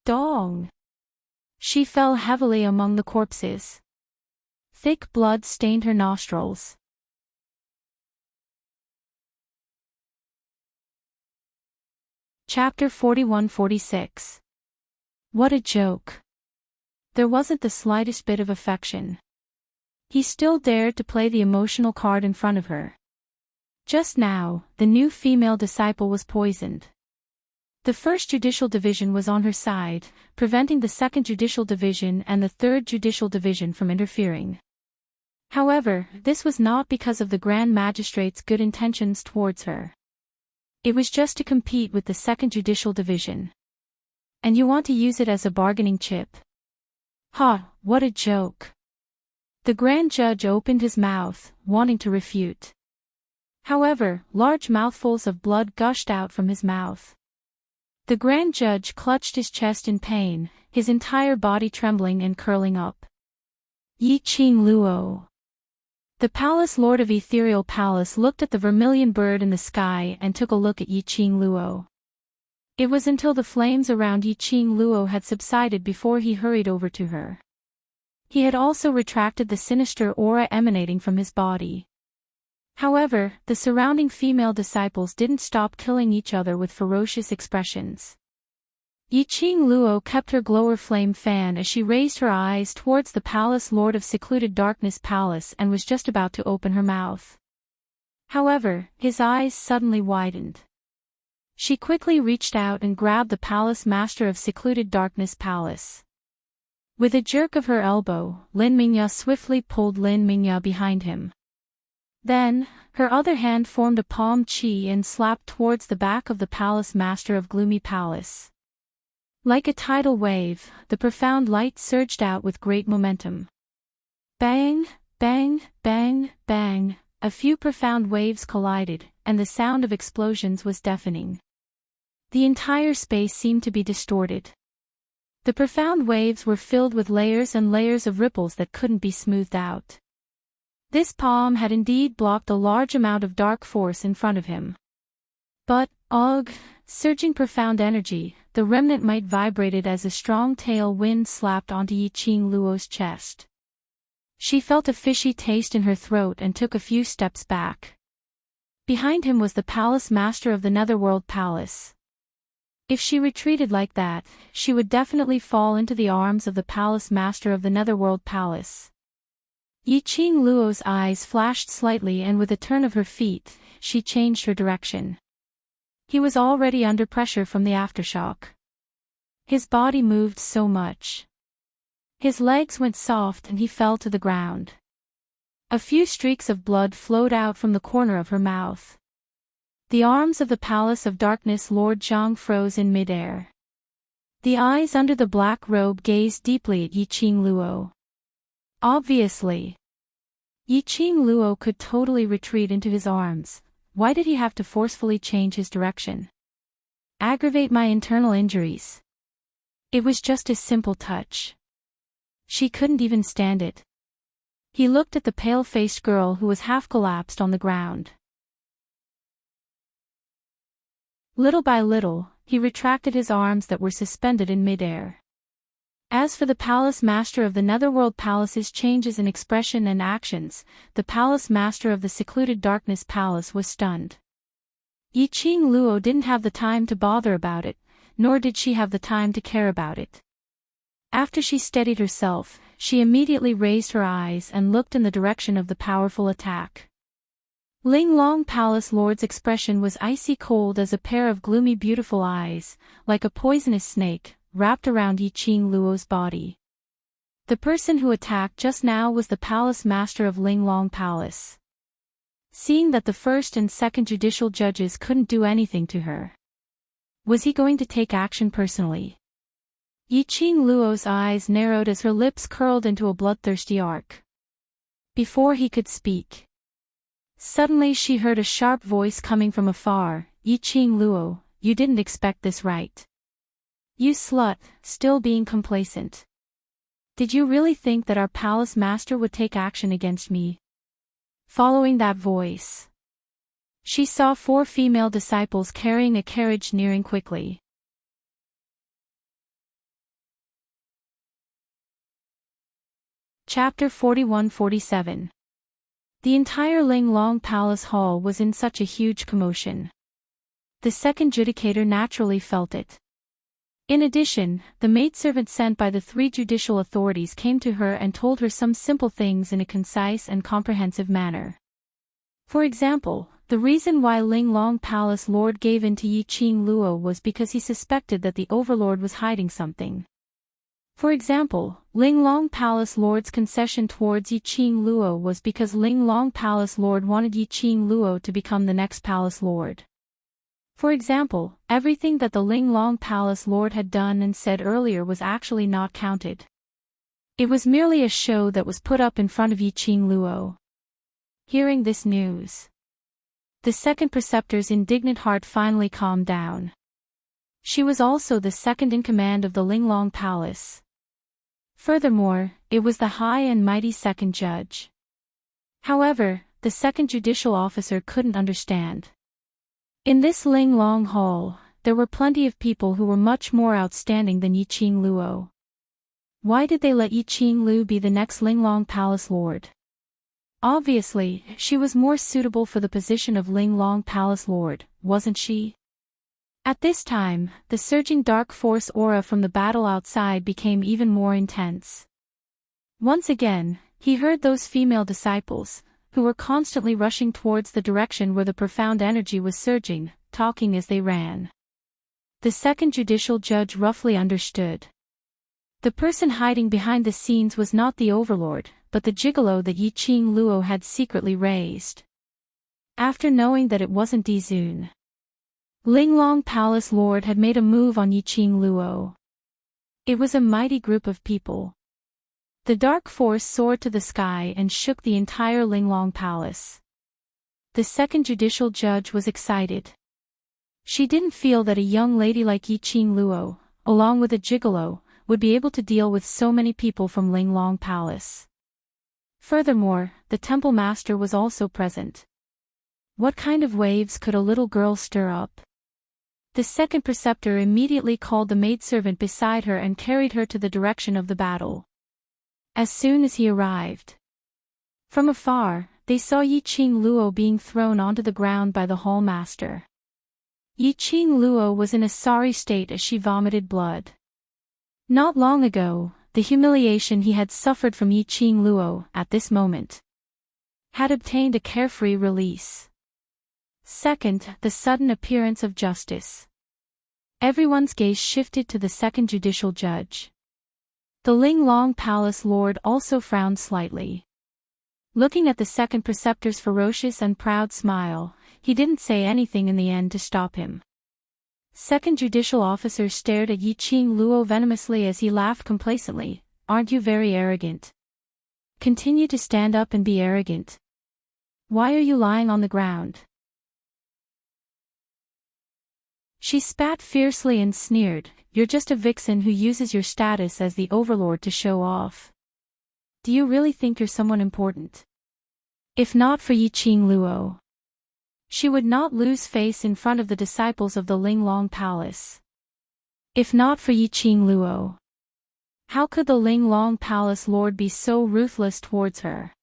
Dong! She fell heavily among the corpses. Thick blood stained her nostrils. Chapter 41-46. What a joke. There wasn't the slightest bit of affection. He still dared to play the emotional card in front of her. Just now, the new female disciple was poisoned. The 1st Judicial Division was on her side, preventing the 2nd Judicial Division and the 3rd Judicial Division from interfering. However, this was not because of the Grand Magistrate's good intentions towards her. It was just to compete with the 2nd Judicial Division. And you want to use it as a bargaining chip? Ha, what a joke. The Grand Judge opened his mouth, wanting to refute. However, large mouthfuls of blood gushed out from his mouth. The Grand Judge clutched his chest in pain, his entire body trembling and curling up. Yiqing Luo. The Palace Lord of Ethereal Palace looked at the vermilion bird in the sky and took a look at Yiqing Luo. It was until the flames around Yiqing Luo had subsided before he hurried over to her. He had also retracted the sinister aura emanating from his body. However, the surrounding female disciples didn't stop killing each other with ferocious expressions. Yiqing Luo kept her glower flame fan as she raised her eyes towards the palace lord of secluded darkness palace and was just about to open her mouth. However, his eyes suddenly widened. She quickly reached out and grabbed the palace master of secluded darkness palace. With a jerk of her elbow, Lin Mingya swiftly pulled Lin Mingya behind him. Then, her other hand formed a palm chi and slapped towards the back of the palace master of gloomy palace. Like a tidal wave, the profound light surged out with great momentum. Bang, bang, bang, bang, a few profound waves collided, and the sound of explosions was deafening. The entire space seemed to be distorted. The profound waves were filled with layers and layers of ripples that couldn't be smoothed out. This palm had indeed blocked a large amount of dark force in front of him. But, surging profound energy, the remnant might vibrated as a strong tail wind slapped onto Yiqing Luo's chest. She felt a fishy taste in her throat and took a few steps back. Behind him was the palace master of the Netherworld Palace. If she retreated like that, she would definitely fall into the arms of the palace master of the Netherworld Palace. Yiqing Luo's eyes flashed slightly and with a turn of her feet, she changed her direction. He was already under pressure from the aftershock. His body moved so much. His legs went soft and he fell to the ground. A few streaks of blood flowed out from the corner of her mouth. The arms of the Palace of Darkness Lord Zhang froze in midair. The eyes under the black robe gazed deeply at Yiqing Luo. Obviously, Yiqing Luo could totally retreat into his arms. Why did he have to forcefully change his direction? Aggravate my internal injuries. It was just a simple touch. She couldn't even stand it. He looked at the pale-faced girl who was half collapsed on the ground. Little by little, he retracted his arms that were suspended in midair. As for the palace master of the Netherworld Palace's changes in expression and actions, the palace master of the secluded darkness palace was stunned. Yiqing Luo didn't have the time to bother about it, nor did she have the time to care about it. After she steadied herself, she immediately raised her eyes and looked in the direction of the powerful attack. Linglong Palace Lord's expression was icy cold as a pair of gloomy beautiful eyes, like a poisonous snake, wrapped around Yiqing Luo's body. The person who attacked just now was the palace master of Linglong Palace. Seeing that the first and second judicial judges couldn't do anything to her, was he going to take action personally? Yiqing Luo's eyes narrowed as her lips curled into a bloodthirsty arc. Before he could speak, suddenly she heard a sharp voice coming from afar. Yiqing Luo, you didn't expect this, right? You slut, still being complacent. Did you really think that our palace master would take action against me? Following that voice, she saw 4 female disciples carrying a carriage nearing quickly. Chapter 41-47. The entire Linglong Palace Hall was in such a huge commotion. The second judicator naturally felt it. In addition, the maidservant sent by the 3 judicial authorities came to her and told her some simple things in a concise and comprehensive manner. For example, the reason why Linglong Palace Lord gave in to Yiqing Luo was because he suspected that the Overlord was hiding something. For example, Linglong Palace Lord's concession towards Yiqing Luo was because Linglong Palace Lord wanted Yiqing Luo to become the next Palace Lord. For example, everything that the Linglong Palace Lord had done and said earlier was actually not counted. It was merely a show that was put up in front of Yiqing Luo. Hearing this news, the second preceptor's indignant heart finally calmed down. She was also the second in command of the Linglong Palace. Furthermore, it was the high and mighty second judge. However, the second judicial officer couldn't understand. In this Linglong Hall, there were plenty of people who were much more outstanding than Yiqing Luo. Why did they let Yiqing Lu be the next Linglong Palace Lord? Obviously, she was more suitable for the position of Linglong Palace Lord, wasn't she? At this time, the surging dark force aura from the battle outside became even more intense. Once again, he heard those female disciples, who were constantly rushing towards the direction where the profound energy was surging, talking as they ran. The second judicial judge roughly understood. The person hiding behind the scenes was not the overlord, but the gigolo that Yiqing Luo had secretly raised. After knowing that it wasn't Dizun, Linglong Palace Lord had made a move on Yiqing Luo. It was a mighty group of people. The dark force soared to the sky and shook the entire Linglong Palace. The second judicial judge was excited. She didn't feel that a young lady like Yiqing Luo, along with a gigolo, would be able to deal with so many people from Linglong Palace. Furthermore, the temple master was also present. What kind of waves could a little girl stir up? The second preceptor immediately called the maidservant beside her and carried her to the direction of the battle. As soon as he arrived, from afar, they saw Yiqing Luo being thrown onto the ground by the hall master. Yiqing Luo was in a sorry state as she vomited blood. Not long ago, the humiliation he had suffered from Yiqing Luo, at this moment, had obtained a carefree release. Second, the sudden appearance of justice. Everyone's gaze shifted to the second judicial judge. The Linglong Palace Lord also frowned slightly. Looking at the second preceptor's ferocious and proud smile, he didn't say anything in the end to stop him. Second judicial officer stared at Yiqing Luo venomously as he laughed complacently. Aren't you very arrogant? Continue to stand up and be arrogant. Why are you lying on the ground? She spat fiercely and sneered, you're just a vixen who uses your status as the overlord to show off. Do you really think you're someone important? If not for Yiqing Luo, she would not lose face in front of the disciples of the Linglong Palace. If not for Yiqing Luo, how could the Linglong Palace Lord be so ruthless towards her?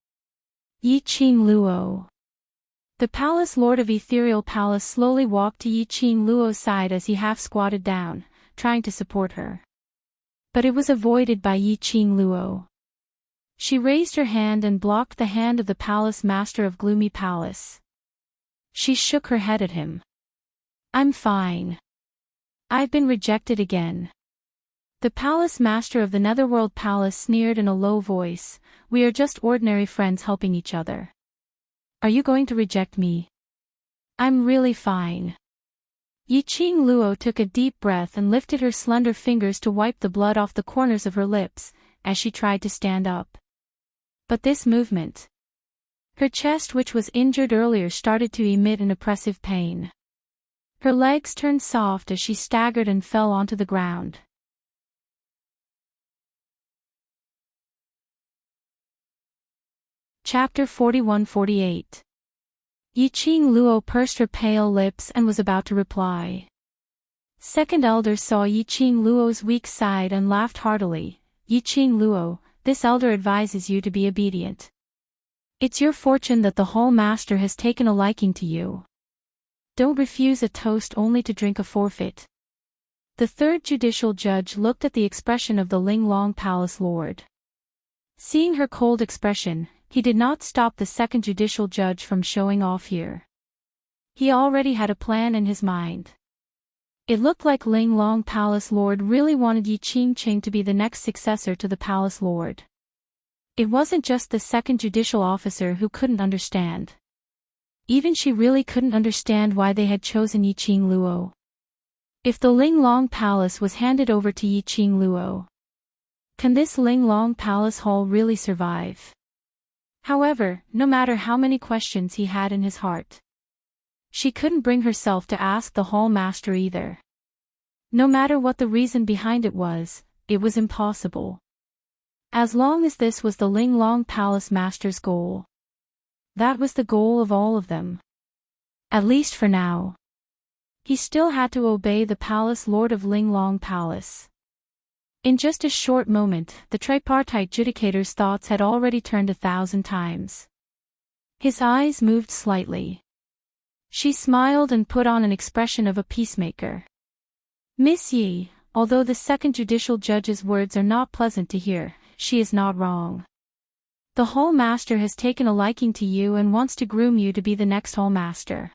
Yiqing Luo. The Palace Lord of Ethereal Palace slowly walked to Yiqing Luo's side as he half squatted down, trying to support her. But it was avoided by Yiqing Luo. She raised her hand and blocked the hand of the Palace Master of Gloomy Palace. She shook her head at him. I'm fine. I've been rejected again. The Palace Master of the Netherworld Palace sneered in a low voice, we are just ordinary friends helping each other. Are you going to reject me? I'm really fine. Yiqing Luo took a deep breath and lifted her slender fingers to wipe the blood off the corners of her lips, as she tried to stand up. But this movement. Her chest, which was injured earlier, started to emit an oppressive pain. Her legs turned soft as she staggered and fell onto the ground. Chapter 41-48. Yiqing Luo pursed her pale lips and was about to reply. Second elder saw Yiqing Luo's weak side and laughed heartily. Yiqing Luo, this elder advises you to be obedient. It's your fortune that the Hall Master has taken a liking to you. Don't refuse a toast only to drink a forfeit. The third judicial judge looked at the expression of the Linglong Palace Lord. Seeing her cold expression, he did not stop the second judicial judge from showing off here. He already had a plan in his mind. It looked like Linglong Palace Lord really wanted Yiqing to be the next successor to the Palace Lord. It wasn't just the second judicial officer who couldn't understand. Even she really couldn't understand why they had chosen Yiqing Luo. If the Linglong Palace was handed over to Yiqing Luo, can this Linglong Palace Hall really survive? However, no matter how many questions he had in his heart, she couldn't bring herself to ask the Hall Master either. No matter what the reason behind it was impossible. As long as this was the Linglong Palace Master's goal. That was the goal of all of them. At least for now. He still had to obey the palace lord of Linglong Palace. In just a short moment, the tripartite judicator's thoughts had already turned 1,000 times. His eyes moved slightly. She smiled and put on an expression of a peacemaker. Miss Yi, although the second judicial judge's words are not pleasant to hear, she is not wrong. The Hall Master has taken a liking to you and wants to groom you to be the next Hall Master.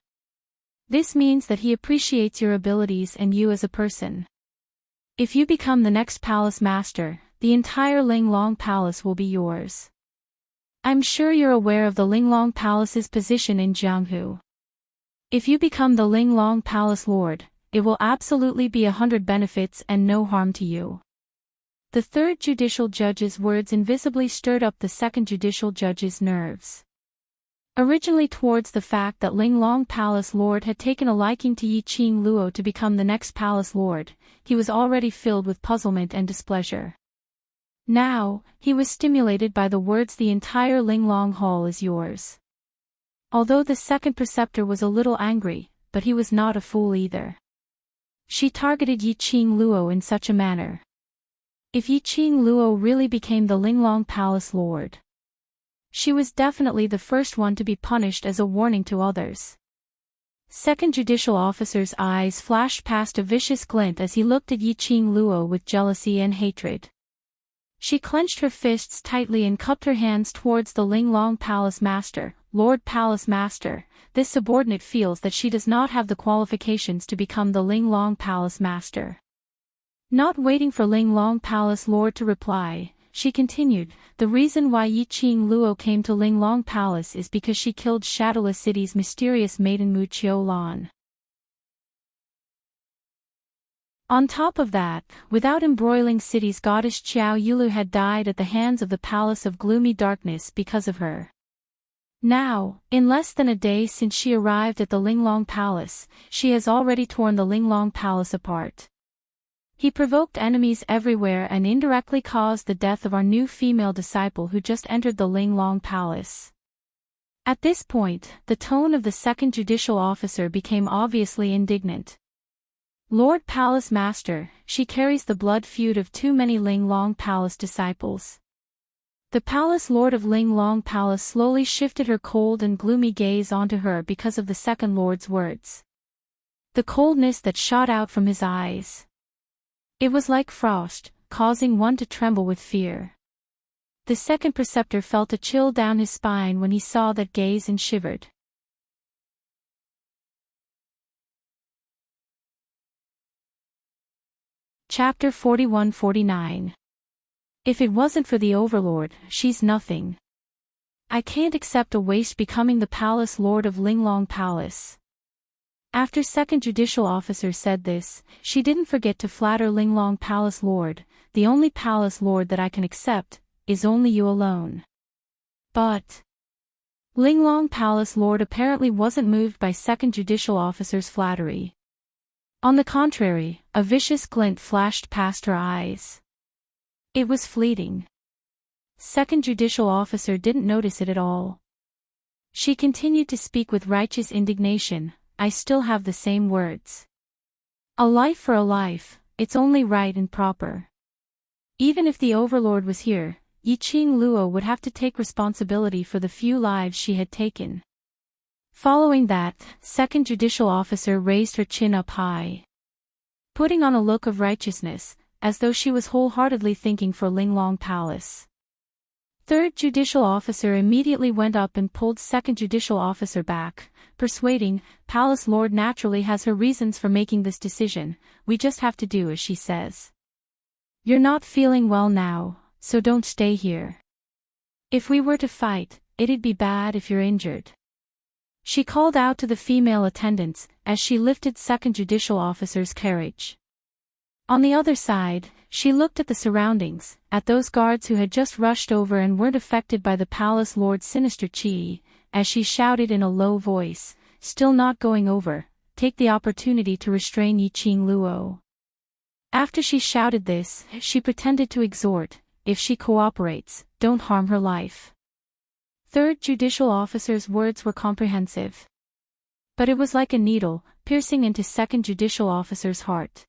This means that he appreciates your abilities and you as a person. If you become the next Palace Master, the entire Linglong Palace will be yours. I'm sure you're aware of the Linglong Palace's position in Jianghu. If you become the Linglong Palace Lord, it will absolutely be 100 benefits and no harm to you. The third judicial judge's words invisibly stirred up the second judicial judge's nerves. Originally towards the fact that Linglong Palace Lord had taken a liking to Yiqing Luo to become the next Palace Lord, he was already filled with puzzlement and displeasure. Now, he was stimulated by the words the entire Linglong Hall is yours. Although the second preceptor was a little angry, but he was not a fool either. She targeted Yiqing Luo in such a manner. If Yiqing Luo really became the Linglong Palace Lord, she was definitely the first one to be punished as a warning to others. Second judicial officer's eyes flashed past a vicious glint as he looked at Yiqing Luo with jealousy and hatred. She clenched her fists tightly and cupped her hands towards the Linglong Palace Master. Lord Palace Master, this subordinate feels that she does not have the qualifications to become the Linglong Palace Master. Not waiting for Linglong Palace Lord to reply, she continued, the reason why Yiqing Luo came to Linglong Palace is because she killed Shadowless City's mysterious maiden Mu Qiulan. On top of that, without embroiling City's goddess Qiao Yulu had died at the hands of the Palace of Gloomy Darkness because of her. Now, in less than a day since she arrived at the Linglong Palace, she has already torn the Linglong Palace apart. He provoked enemies everywhere and indirectly caused the death of our new female disciple who just entered the Linglong Palace. At this point, the tone of the second judicial officer became obviously indignant. Lord Palace Master, she carries the blood feud of too many Linglong Palace disciples. The Palace Lord of Linglong Palace slowly shifted her cold and gloomy gaze onto her because of the second Lord's words. The coldness that shot out from his eyes. It was like frost, causing one to tremble with fear. The second preceptor felt a chill down his spine when he saw that gaze and shivered. Chapter 41-49. If it wasn't for the Overlord, she's nothing. I can't accept a waste becoming the Palace Lord of Linglong Palace. After second judicial officer said this, she didn't forget to flatter Linglong Palace Lord, the only Palace Lord that I can accept, is only you alone. But Linglong Palace Lord apparently wasn't moved by second judicial officer's flattery. On the contrary, a vicious glint flashed past her eyes. It was fleeting. Second judicial officer didn't notice it at all. She continued to speak with righteous indignation. I still have the same words. A life for a life, it's only right and proper. Even if the Overlord was here, Yiqing Luo would have to take responsibility for the few lives she had taken. Following that, second judicial officer raised her chin up high, putting on a look of righteousness, as though she was wholeheartedly thinking for Linglong Palace. Third judicial officer immediately went up and pulled second judicial officer back, persuading, Palace Lord naturally has her reasons for making this decision, we just have to do as she says. You're not feeling well now, so don't stay here. If we were to fight, it'd be bad if you're injured. She called out to the female attendants, as she lifted second judicial officer's carriage. On the other side, she looked at the surroundings, at those guards who had just rushed over and weren't affected by the Palace Lord's sinister chi, as she shouted in a low voice, still not going over, take the opportunity to restrain Yiqing Luo. After she shouted this, she pretended to exhort, if she cooperates, don't harm her life. Third judicial officer's words were comprehensive. But it was like a needle, piercing into second judicial officer's heart.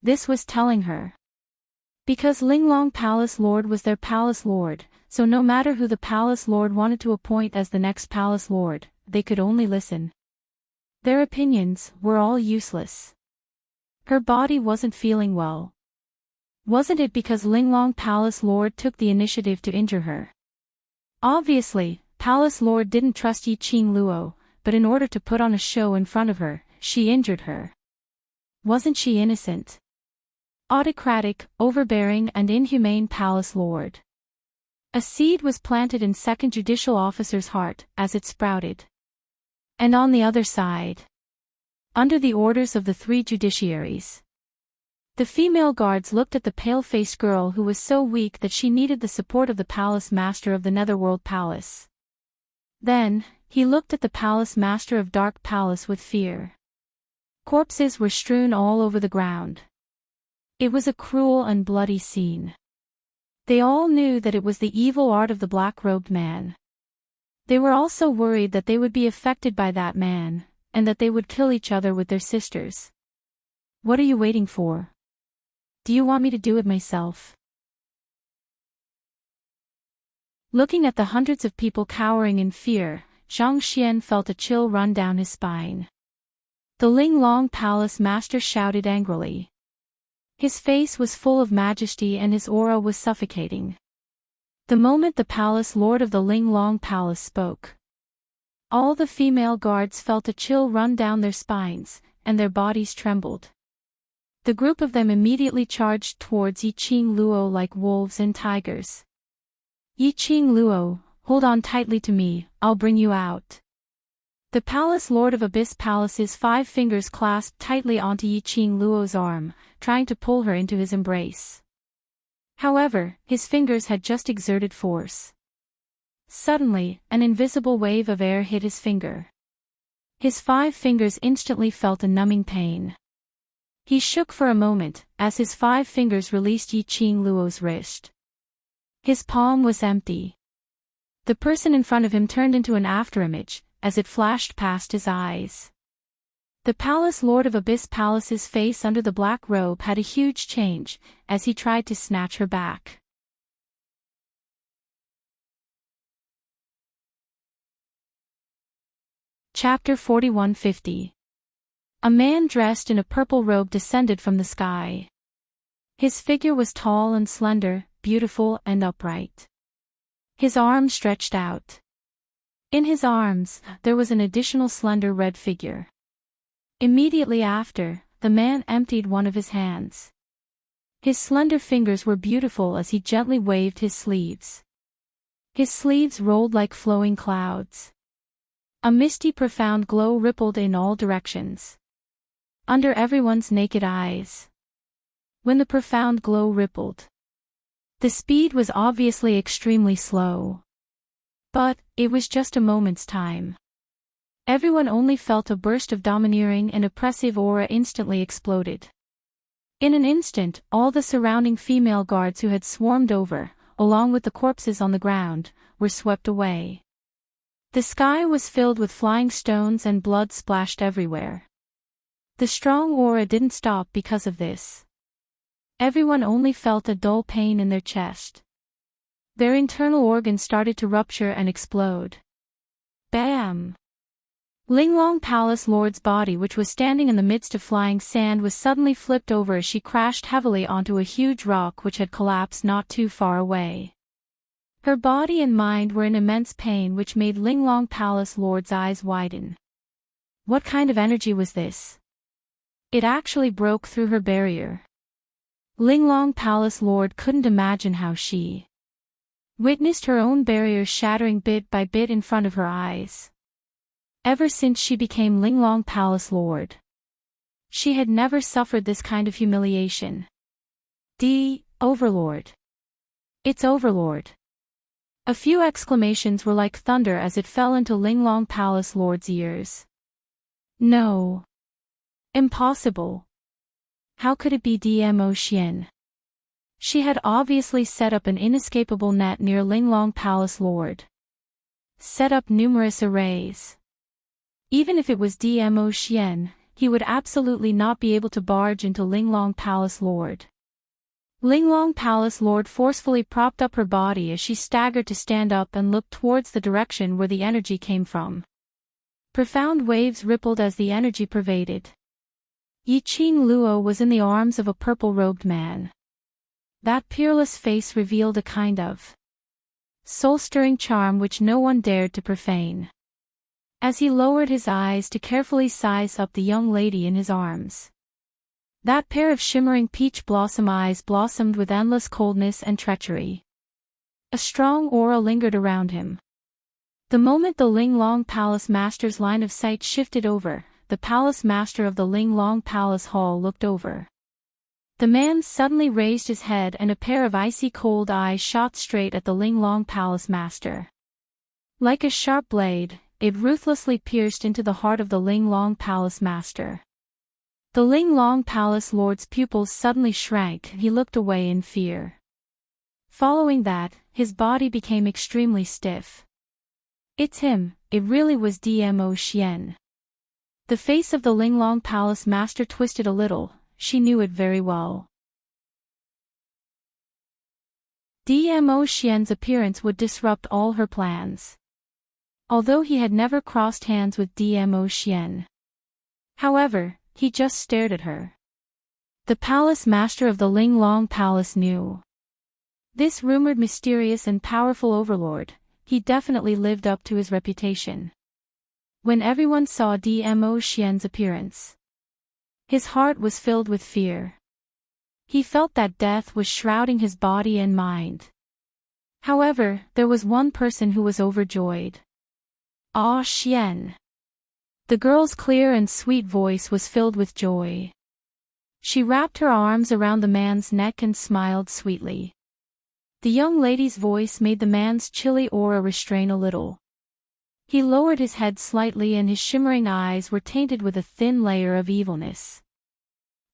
This was telling her. Because Linglong Palace Lord was their palace lord, so no matter who the palace lord wanted to appoint as the next palace lord, they could only listen. Their opinions were all useless. Her body wasn't feeling well. Wasn't it because Linglong Palace Lord took the initiative to injure her? Obviously, Palace Lord didn't trust Yiqing Luo, but in order to put on a show in front of her, she injured her. Wasn't she innocent? Autocratic, overbearing and inhumane Palace Lord. A seed was planted in second judicial officer's heart as it sprouted. And on the other side, under the orders of the three judiciaries, the female guards looked at the pale-faced girl who was so weak that she needed the support of the palace master of the Netherworld Palace. Then, he looked at the palace master of Dark Palace with fear. Corpses were strewn all over the ground. It was a cruel and bloody scene. They all knew that it was the evil art of the black-robed man. They were also worried that they would be affected by that man, and that they would kill each other with their sisters. What are you waiting for? Do you want me to do it myself? Looking at the hundreds of people cowering in fear, Zhang Xian felt a chill run down his spine. The Linglong Palace Master shouted angrily. His face was full of majesty and his aura was suffocating. The moment the Palace Lord of the Linglong Palace spoke, all the female guards felt a chill run down their spines, and their bodies trembled. The group of them immediately charged towards Yiqing Luo like wolves and tigers. Yiqing Luo, hold on tightly to me, I'll bring you out. The Palace Lord of Abyss Palace's 5 fingers clasped tightly onto Yiqing Luo's arm, trying to pull her into his embrace. However, his fingers had just exerted force. Suddenly, an invisible wave of air hit his finger. His 5 fingers instantly felt a numbing pain. He shook for a moment, as his 5 fingers released Yiqing Luo's wrist. His palm was empty. The person in front of him turned into an afterimage, as it flashed past his eyes. The Palace Lord of Abyss Palace's face under the black robe had a huge change, as he tried to snatch her back. Chapter 4150. A man dressed in a purple robe descended from the sky. His figure was tall and slender, beautiful and upright. His arms stretched out. In his arms, there was an additional slender red figure. Immediately after, the man emptied one of his hands. His slender fingers were beautiful as he gently waved his sleeves. His sleeves rolled like flowing clouds. A misty profound glow rippled in all directions, under everyone's naked eyes. When the profound glow rippled, the speed was obviously extremely slow. But, it was just a moment's time. Everyone only felt a burst of domineering and oppressive aura instantly exploded. In an instant, all the surrounding female guards who had swarmed over, along with the corpses on the ground, were swept away. The sky was filled with flying stones and blood splashed everywhere. The strong aura didn't stop because of this. Everyone only felt a dull pain in their chest. Their internal organs started to rupture and explode. Bam! Linglong Palace Lord's body, which was standing in the midst of flying sand, was suddenly flipped over as she crashed heavily onto a huge rock which had collapsed not too far away. Her body and mind were in immense pain, which made Linglong Palace Lord's eyes widen. What kind of energy was this? It actually broke through her barrier. Linglong Palace Lord couldn't imagine how she witnessed her own barrier shattering bit by bit in front of her eyes. Ever since she became Linglong Palace Lord, she had never suffered this kind of humiliation. Overlord. It's Overlord. A few exclamations were like thunder as it fell into Linglong Palace Lord's ears. No. Impossible. How could it be Dmo Xian? She had obviously set up an inescapable net near Linglong Palace Lord. Set up numerous arrays. Even if it was Dmo Xian, he would absolutely not be able to barge into Linglong Palace Lord. Linglong Palace Lord forcefully propped up her body as she staggered to stand up and look towards the direction where the energy came from. Profound waves rippled as the energy pervaded. Yiqing Luo was in the arms of a purple-robed man. That peerless face revealed a kind of soul-stirring charm which no one dared to profane. As he lowered his eyes to carefully size up the young lady in his arms, that pair of shimmering peach blossom eyes blossomed with endless coldness and treachery. A strong aura lingered around him. The moment the Linglong Palace Master's line of sight shifted over, the Palace Master of the Linglong Palace Hall looked over. The man suddenly raised his head and a pair of icy cold eyes shot straight at the Linglong Palace Master. Like a sharp blade, it ruthlessly pierced into the heart of the Linglong Palace Master. The Linglong Palace Lord's pupils suddenly shrank and he looked away in fear. Following that, his body became extremely stiff. It's him, it really was Dmo Xian. The face of the Linglong Palace Master twisted a little, she knew it very well. Dmo Xian's appearance would disrupt all her plans. Although he had never crossed hands with Dmo Xian. However, he just stared at her. The Palace Master of the Linglong Palace knew. This rumored mysterious and powerful overlord, he definitely lived up to his reputation. When everyone saw Dmo Xian's appearance, his heart was filled with fear. He felt that death was shrouding his body and mind. However, there was one person who was overjoyed. Ah Xian. The girl's clear and sweet voice was filled with joy. She wrapped her arms around the man's neck and smiled sweetly. The young lady's voice made the man's chilly aura restrain a little. He lowered his head slightly and his shimmering eyes were tainted with a thin layer of evilness.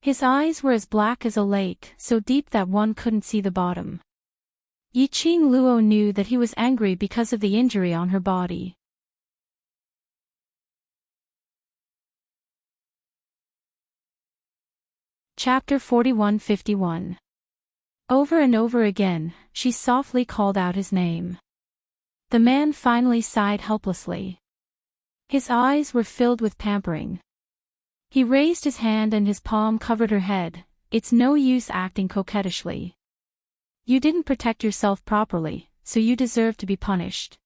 His eyes were as black as a lake, so deep that one couldn't see the bottom. Yiqing Luo knew that he was angry because of the injury on her body. Chapter 41-51. Over and over again, she softly called out his name. The man finally sighed helplessly. His eyes were filled with pampering. He raised his hand and his palm covered her head. It's no use acting coquettishly. You didn't protect yourself properly, so you deserve to be punished.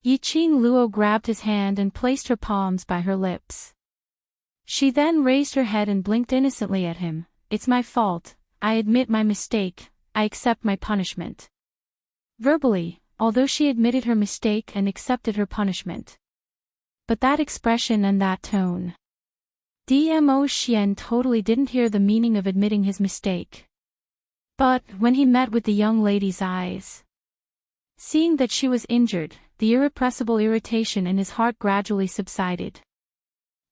Yiqing Luo grabbed his hand and placed her palms by her lips. She then raised her head and blinked innocently at him. It's my fault, I admit my mistake, I accept my punishment. Verbally, although she admitted her mistake and accepted her punishment. But that expression and that tone. Dmo Xian totally didn't hear the meaning of admitting his mistake. But, when he met with the young lady's eyes, seeing that she was injured, the irrepressible irritation in his heart gradually subsided.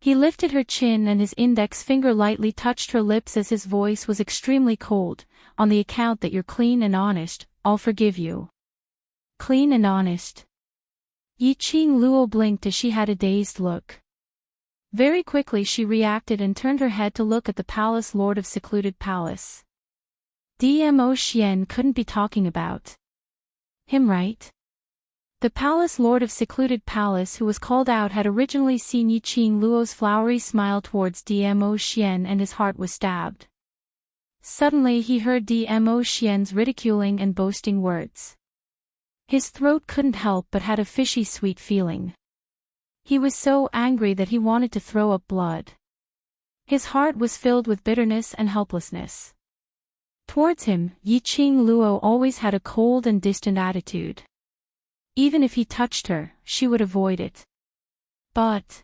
He lifted her chin and his index finger lightly touched her lips as his voice was extremely cold. On the account that you're clean and honest, I'll forgive you. Clean and honest. Yiqing Luo blinked as she had a dazed look. Very quickly she reacted and turned her head to look at the Palace Lord of Secluded Palace. Dmo Xian couldn't be talking about him, right? The Palace Lord of Secluded Palace who was called out had originally seen Yiqing Luo's flowery smile towards Dmo Xian and his heart was stabbed. Suddenly he heard Dmo Xian's ridiculing and boasting words. His throat couldn't help but had a fishy sweet feeling. He was so angry that he wanted to throw up blood. His heart was filled with bitterness and helplessness. Towards him, Yiqing Luo always had a cold and distant attitude. Even if he touched her, she would avoid it. But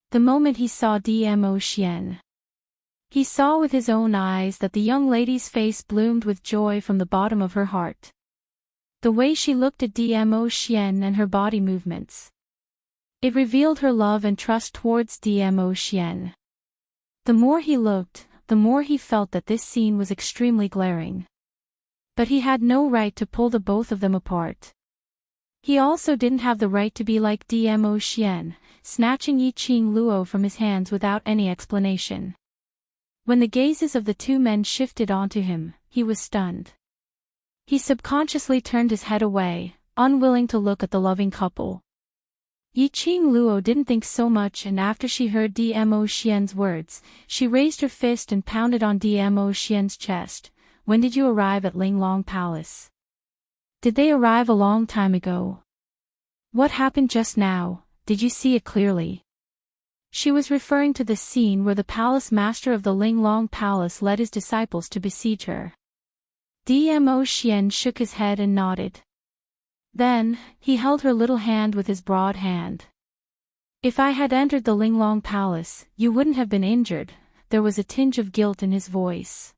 the moment he saw Dmo Xian, he saw with his own eyes that the young lady's face bloomed with joy from the bottom of her heart. The way she looked at Dmo Xian and her body movements. It revealed her love and trust towards Dmo Xian. The more he looked, the more he felt that this scene was extremely glaring. But he had no right to pull the both of them apart. He also didn't have the right to be like Dmo Xian, snatching Yi Qing Luo from his hands without any explanation. When the gazes of the two men shifted onto him, he was stunned. He subconsciously turned his head away, unwilling to look at the loving couple. Yi Qing Luo didn't think so much, and after she heard Dmo Xian's words, she raised her fist and pounded on Dmo Xian's chest. When did you arrive at Linglong Palace? Did they arrive a long time ago? What happened just now? Did you see it clearly? She was referring to the scene where the palace master of the Linglong Palace led his disciples to besiege her. Dmo Xian shook his head and nodded. Then, he held her little hand with his broad hand. If I had entered the Linglong Palace, you wouldn't have been injured. There was a tinge of guilt in his voice.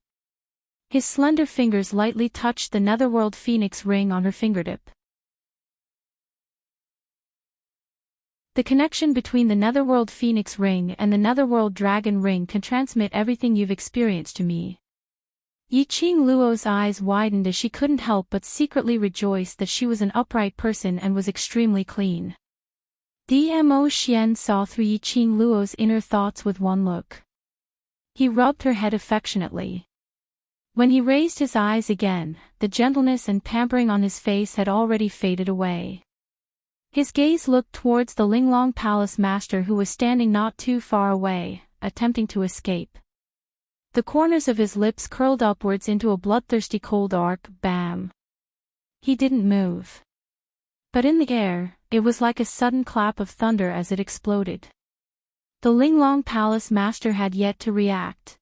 His slender fingers lightly touched the netherworld phoenix ring on her fingertip. The connection between the netherworld phoenix ring and the netherworld dragon ring can transmit everything you've experienced to me. Yi Qing Luo's eyes widened as she couldn't help but secretly rejoice that she was an upright person and was extremely clean. Dmo Xian saw through Yi Qing Luo's inner thoughts with one look. He rubbed her head affectionately. When he raised his eyes again, the gentleness and pampering on his face had already faded away. His gaze looked towards the Linglong Palace master, who was standing not too far away, attempting to escape. The corners of his lips curled upwards into a bloodthirsty cold arc. Bam! He didn't move. But in the air, it was like a sudden clap of thunder as it exploded. The Linglong Palace master had yet to react.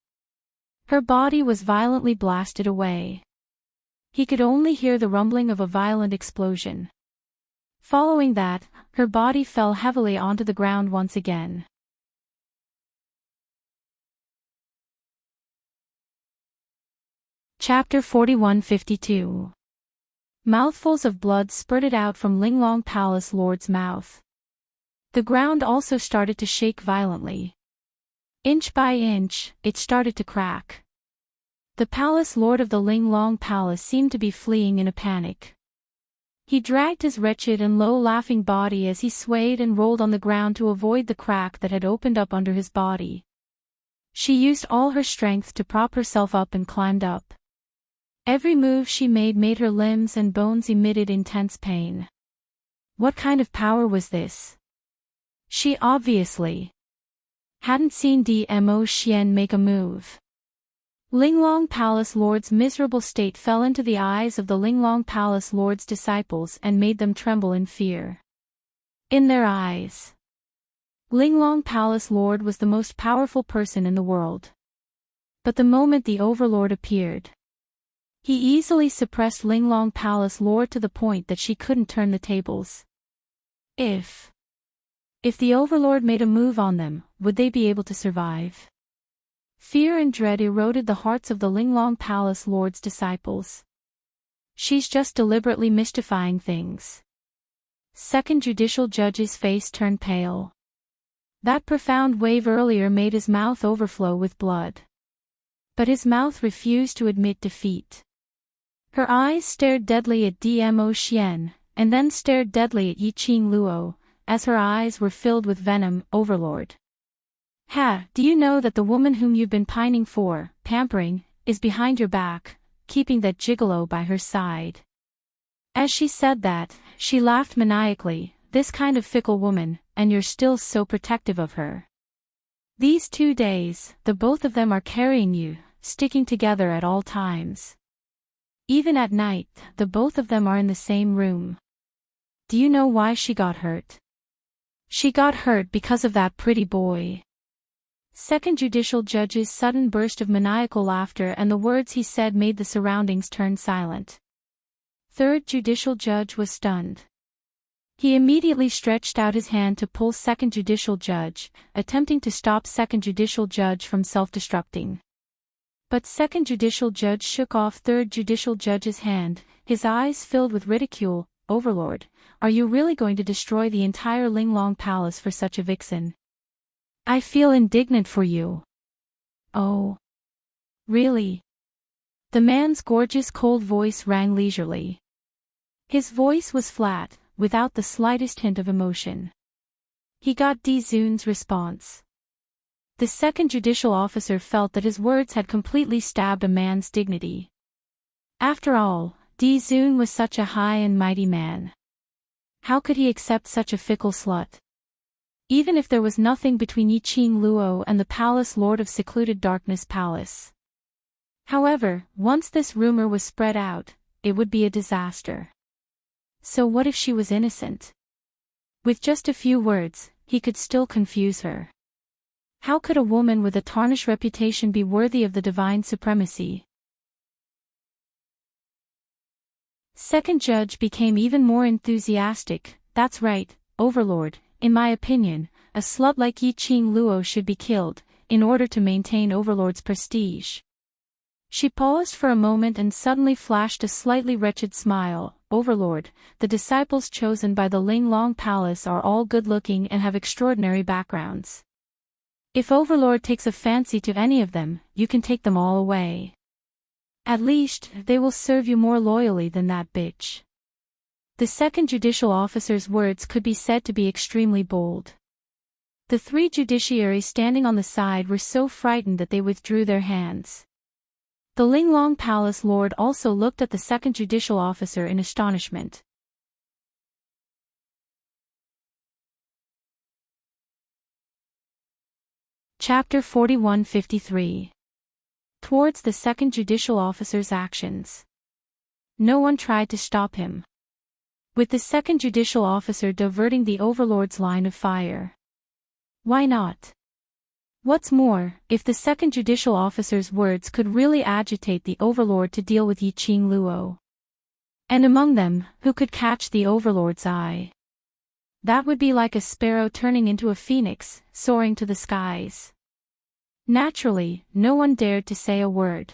Her body was violently blasted away. He could only hear the rumbling of a violent explosion. Following that, her body fell heavily onto the ground once again. Chapter 4152. Mouthfuls of blood spurted out from Linglong Palace Lord's mouth. The ground also started to shake violently. Inch by inch, it started to crack. The palace lord of the Linglong Palace seemed to be fleeing in a panic. He dragged his wretched and low-laughing body as he swayed and rolled on the ground to avoid the crack that had opened up under his body. She used all her strength to prop herself up and climbed up. Every move she made her limbs and bones emitted intense pain. What kind of power was this? She obviously hadn't seen Dmo Xian make a move. Linglong Palace Lord's miserable state fell into the eyes of the Linglong Palace Lord's disciples and made them tremble in fear. In their eyes, Linglong Palace Lord was the most powerful person in the world. But the moment the Overlord appeared, he easily suppressed Linglong Palace Lord to the point that she couldn't turn the tables. If the Overlord made a move on them, would they be able to survive? Fear and dread eroded the hearts of the Linglong Palace Lord's disciples. She's just deliberately mystifying things. Second Judicial Judge's face turned pale. That profound wave earlier made his mouth overflow with blood. But his mouth refused to admit defeat. Her eyes stared deadly at Dmo Xian, and then stared deadly at Yi Qing Luo, as her eyes were filled with venom. Overlord. Do you know that the woman whom you've been pining for, pampering, is behind your back, keeping that gigolo by her side? As she said that, she laughed maniacally. This kind of fickle woman, and you're still so protective of her. These 2 days, the both of them are carrying you, sticking together at all times. Even at night, the both of them are in the same room. Do you know why she got hurt? She got hurt because of that pretty boy. Second Judicial Judge's sudden burst of maniacal laughter and the words he said made the surroundings turn silent. Third Judicial Judge was stunned. He immediately stretched out his hand to pull Second Judicial Judge, attempting to stop Second Judicial Judge from self-destructing. But Second Judicial Judge shook off Third Judicial Judge's hand, his eyes filled with ridicule. Overlord, are you really going to destroy the entire Linglong Palace for such a vixen? I feel indignant for you. Oh. Really? The man's gorgeous cold voice rang leisurely. His voice was flat, without the slightest hint of emotion. He got Di-Zun's response. The second judicial officer felt that his words had completely stabbed a man's dignity. After all, Di-Zun was such a high and mighty man. How could he accept such a fickle slut? Even if there was nothing between Yiqing Luo and the palace lord of secluded Darkness Palace. However, once this rumor was spread out, it would be a disaster. So what if she was innocent? With just a few words, he could still confuse her. How could a woman with a tarnished reputation be worthy of the divine supremacy? Second judge became even more enthusiastic. That's right, Overlord. In my opinion, a slut like Yiqing Luo should be killed, in order to maintain Overlord's prestige. She paused for a moment and suddenly flashed a slightly wretched smile. Overlord, the disciples chosen by the Linglong Palace are all good-looking and have extraordinary backgrounds. If Overlord takes a fancy to any of them, you can take them all away. At least, they will serve you more loyally than that bitch. The second judicial officer's words could be said to be extremely bold. The three judiciaries standing on the side were so frightened that they withdrew their hands. The Linglong Palace Lord also looked at the second judicial officer in astonishment. Chapter 41-53. Towards the second judicial officer's actions. No one tried to stop him, with the second judicial officer diverting the Overlord's line of fire. Why not? What's more, if the second judicial officer's words could really agitate the Overlord to deal with Yiqing Luo, and among them, who could catch the Overlord's eye? That would be like a sparrow turning into a phoenix, soaring to the skies. Naturally, no one dared to say a word.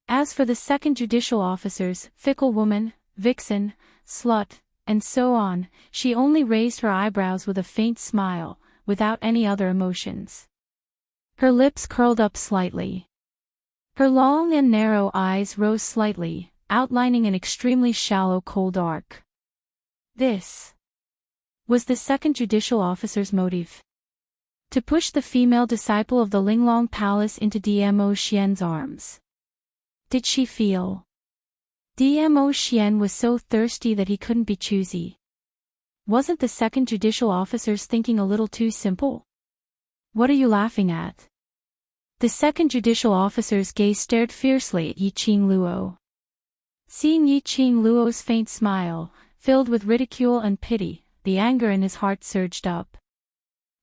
As for the second judicial officers, fickle woman, vixen, slut, and so on, she only raised her eyebrows with a faint smile, without any other emotions. Her lips curled up slightly. Her long and narrow eyes rose slightly, outlining an extremely shallow cold arc. This was the second judicial officer's motive. To push the female disciple of the Linglong Palace into Dmo Xian's arms. Did she feel? Dmo Xian was so thirsty that he couldn't be choosy. Wasn't the second judicial officer's thinking a little too simple? What are you laughing at? The second judicial officer's gaze stared fiercely at Yiqing Luo. Seeing Yiqing Luo's faint smile, filled with ridicule and pity, the anger in his heart surged up.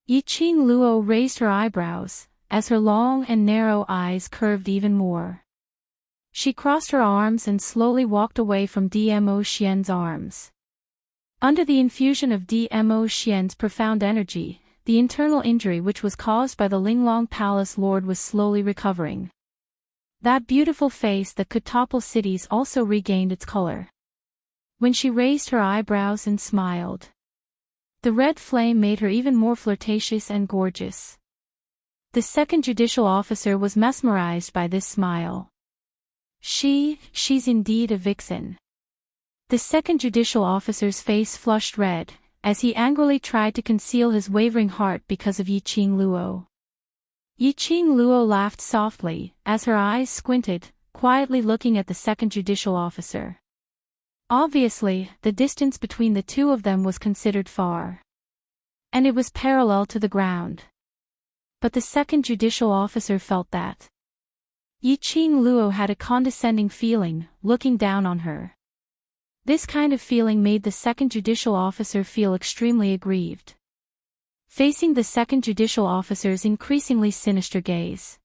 Yiqing Luo raised her eyebrows, as her long and narrow eyes curved even more. She crossed her arms and slowly walked away from Dmo Xian's arms. Under the infusion of Dmo Xian's profound energy, the internal injury which was caused by the Linglong Palace Lord was slowly recovering. That beautiful face that could topple cities also regained its color. When she raised her eyebrows and smiled, the red flame made her even more flirtatious and gorgeous. The second judicial officer was mesmerized by this smile. She's indeed a vixen. The second judicial officer's face flushed red, as he angrily tried to conceal his wavering heart because of Yiqing Luo. Yiqing Luo laughed softly, as her eyes squinted, quietly looking at the second judicial officer. Obviously, the distance between the two of them was considered far. And it was parallel to the ground. But the second judicial officer felt that Yiqing Luo had a condescending feeling, looking down on her. This kind of feeling made the second judicial officer feel extremely aggrieved. Facing the second judicial officer's increasingly sinister gaze,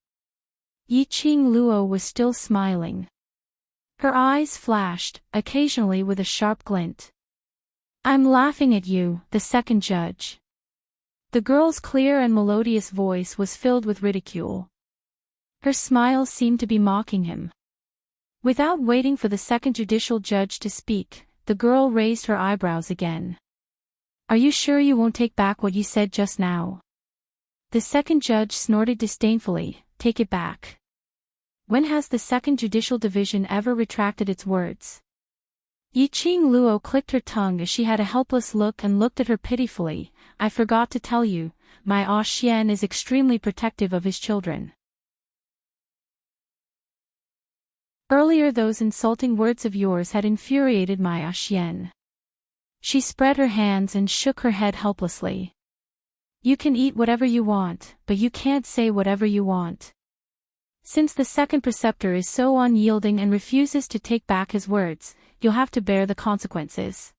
Yiqing Luo was still smiling. Her eyes flashed, occasionally with a sharp glint. I'm laughing at you, the second judge. The girl's clear and melodious voice was filled with ridicule. Her smile seemed to be mocking him. Without waiting for the second judicial judge to speak, the girl raised her eyebrows again. Are you sure you won't take back what you said just now? The second judge snorted disdainfully, take it back. When has the second judicial division ever retracted its words? Yiqing Luo clicked her tongue as she had a helpless look and looked at her pitifully. I forgot to tell you, my Xian is extremely protective of his children. Earlier those insulting words of yours had infuriated my Xian. She spread her hands and shook her head helplessly. You can eat whatever you want, but you can't say whatever you want. Since the second preceptor is so unyielding and refuses to take back his words, you'll have to bear the consequences.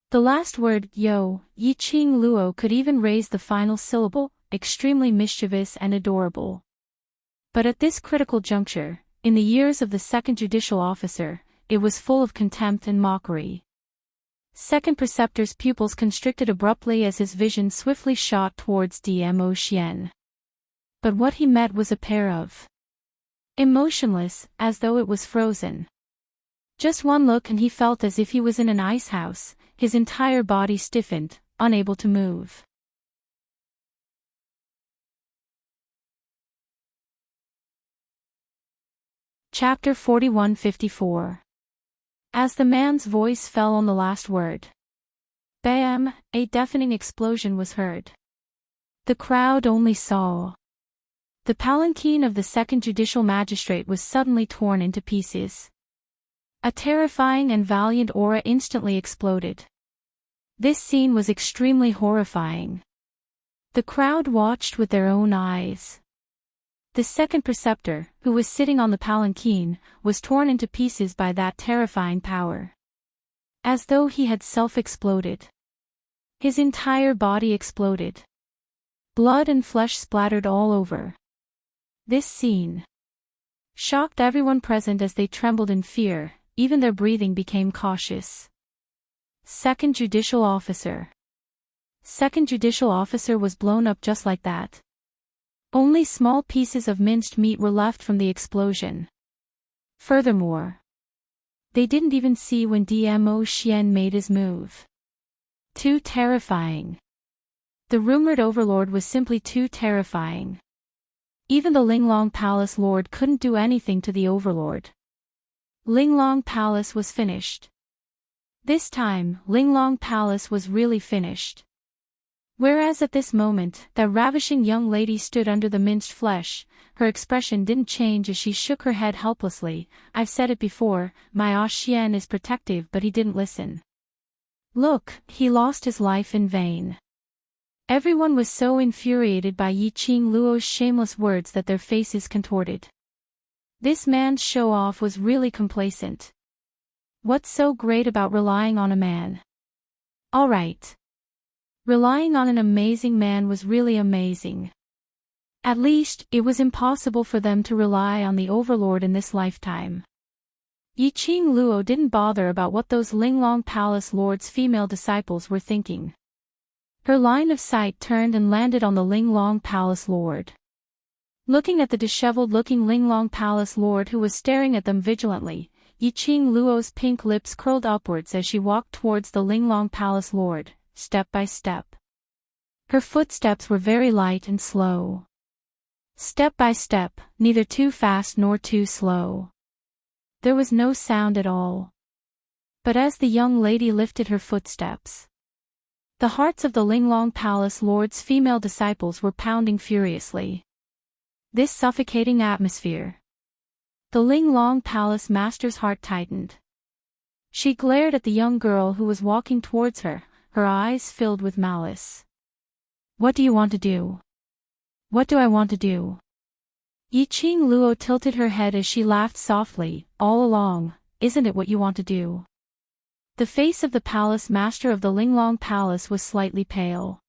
The last word, yo, Yiqing Luo could even raise the final syllable, extremely mischievous and adorable. But at this critical juncture, in the ears of the second judicial officer, it was full of contempt and mockery. Second preceptor's pupils constricted abruptly as his vision swiftly shot towards Dmo Xian. But what he met was a pair of emotionless, as though it was frozen. Just one look and he felt as if he was in an ice house, his entire body stiffened, unable to move. Chapter 41-54. As the man's voice fell on the last word, bam, a deafening explosion was heard. The crowd only saw. The palanquin of the second judicial magistrate was suddenly torn into pieces. A terrifying and valiant aura instantly exploded. This scene was extremely horrifying. The crowd watched with their own eyes. The second preceptor, who was sitting on the palanquin, was torn into pieces by that terrifying power. As though he had self-exploded. His entire body exploded. Blood and flesh splattered all over. This scene shocked everyone present as they trembled in fear, even their breathing became cautious. Second judicial officer. Second judicial officer was blown up just like that. Only small pieces of minced meat were left from the explosion. Furthermore, they didn't even see when Dmo Xian made his move. Too terrifying. The rumored overlord was simply too terrifying. Even the Linglong Palace Lord couldn't do anything to the overlord. Linglong Palace was finished. This time, Linglong Palace was really finished. Whereas at this moment, that ravishing young lady stood under the minced flesh, her expression didn't change as she shook her head helplessly. I've said it before, my Xian is protective, but he didn't listen. Look, he lost his life in vain. Everyone was so infuriated by Yiqing Luo's shameless words that their faces contorted. This man's show-off was really complacent. What's so great about relying on a man? All right. Relying on an amazing man was really amazing. At least, it was impossible for them to rely on the overlord in this lifetime. Yiqing Luo didn't bother about what those Linglong Palace Lord's female disciples were thinking. Her line of sight turned and landed on the Linglong Palace Lord. Looking at the disheveled-looking Linglong Palace Lord who was staring at them vigilantly, Yiqing Luo's pink lips curled upwards as she walked towards the Linglong Palace Lord, step by step. Her footsteps were very light and slow. Step by step, neither too fast nor too slow. There was no sound at all. But as the young lady lifted her footsteps, the hearts of the Linglong Palace Lord's female disciples were pounding furiously. This suffocating atmosphere. The Linglong Palace Master's heart tightened. She glared at the young girl who was walking towards her, her eyes filled with malice. What do you want to do? What do I want to do? Yiqing Luo tilted her head as she laughed softly. All along, isn't it what you want to do? The face of the palace master of the Linglong Palace was slightly pale.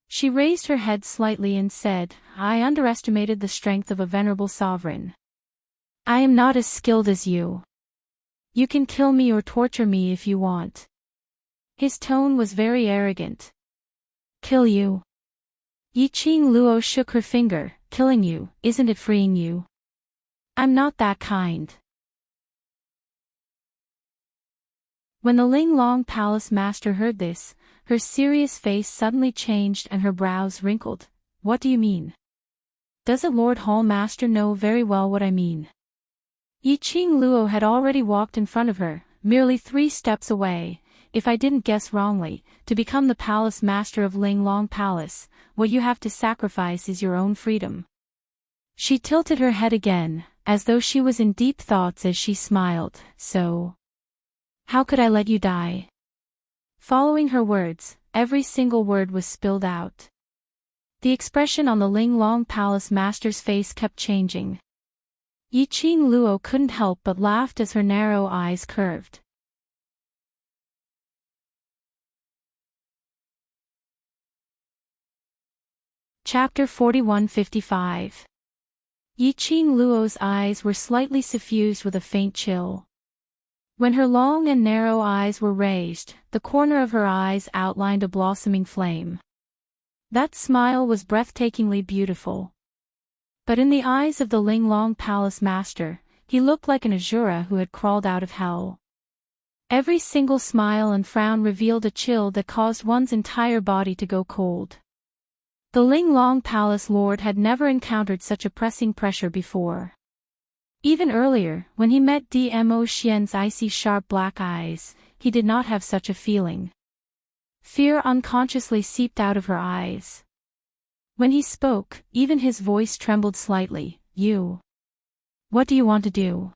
She raised her head slightly and said, I underestimated the strength of a venerable sovereign. I am not as skilled as you. You can kill me or torture me if you want. His tone was very arrogant. Kill you? Yiqing Luo shook her finger. Killing you, isn't it freeing you? I'm not that kind. When the Linglong Palace Master heard this, her serious face suddenly changed and her brows wrinkled. What do you mean? Doesn't Lord Hall Master know very well what I mean? Yiqing Luo had already walked in front of her, merely 3 steps away. If I didn't guess wrongly, to become the palace master of Linglong Palace, what you have to sacrifice is your own freedom. She tilted her head again, as though she was in deep thoughts as she smiled. So, how could I let you die? Following her words, every single word was spilled out. The expression on the Linglong Palace master's face kept changing. Yiqing Luo couldn't help but laughed as her narrow eyes curved. Chapter 41-55. Yiqing Luo's eyes were slightly suffused with a faint chill. When her long and narrow eyes were raised, the corner of her eyes outlined a blossoming flame. That smile was breathtakingly beautiful. But in the eyes of the Linglong Palace master, he looked like an Asura who had crawled out of hell. Every single smile and frown revealed a chill that caused one's entire body to go cold. The Linglong Palace Lord had never encountered such a pressing pressure before. Even earlier, when he met Dmo Xian's icy sharp black eyes, he did not have such a feeling. Fear unconsciously seeped out of her eyes. When he spoke, even his voice trembled slightly. You. What do you want to do?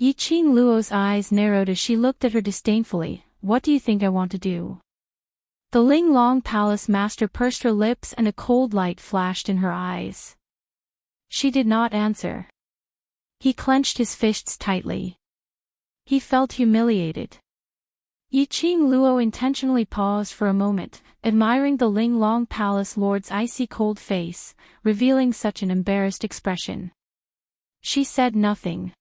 Yiqing Luo's eyes narrowed as she looked at her disdainfully. What do you think I want to do? The Linglong Palace master pursed her lips and a cold light flashed in her eyes. She did not answer. He clenched his fists tightly. He felt humiliated. Yiqing Luo intentionally paused for a moment, admiring the Linglong Palace Lord's icy cold face, revealing such an embarrassed expression. She said nothing.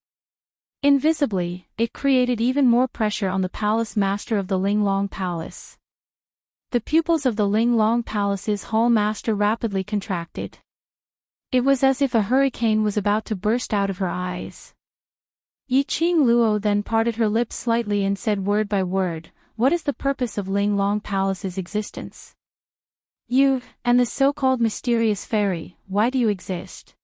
Invisibly, it created even more pressure on the palace master of the Linglong Palace. The pupils of the Linglong Palace's hall master rapidly contracted. It was as if a hurricane was about to burst out of her eyes. Yiqing Luo then parted her lips slightly and said word by word, "What is the purpose of Linglong Palace's existence? You, and the so-called mysterious fairy, why do you exist?"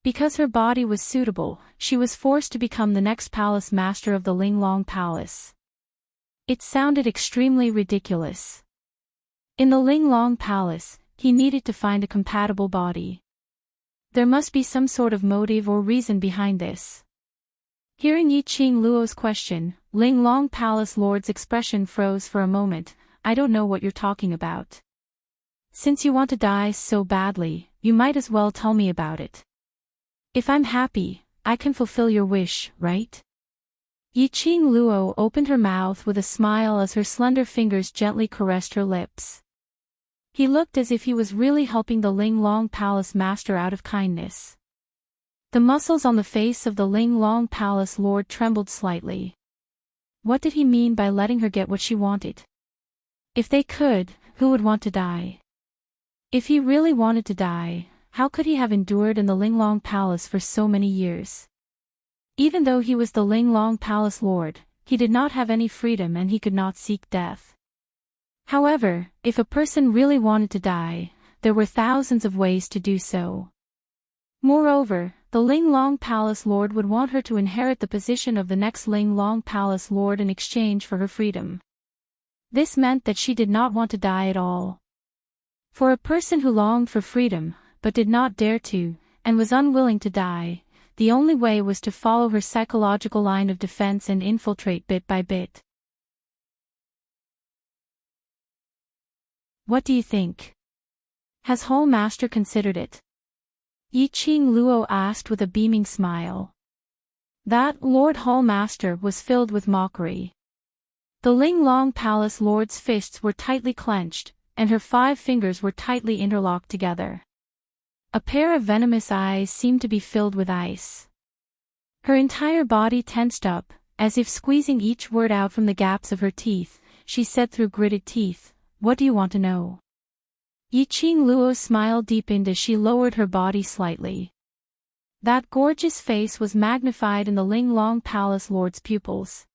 Because her body was suitable, she was forced to become the next palace master of the Linglong Palace. It sounded extremely ridiculous. In the Linglong Palace, he needed to find a compatible body. There must be some sort of motive or reason behind this. Hearing Yiqing Luo's question, Linglong Palace Lord's expression froze for a moment. I don't know what you're talking about. Since you want to die so badly, you might as well tell me about it. If I'm happy, I can fulfill your wish, right? Yiqing Luo opened her mouth with a smile as her slender fingers gently caressed her lips. He looked as if he was really helping the Linglong Palace master out of kindness. The muscles on the face of the Linglong Palace Lord trembled slightly. What did he mean by letting her get what she wanted? If they could, who would want to die? If he really wanted to die, how could he have endured in the Linglong Palace for so many years? Even though he was the Linglong Palace Lord, he did not have any freedom and he could not seek death. However, if a person really wanted to die, there were thousands of ways to do so. Moreover, the Linglong Palace Lord would want her to inherit the position of the next Linglong Palace Lord in exchange for her freedom. This meant that she did not want to die at all. For a person who longed for freedom, but did not dare to, and was unwilling to die, the only way was to follow her psychological line of defense and infiltrate bit by bit. What do you think? Has Hall Master considered it? Yiqing Luo asked with a beaming smile. That Lord Hall Master was filled with mockery. The Linglong Palace Lord's fists were tightly clenched, and her 5 fingers were tightly interlocked together. A pair of venomous eyes seemed to be filled with ice. Her entire body tensed up, as if squeezing each word out from the gaps of her teeth. She said through gritted teeth, "What do you want to know?" Yiqing Luo's smile deepened as she lowered her body slightly. That gorgeous face was magnified in the Linglong Palace Lord's pupils.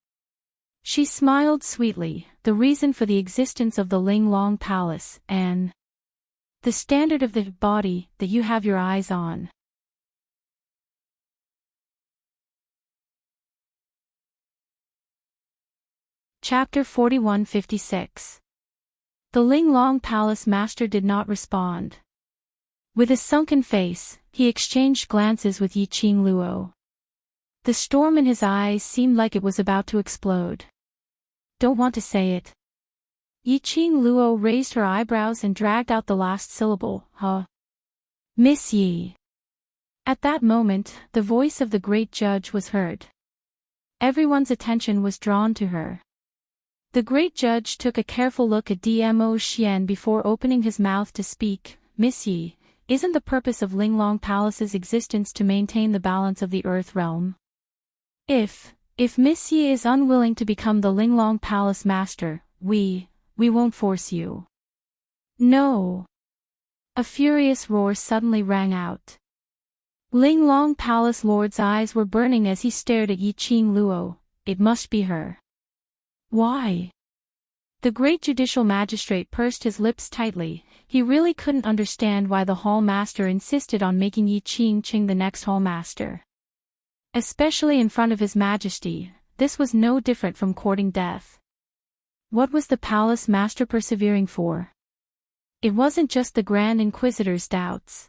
She smiled sweetly, the reason for the existence of the Linglong Palace, and the standard of the body that you have your eyes on. Chapter 4156. The Linglong Palace Master did not respond. With a sunken face, he exchanged glances with Yiqing Luo. The storm in his eyes seemed like it was about to explode. Don't want to say it. Yiqing Luo raised her eyebrows and dragged out the last syllable, huh? Miss Yi. At that moment, the voice of the great judge was heard. Everyone's attention was drawn to her. The great judge took a careful look at Dmo Xian before opening his mouth to speak. Miss Yi, isn't the purpose of Linglong Palace's existence to maintain the balance of the Earth realm? If Miss Yi is unwilling to become the Linglong Palace Master, we won't force you. No. A furious roar suddenly rang out. Linglong Palace Lord's eyes were burning as he stared at Yiqing Luo. It must be her. Why? The great judicial magistrate pursed his lips tightly. He really couldn't understand why the hall master insisted on making Yiqing the next hall master. Especially in front of his majesty, this was no different from courting death. What was the palace master persevering for? It wasn't just the Grand Inquisitor's doubts.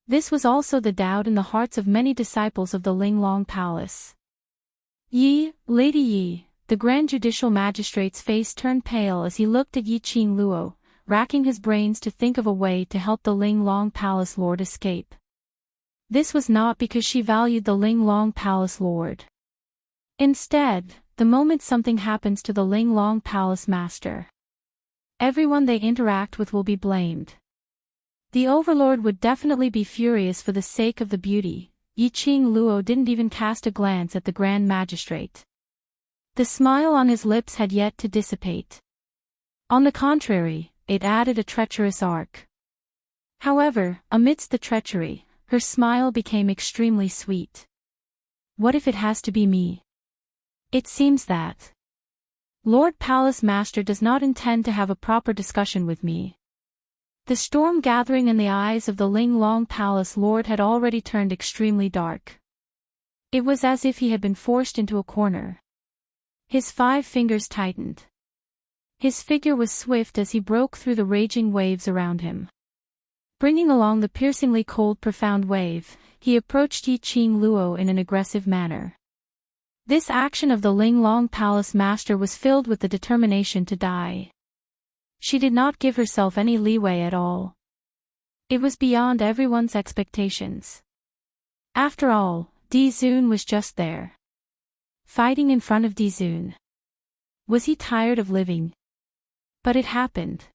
This was also the doubt in the hearts of many disciples of the Linglong Palace. Yi, Lady Yi. The Grand Judicial Magistrate's face turned pale as he looked at Yiqing Luo, racking his brains to think of a way to help the Linglong Palace Lord escape. This was not because she valued the Linglong Palace Lord. Instead, the moment something happens to the Linglong Palace Master, everyone they interact with will be blamed. The Overlord would definitely be furious for the sake of the beauty. Yiqing Luo didn't even cast a glance at the Grand Magistrate. The smile on his lips had yet to dissipate. On the contrary, it added a treacherous arc. However, amidst the treachery, her smile became extremely sweet. What if it has to be me? It seems that Lord Palace Master does not intend to have a proper discussion with me. The storm gathering in the eyes of the Linglong Palace Lord had already turned extremely dark. It was as if he had been forced into a corner. His 5 fingers tightened. His figure was swift as he broke through the raging waves around him. Bringing along the piercingly cold profound wave, he approached Yiqing Luo in an aggressive manner. This action of the Linglong Palace Master was filled with the determination to die. She did not give herself any leeway at all. It was beyond everyone's expectations. After all, Di Zun was just there. Fighting in front of Di Zun. Was he tired of living? But it happened.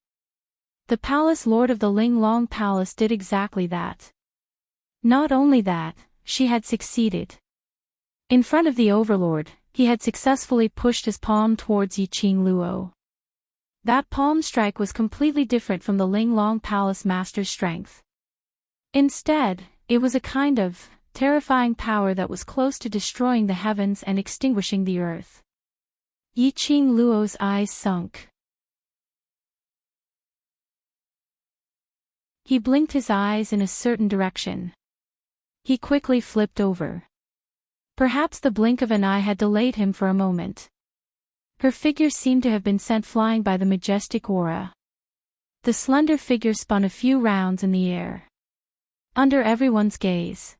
The Palace Lord of the Linglong Palace did exactly that. Not only that, she had succeeded. In front of the Overlord, he had successfully pushed his palm towards Yiqing Luo. That palm strike was completely different from the Linglong Palace Master's strength. Instead, it was a kind of terrifying power that was close to destroying the heavens and extinguishing the earth. Yiqing Luo's eyes sunk. He blinked his eyes in a certain direction. He quickly flipped over. Perhaps the blink of an eye had delayed him for a moment. Her figure seemed to have been sent flying by the majestic aura. The slender figure spun a few rounds in the air. Under everyone's gaze,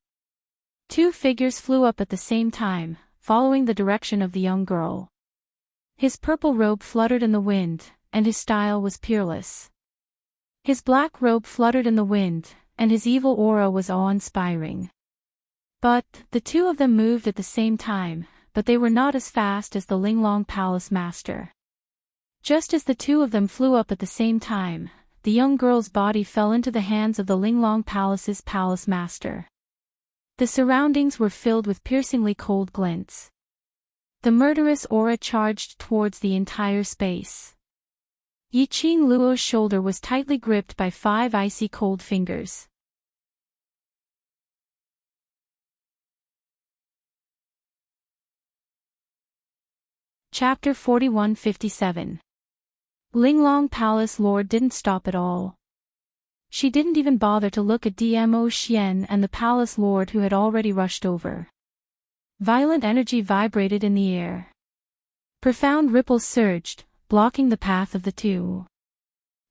2 figures flew up at the same time, following the direction of the young girl. His purple robe fluttered in the wind, and his style was peerless. His black robe fluttered in the wind, and his evil aura was awe-inspiring. But the 2 of them moved at the same time, but they were not as fast as the Linglong Palace Master. Just as the 2 of them flew up at the same time, the young girl's body fell into the hands of the Linglong Palace's Palace Master. The surroundings were filled with piercingly cold glints. The murderous aura charged towards the entire space. Yiqing Luo's shoulder was tightly gripped by 5 icy cold fingers. Chapter 4157. Linglong Palace Lord didn't stop at all. She didn't even bother to look at Dmo Xian and the Palace Lord who had already rushed over. Violent energy vibrated in the air. Profound ripples surged, blocking the path of the two.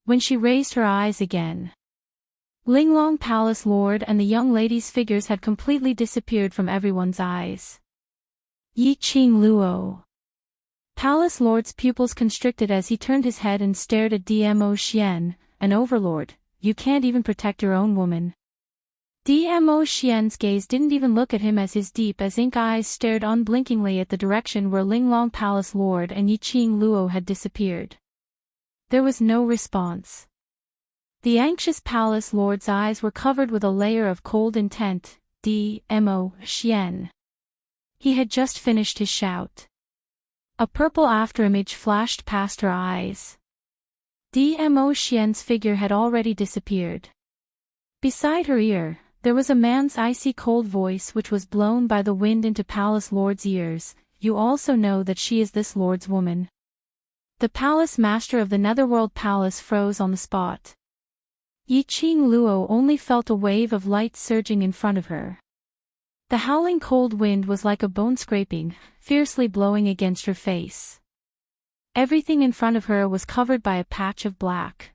When she raised her eyes again, Linglong Palace Lord and the young lady's figures had completely disappeared from everyone's eyes. Yi Qing Luo. Palace Lord's pupils constricted as he turned his head and stared at Dmo Xian, an overlord. You can't even protect your own woman. Dmo Xian's gaze didn't even look at him as his deep as ink eyes stared unblinkingly at the direction where Linglong Palace Lord and Yi Qing Luo had disappeared. There was no response. The anxious Palace Lord's eyes were covered with a layer of cold intent. Dmo Xian. He had just finished his shout. A purple afterimage flashed past her eyes. Dmo Xian's figure had already disappeared. Beside her ear, there was a man's icy cold voice which was blown by the wind into Palace Lord's ears. You also know that she is this Lord's woman. The Palace Master of the Netherworld Palace froze on the spot. Yi Qing Luo only felt a wave of light surging in front of her. The howling cold wind was like a bone scraping, fiercely blowing against her face. Everything in front of her was covered by a patch of black.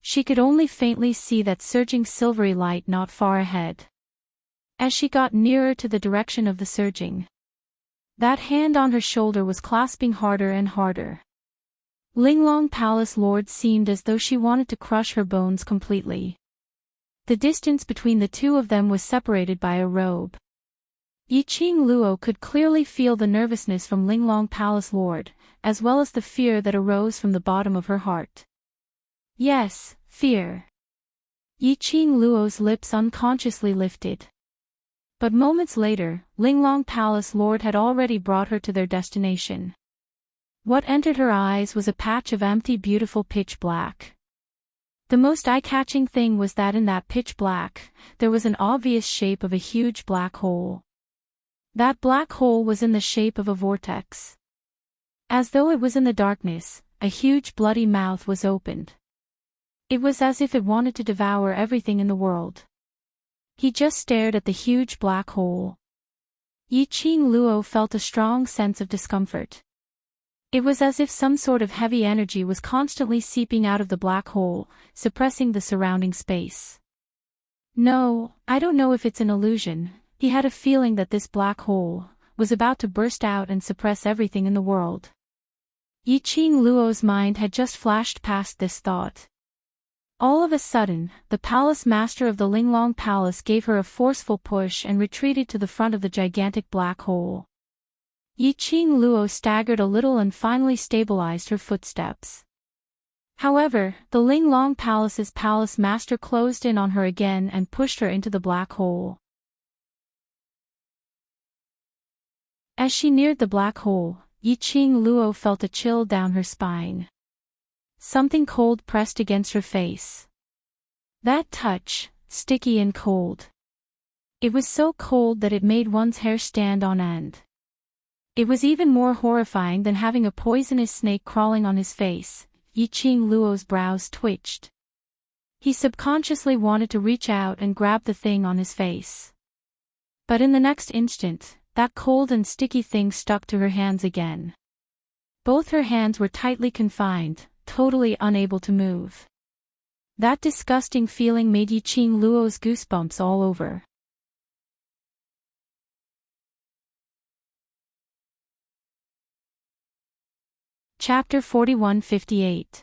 She could only faintly see that surging silvery light not far ahead. As she got nearer to the direction of the surging, that hand on her shoulder was clasping harder and harder. Linglong Palace Lord seemed as though she wanted to crush her bones completely. The distance between the two of them was separated by a robe. Yi Qing Luo could clearly feel the nervousness from Linglong Palace Lord, as well as the fear that arose from the bottom of her heart. Yes, fear. Yi Qing Luo's lips unconsciously lifted. But moments later, Linglong Palace Lord had already brought her to their destination. What entered her eyes was a patch of empty beautiful pitch black. The most eye-catching thing was that in that pitch black, there was an obvious shape of a huge black hole. That black hole was in the shape of a vortex. As though it was in the darkness, a huge bloody mouth was opened. It was as if it wanted to devour everything in the world. He just stared at the huge black hole. Yi Qing Luo felt a strong sense of discomfort. It was as if some sort of heavy energy was constantly seeping out of the black hole, suppressing the surrounding space. No, I don't know if it's an illusion. He had a feeling that this black hole was about to burst out and suppress everything in the world. Yi Qing Luo's mind had just flashed past this thought. All of a sudden, the palace master of the Linglong Palace gave her a forceful push and retreated to the front of the gigantic black hole. Yi Qing Luo staggered a little and finally stabilized her footsteps. However, the Linglong Palace's palace master closed in on her again and pushed her into the black hole. As she neared the black hole, Yi Qing Luo felt a chill down her spine. Something cold pressed against her face. That touch, sticky and cold. It was so cold that it made one's hair stand on end. It was even more horrifying than having a poisonous snake crawling on his face. Yi Qing Luo's brows twitched. He subconsciously wanted to reach out and grab the thing on his face. But in the next instant, that cold and sticky thing stuck to her hands again. Both her hands were tightly confined, totally unable to move. That disgusting feeling made Yi Qing Luo's goosebumps all over. Chapter 41-58.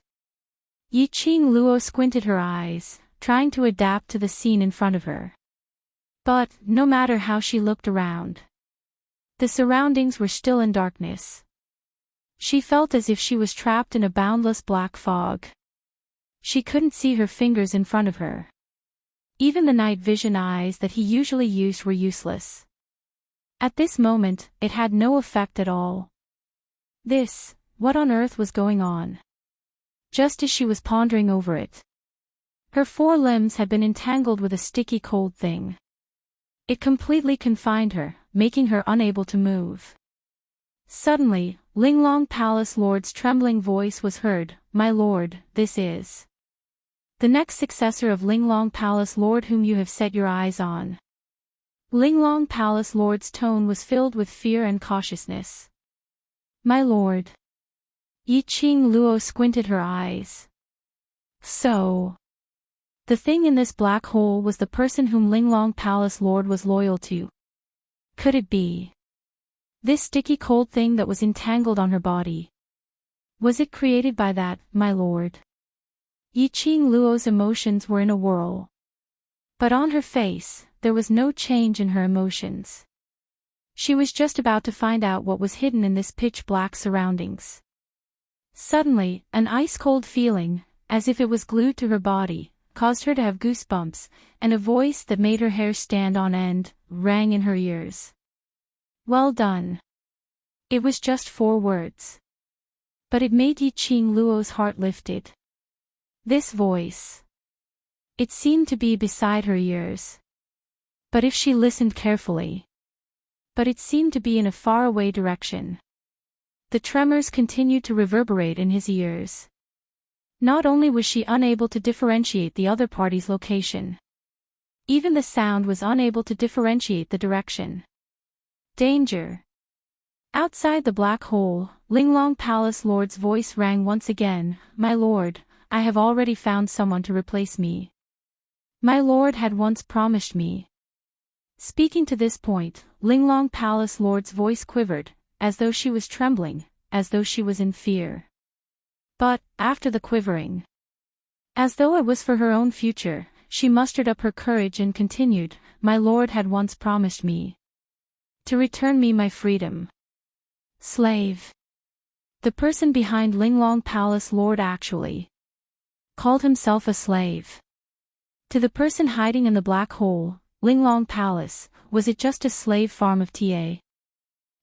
Yi Qing Luo squinted her eyes, trying to adapt to the scene in front of her. But, no matter how she looked around, the surroundings were still in darkness. She felt as if she was trapped in a boundless black fog. She couldn't see her fingers in front of her. Even the night vision eyes that he usually used were useless. At this moment, it had no effect at all. What on earth was going on? Just as she was pondering over it, her four limbs had been entangled with a sticky cold thing. It completely confined her, making her unable to move. Suddenly, Linglong Palace Lord's trembling voice was heard. My lord, this is the next successor of Linglong Palace Lord whom you have set your eyes on. Linglong Palace Lord's tone was filled with fear and cautiousness. My lord. Yiqing Luo squinted her eyes. So. The thing in this black hole was the person whom Linglong Palace Lord was loyal to. Could it be? This sticky cold thing that was entangled on her body. Was it created by that, my lord? Yiqing Luo's emotions were in a whirl. But on her face, there was no change in her emotions. She was just about to find out what was hidden in this pitch-black surroundings. Suddenly, an ice-cold feeling, as if it was glued to her body, caused her to have goosebumps, and a voice that made her hair stand on end, rang in her ears. Well done. It was just 4 words. But it made Yiqing Luo's heart lifted. This voice. It seemed to be beside her ears. But if she listened carefully. But it seemed to be in a faraway direction. The tremors continued to reverberate in his ears. Not only was she unable to differentiate the other party's location. Even the sound was unable to differentiate the direction. Danger. Outside the black hole, Linglong Palace Lord's voice rang once again, My lord, I have already found someone to replace me. My lord had once promised me. Speaking to this point, Linglong Palace Lord's voice quivered, as though she was trembling, as though she was in fear. But, after the quivering, as though it was for her own future, she mustered up her courage and continued, My lord had once promised me to return me my freedom. Slave. The person behind Linglong Palace Lord actually called himself a slave. To the person hiding in the black hole, Linglong Palace, was it just a slave farm of TA?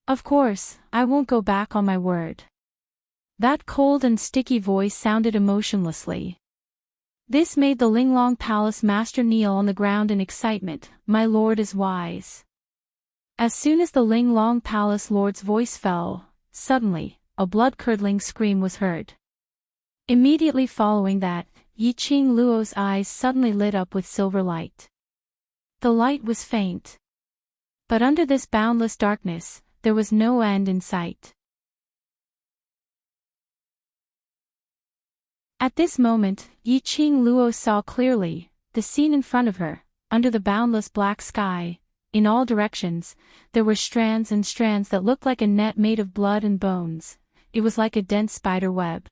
Of course, I won't go back on my word. That cold and sticky voice sounded emotionlessly. This made the Linglong Palace master kneel on the ground in excitement, My lord is wise. As soon as the Linglong Palace Lord's voice fell, suddenly, a blood-curdling scream was heard. Immediately following that, Yiqing Luo's eyes suddenly lit up with silver light. The light was faint. But under this boundless darkness, there was no end in sight. At this moment, Yiqing Luo saw clearly, the scene in front of her, under the boundless black sky. In all directions, there were strands and strands that looked like a net made of blood and bones. It was like a dense spider web.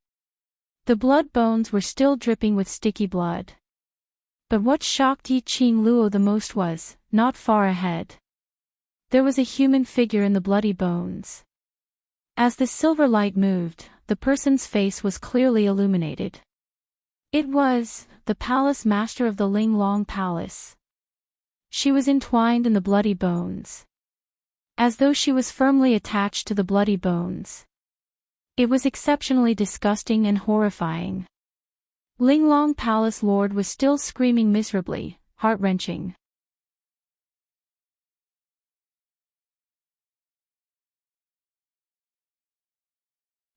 The blood bones were still dripping with sticky blood. But what shocked Yiqing Luo the most was, not far ahead. There was a human figure in the bloody bones. As the silver light moved, the person's face was clearly illuminated. It was the palace master of the Linglong Palace. She was entwined in the bloody bones. As though she was firmly attached to the bloody bones. It was exceptionally disgusting and horrifying. Linglong Palace Lord was still screaming miserably, heart-wrenching.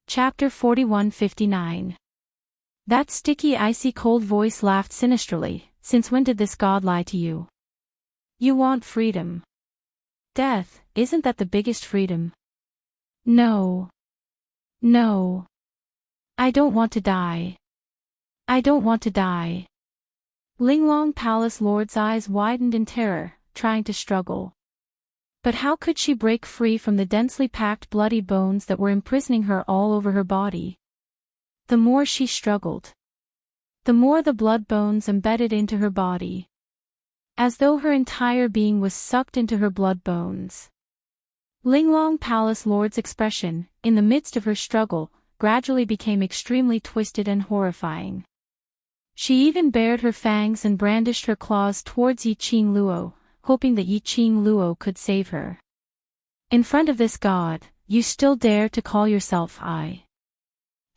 Chapter 41-59. That sticky icy cold voice laughed sinisterly, Since when did this god lie to you? You want freedom. Death, isn't that the biggest freedom? No. No. I don't want to die. I don't want to die. Linglong Palace Lord's eyes widened in terror, trying to struggle. But how could she break free from the densely packed bloody bones that were imprisoning her all over her body? The more she struggled, the more the blood bones embedded into her body. As though her entire being was sucked into her blood bones. Linglong Palace Lord's expression, in the midst of her struggle, gradually became extremely twisted and horrifying. She even bared her fangs and brandished her claws towards Yiqing Luo, hoping that Yiqing Luo could save her. In front of this god, you still dare to call yourself I.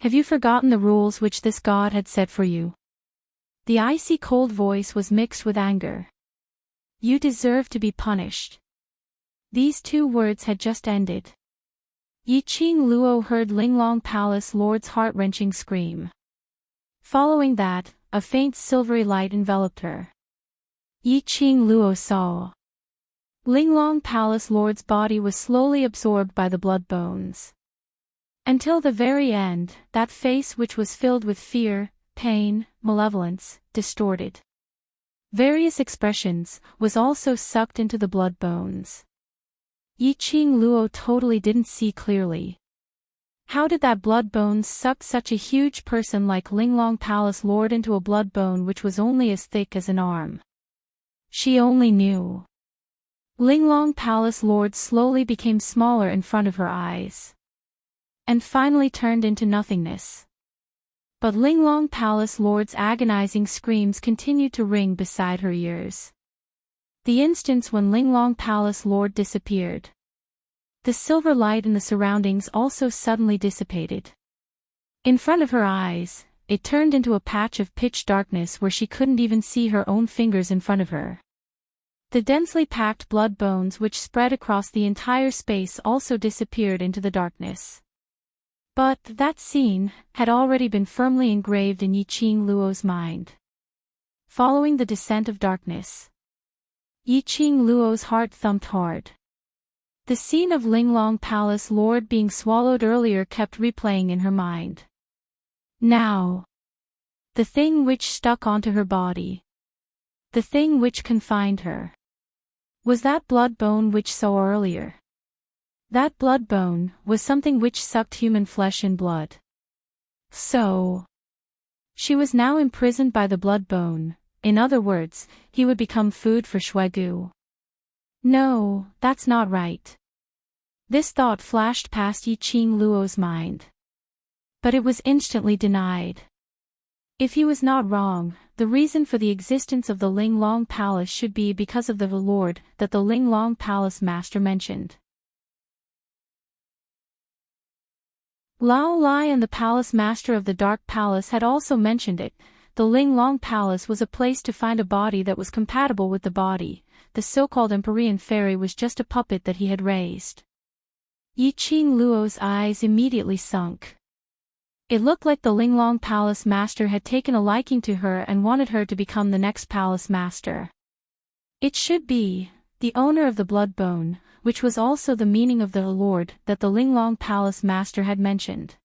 Have you forgotten the rules which this god had set for you? The icy cold voice was mixed with anger. You deserve to be punished. These 2 words had just ended. Yiqing Luo heard Linglong Palace Lord's heart-wrenching scream. Following that, a faint silvery light enveloped her. Yiqing Luo saw. Linglong Palace Lord's body was slowly absorbed by the blood bones. Until the very end, that face which was filled with fear, pain, malevolence, distorted. Various expressions, was also sucked into the blood bones. Yiqing Luo totally didn't see clearly. How did that blood bones suck such a huge person like Linglong Palace Lord into a blood bone which was only as thick as an arm? She only knew. Linglong Palace Lord slowly became smaller in front of her eyes. And finally turned into nothingness. But Linglong Palace Lord's agonizing screams continued to ring beside her ears. The instance when Linglong Palace Lord disappeared. The silver light in the surroundings also suddenly dissipated. In front of her eyes, it turned into a patch of pitch darkness where she couldn't even see her own fingers in front of her. The densely packed blood bones which spread across the entire space also disappeared into the darkness. But that scene had already been firmly engraved in Yiqing Luo's mind. Following the descent of darkness, Yiqing Luo's heart thumped hard. The scene of Linglong Palace Lord being swallowed earlier kept replaying in her mind. Now, the thing which stuck onto her body, the thing which confined her, was that blood bone which saw earlier. That blood bone was something which sucked human flesh and blood. So, she was now imprisoned by the blood bone. In other words, he would become food for Shuegu. No, that's not right. This thought flashed past Yiqing Luo's mind. But it was instantly denied. If he was not wrong, the reason for the existence of the Linglong Palace should be because of the Lord that the Linglong Palace Master mentioned. Lao Lai and the Palace Master of the Dark Palace had also mentioned it. The Linglong Palace was a place to find a body that was compatible with the body. The so-called Empyrean fairy was just a puppet that he had raised. Yiqing Luo's eyes immediately sunk. It looked like the Linglong Palace Master had taken a liking to her and wanted her to become the next Palace Master. It should be the owner of the blood bone, which was also the meaning of the Lord that the Linglong Palace Master had mentioned.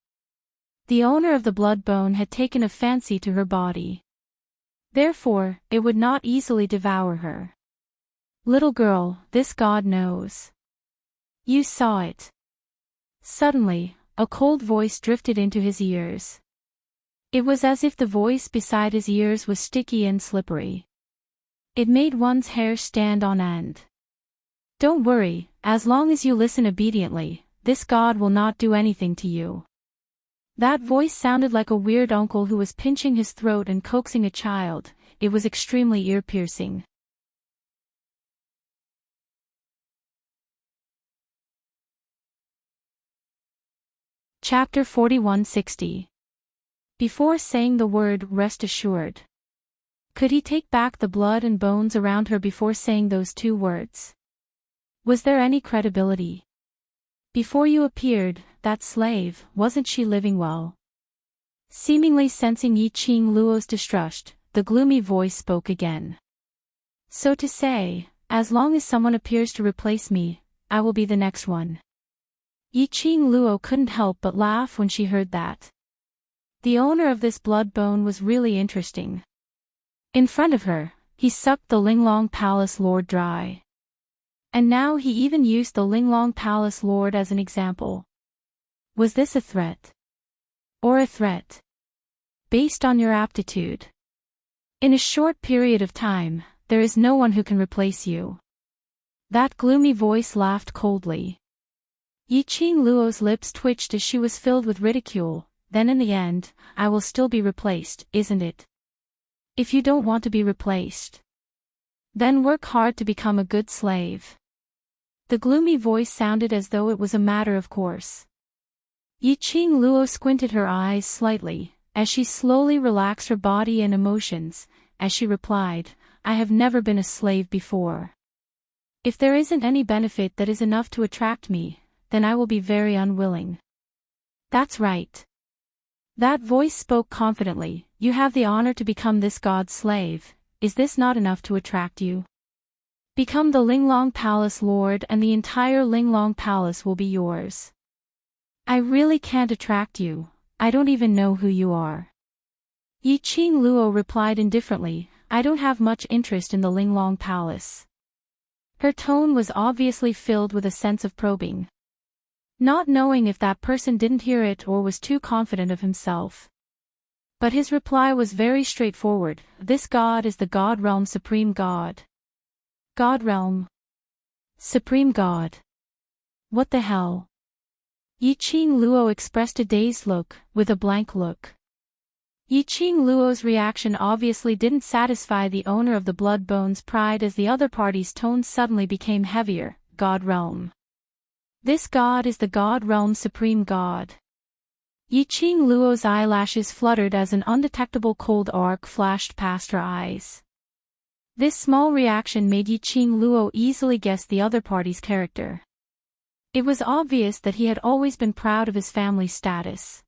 The owner of the blood bone had taken a fancy to her body. Therefore, it would not easily devour her. Little girl, this God knows. You saw it. Suddenly, a cold voice drifted into his ears. It was as if the voice beside his ears was sticky and slippery. It made one's hair stand on end. Don't worry, as long as you listen obediently, this God will not do anything to you. That voice sounded like a weird uncle who was pinching his throat and coaxing a child. It was extremely ear-piercing. Chapter 4160. Before saying the word rest assured. Could he take back the blood and bones around her before saying those two words? Was there any credibility? Before you appeared, that slave, wasn't she living well? Seemingly sensing Yiqing Luo's distrust, the gloomy voice spoke again. So to say, as long as someone appears to replace me, I will be the next one. Yiqing Luo couldn't help but laugh when she heard that. The owner of this blood bone was really interesting. In front of her, he sucked the Linglong Palace Lord dry. And now he even used the Linglong Palace Lord as an example. Was this a threat? Or a threat? Based on your aptitude. In a short period of time, there is no one who can replace you. That gloomy voice laughed coldly. Yiqing Luo's lips twitched as she was filled with ridicule. Then in the end, I will still be replaced, isn't it? If you don't want to be replaced, then work hard to become a good slave. The gloomy voice sounded as though it was a matter of course. Yiqing Luo squinted her eyes slightly, as she slowly relaxed her body and emotions, as she replied, I have never been a slave before. If there isn't any benefit that is enough to attract me, then I will be very unwilling. That's right. That voice spoke confidently, you have the honor to become this god's slave. Is this not enough to attract you? Become the Linglong Palace Lord and the entire Linglong Palace will be yours. I really can't attract you. I don't even know who you are. Yi Qing Luo replied indifferently, I don't have much interest in the Linglong Palace. Her tone was obviously filled with a sense of probing. Not knowing if that person didn't hear it or was too confident of himself. But his reply was very straightforward, this god is the God Realm Supreme God. God Realm. Supreme God. What the hell? Yi Qing Luo expressed a dazed look, with a blank look. Yi Qing Luo's reaction obviously didn't satisfy the owner of the Blood Bone's pride as the other party's tone suddenly became heavier, God Realm. This god is the God Realm Supreme God. Yi Qing Luo's eyelashes fluttered as an undetectable cold arc flashed past her eyes. This small reaction made Yi Qing Luo easily guess the other party's character. It was obvious that he had always been proud of his family's status.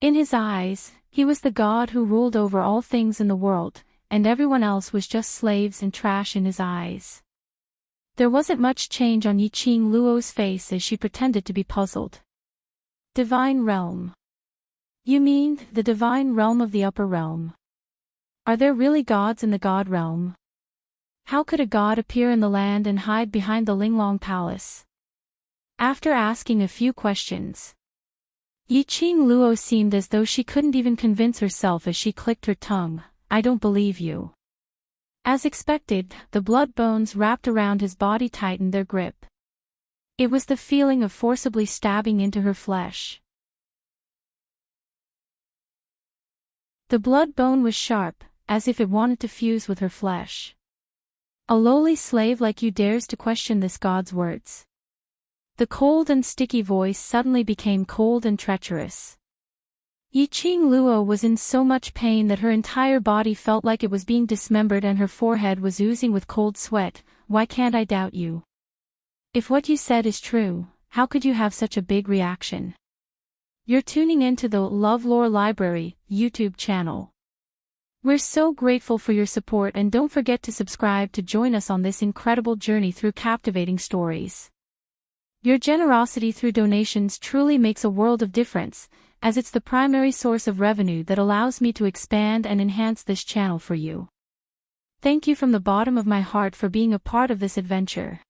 In his eyes, he was the god who ruled over all things in the world, and everyone else was just slaves and trash in his eyes. There wasn't much change on Yi Qing Luo's face as she pretended to be puzzled. Divine Realm. You mean, the divine realm of the upper realm? Are there really gods in the God Realm? How could a god appear in the land and hide behind the Linglong Palace? After asking a few questions, Yi Qing Luo seemed as though she couldn't even convince herself as she clicked her tongue, I don't believe you. As expected, the blood bones wrapped around his body tightened their grip. It was the feeling of forcibly stabbing into her flesh. The blood bone was sharp, as if it wanted to fuse with her flesh. A lowly slave like you dares to question this god's words. The cold and sticky voice suddenly became cold and treacherous. Yi Qing Luo was in so much pain that her entire body felt like it was being dismembered and her forehead was oozing with cold sweat. Why can't I doubt you? If what you said is true, how could you have such a big reaction? You're tuning into the LoveLore Library YouTube channel. We're so grateful for your support and don't forget to subscribe to join us on this incredible journey through captivating stories. Your generosity through donations truly makes a world of difference, as it's the primary source of revenue that allows me to expand and enhance this channel for you. Thank you from the bottom of my heart for being a part of this adventure.